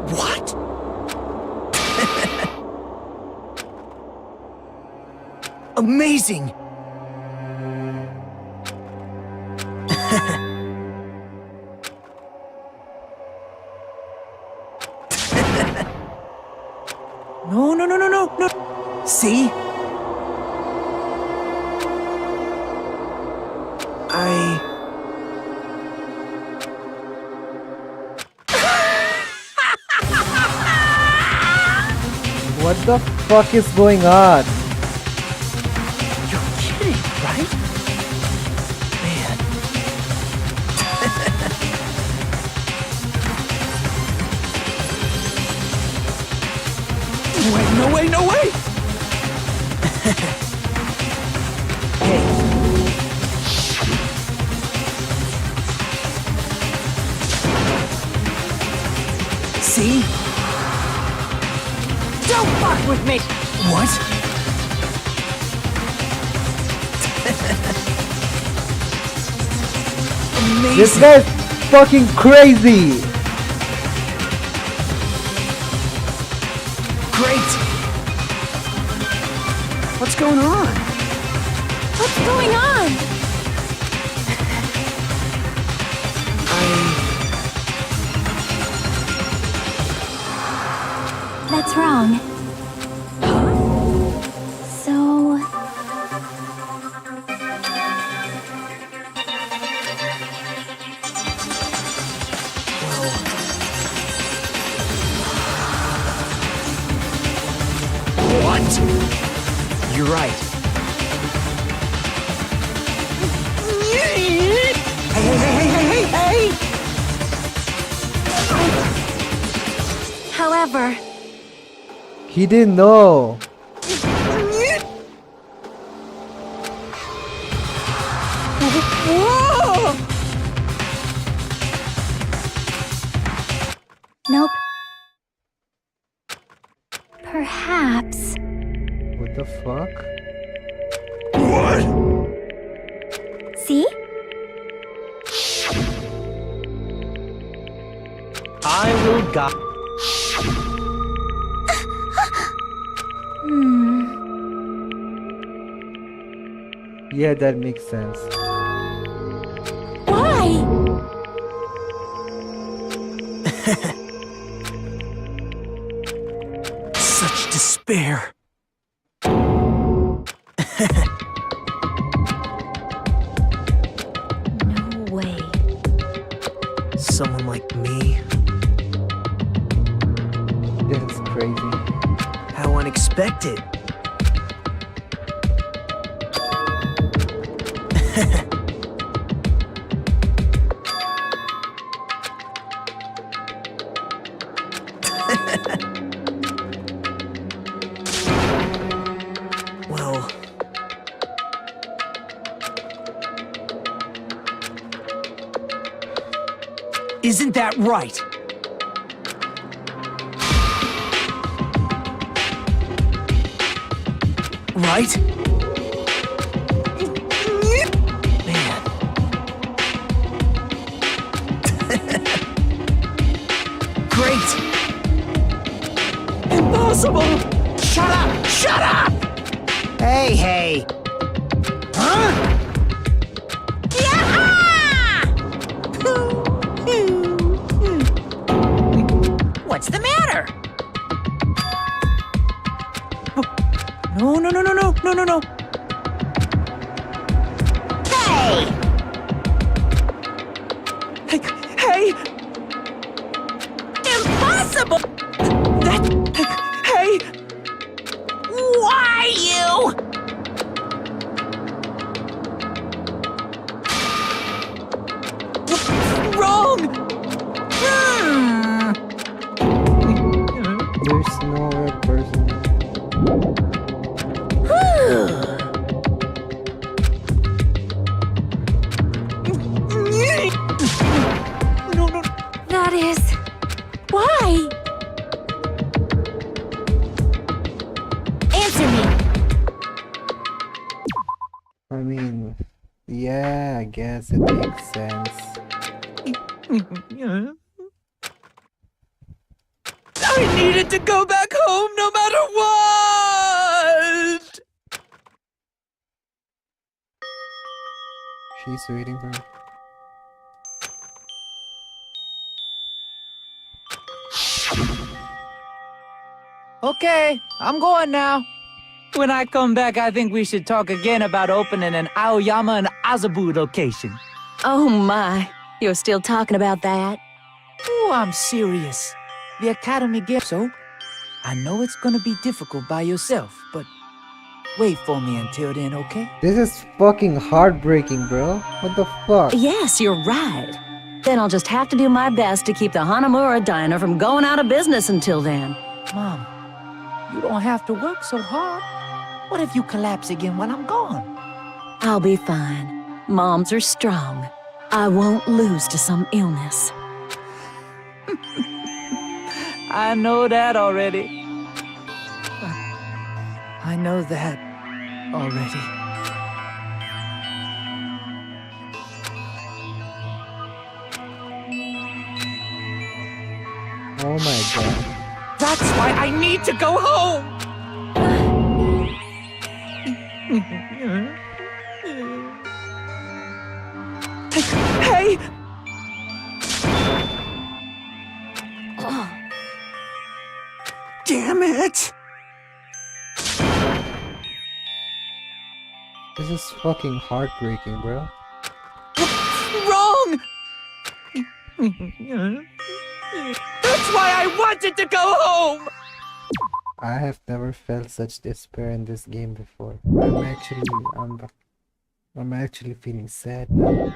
What? Amazing! No. See? What the fuck is going on? You're kidding, right? Man. Wait, no way! Hey. See? Don't fuck with me! What? Amazing! This guy's fucking crazy! Great! What's going on? What's going on? That's wrong. So... What? You're right. Hey! However... He didn't know. Whoa! Nope. Perhaps... What the fuck? What? See? I will guide. Yeah, that makes sense. Why? bear. No way. Someone like me? This is crazy. How unexpected. Well... Isn't that right? Right? Man. Great! Impossible! Shut up! Shut up! Hey, hey. Huh? What's the matter? No, no, no, no, no, no, no, no. Hey! Hey, hey! Impossible! That... Hey! Why you? Wrong! There's no other person. No, no. That is... Why? Answer me. I mean, yeah, I guess it makes sense. I needed to go back home no matter what! She's waiting for me. Okay, I'm going now. When I come back, I think we should talk again about opening an Aoyama and Azabu location. Oh my, you're still talking about that? Oh, I'm serious. The Academy gave so. I know it's gonna be difficult by yourself, but wait for me until then, okay? This is fucking heartbreaking, bro. What the fuck? Yes, you're right. Then I'll just have to do my best to keep the Hanamura Diner from going out of business until then. Mom, you don't have to work so hard. What if you collapse again when I'm gone? I'll be fine. Moms are strong. I won't lose to some illness. I know that already. I know that already. Oh my god. That's why I need to go home! Hey! Damn it! This is fucking heartbreaking, bro. Wrong! That's why I wanted to go home! I have never felt such despair in this game before. I'm actually feeling sad now.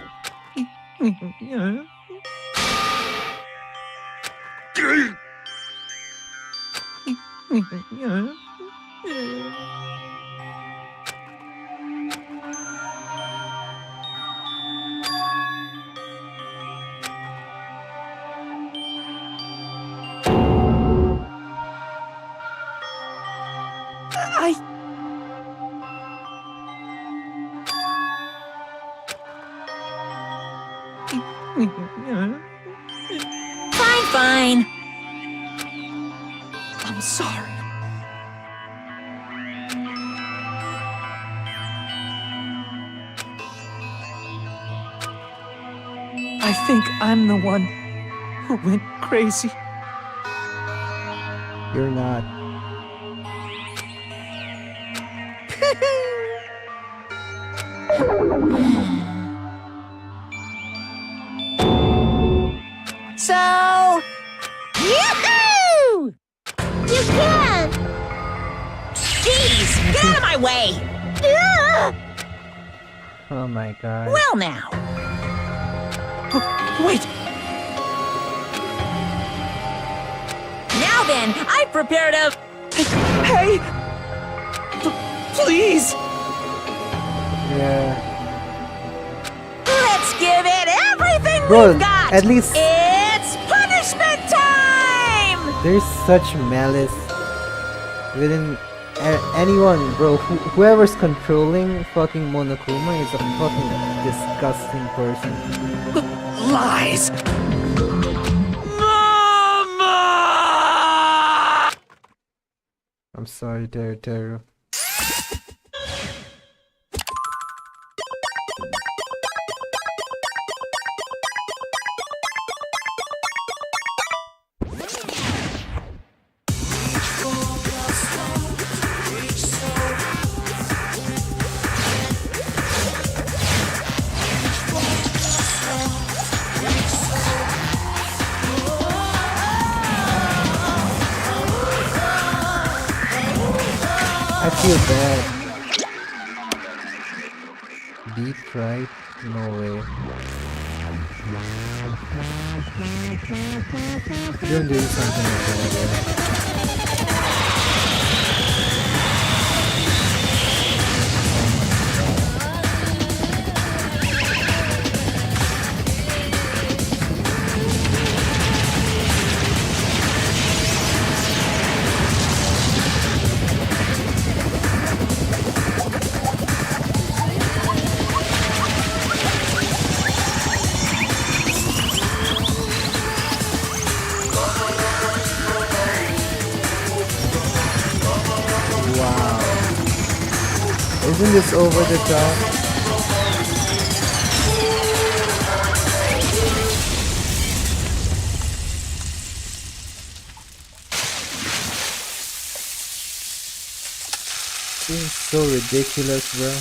Fine, fine. I'm sorry. I think I'm the one who went crazy. You're not. So, yoo-hoo! You can! Jeez, get out of my way! Oh my god. Well now. Wait! Now then, I prepared a... Hey! Please! Yeah. Let's give it everything Bro, we've got! at least- It's punishment time! There's such malice within anyone, bro. Whoever's controlling fucking Monokuma is a fucking disgusting person. Lies! I'm sorry, Teru. I feel bad. Deep fried? No way. Don't do something like that. Isn't this over the top? This is so ridiculous, bro.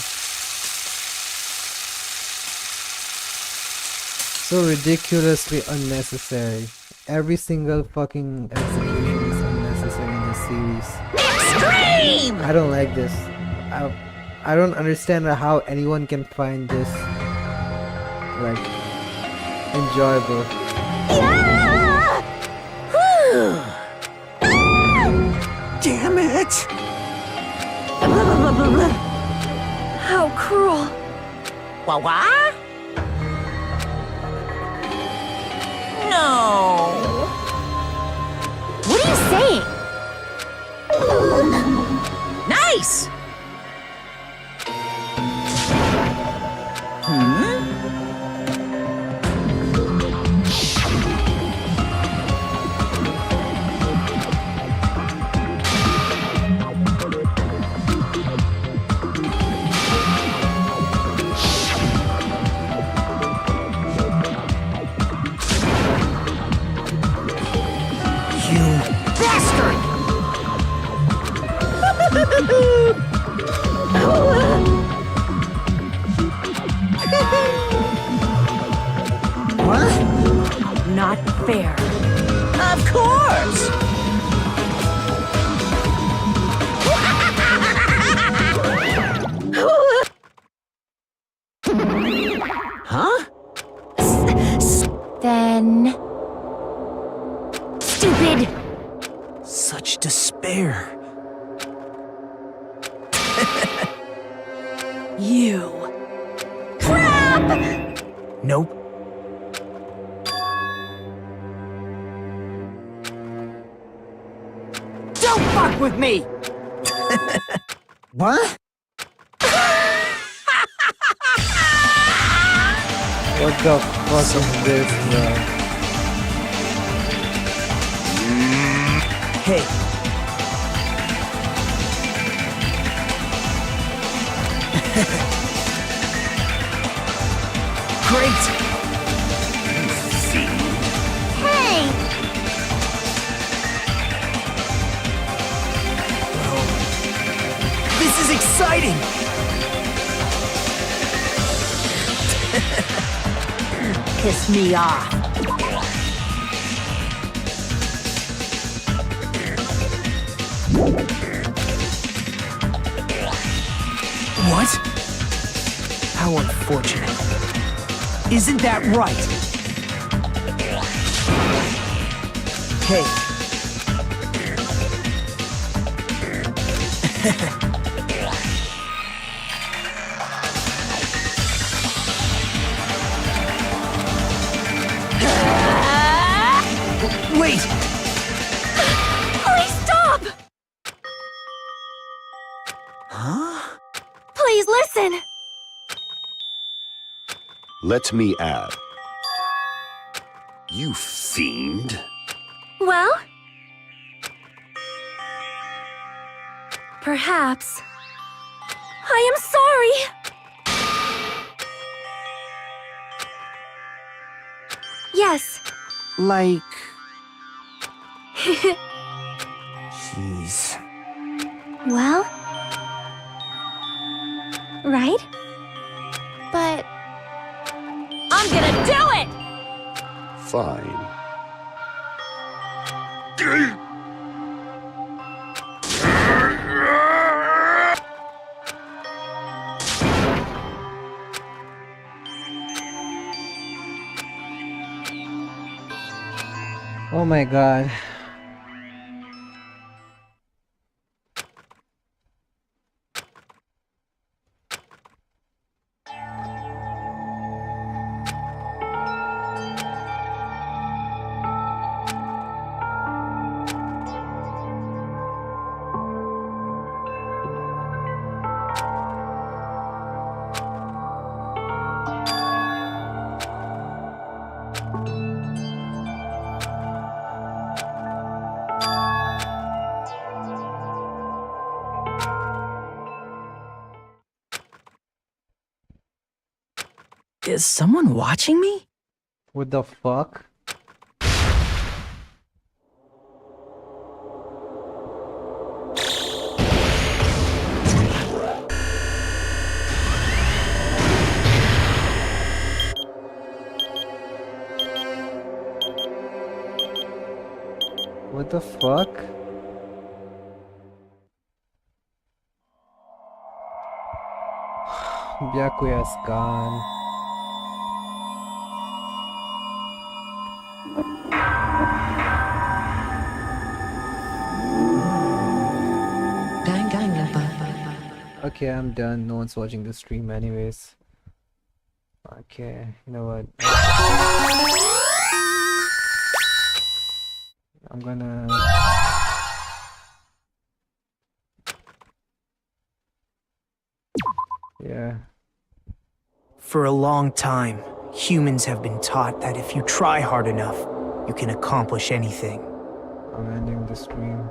So ridiculously unnecessary. Every single fucking execution is unnecessary in this series. Extreme! I don't like this. I don't understand how anyone can find this like enjoyable. Damn it! How cruel. What? No. What are you saying? Nice! Not fair. Of course! Huh? Then... Stupid! Such despair. You. Nope. Don't fuck with me! What? What the fuck is this, bro? Hey. Great! Hey! This is exciting! piss me off. What? How unfortunate. Isn't that right? Hey. Wait! Please stop! Huh? Please listen! Let me add. You fiend. Well? Perhaps. I am sorry! Yes. Like... Jeez. Well? Right? But... I'm gonna do it! Fine. Oh my god. Is someone watching me? What the fuck? What the fuck? Byakuya's gone. Okay, I'm done. No one's watching the stream anyways. Okay, you know what? I'm gonna... Yeah. For a long time, humans have been taught that if you try hard enough, you can accomplish anything. I'm ending the stream.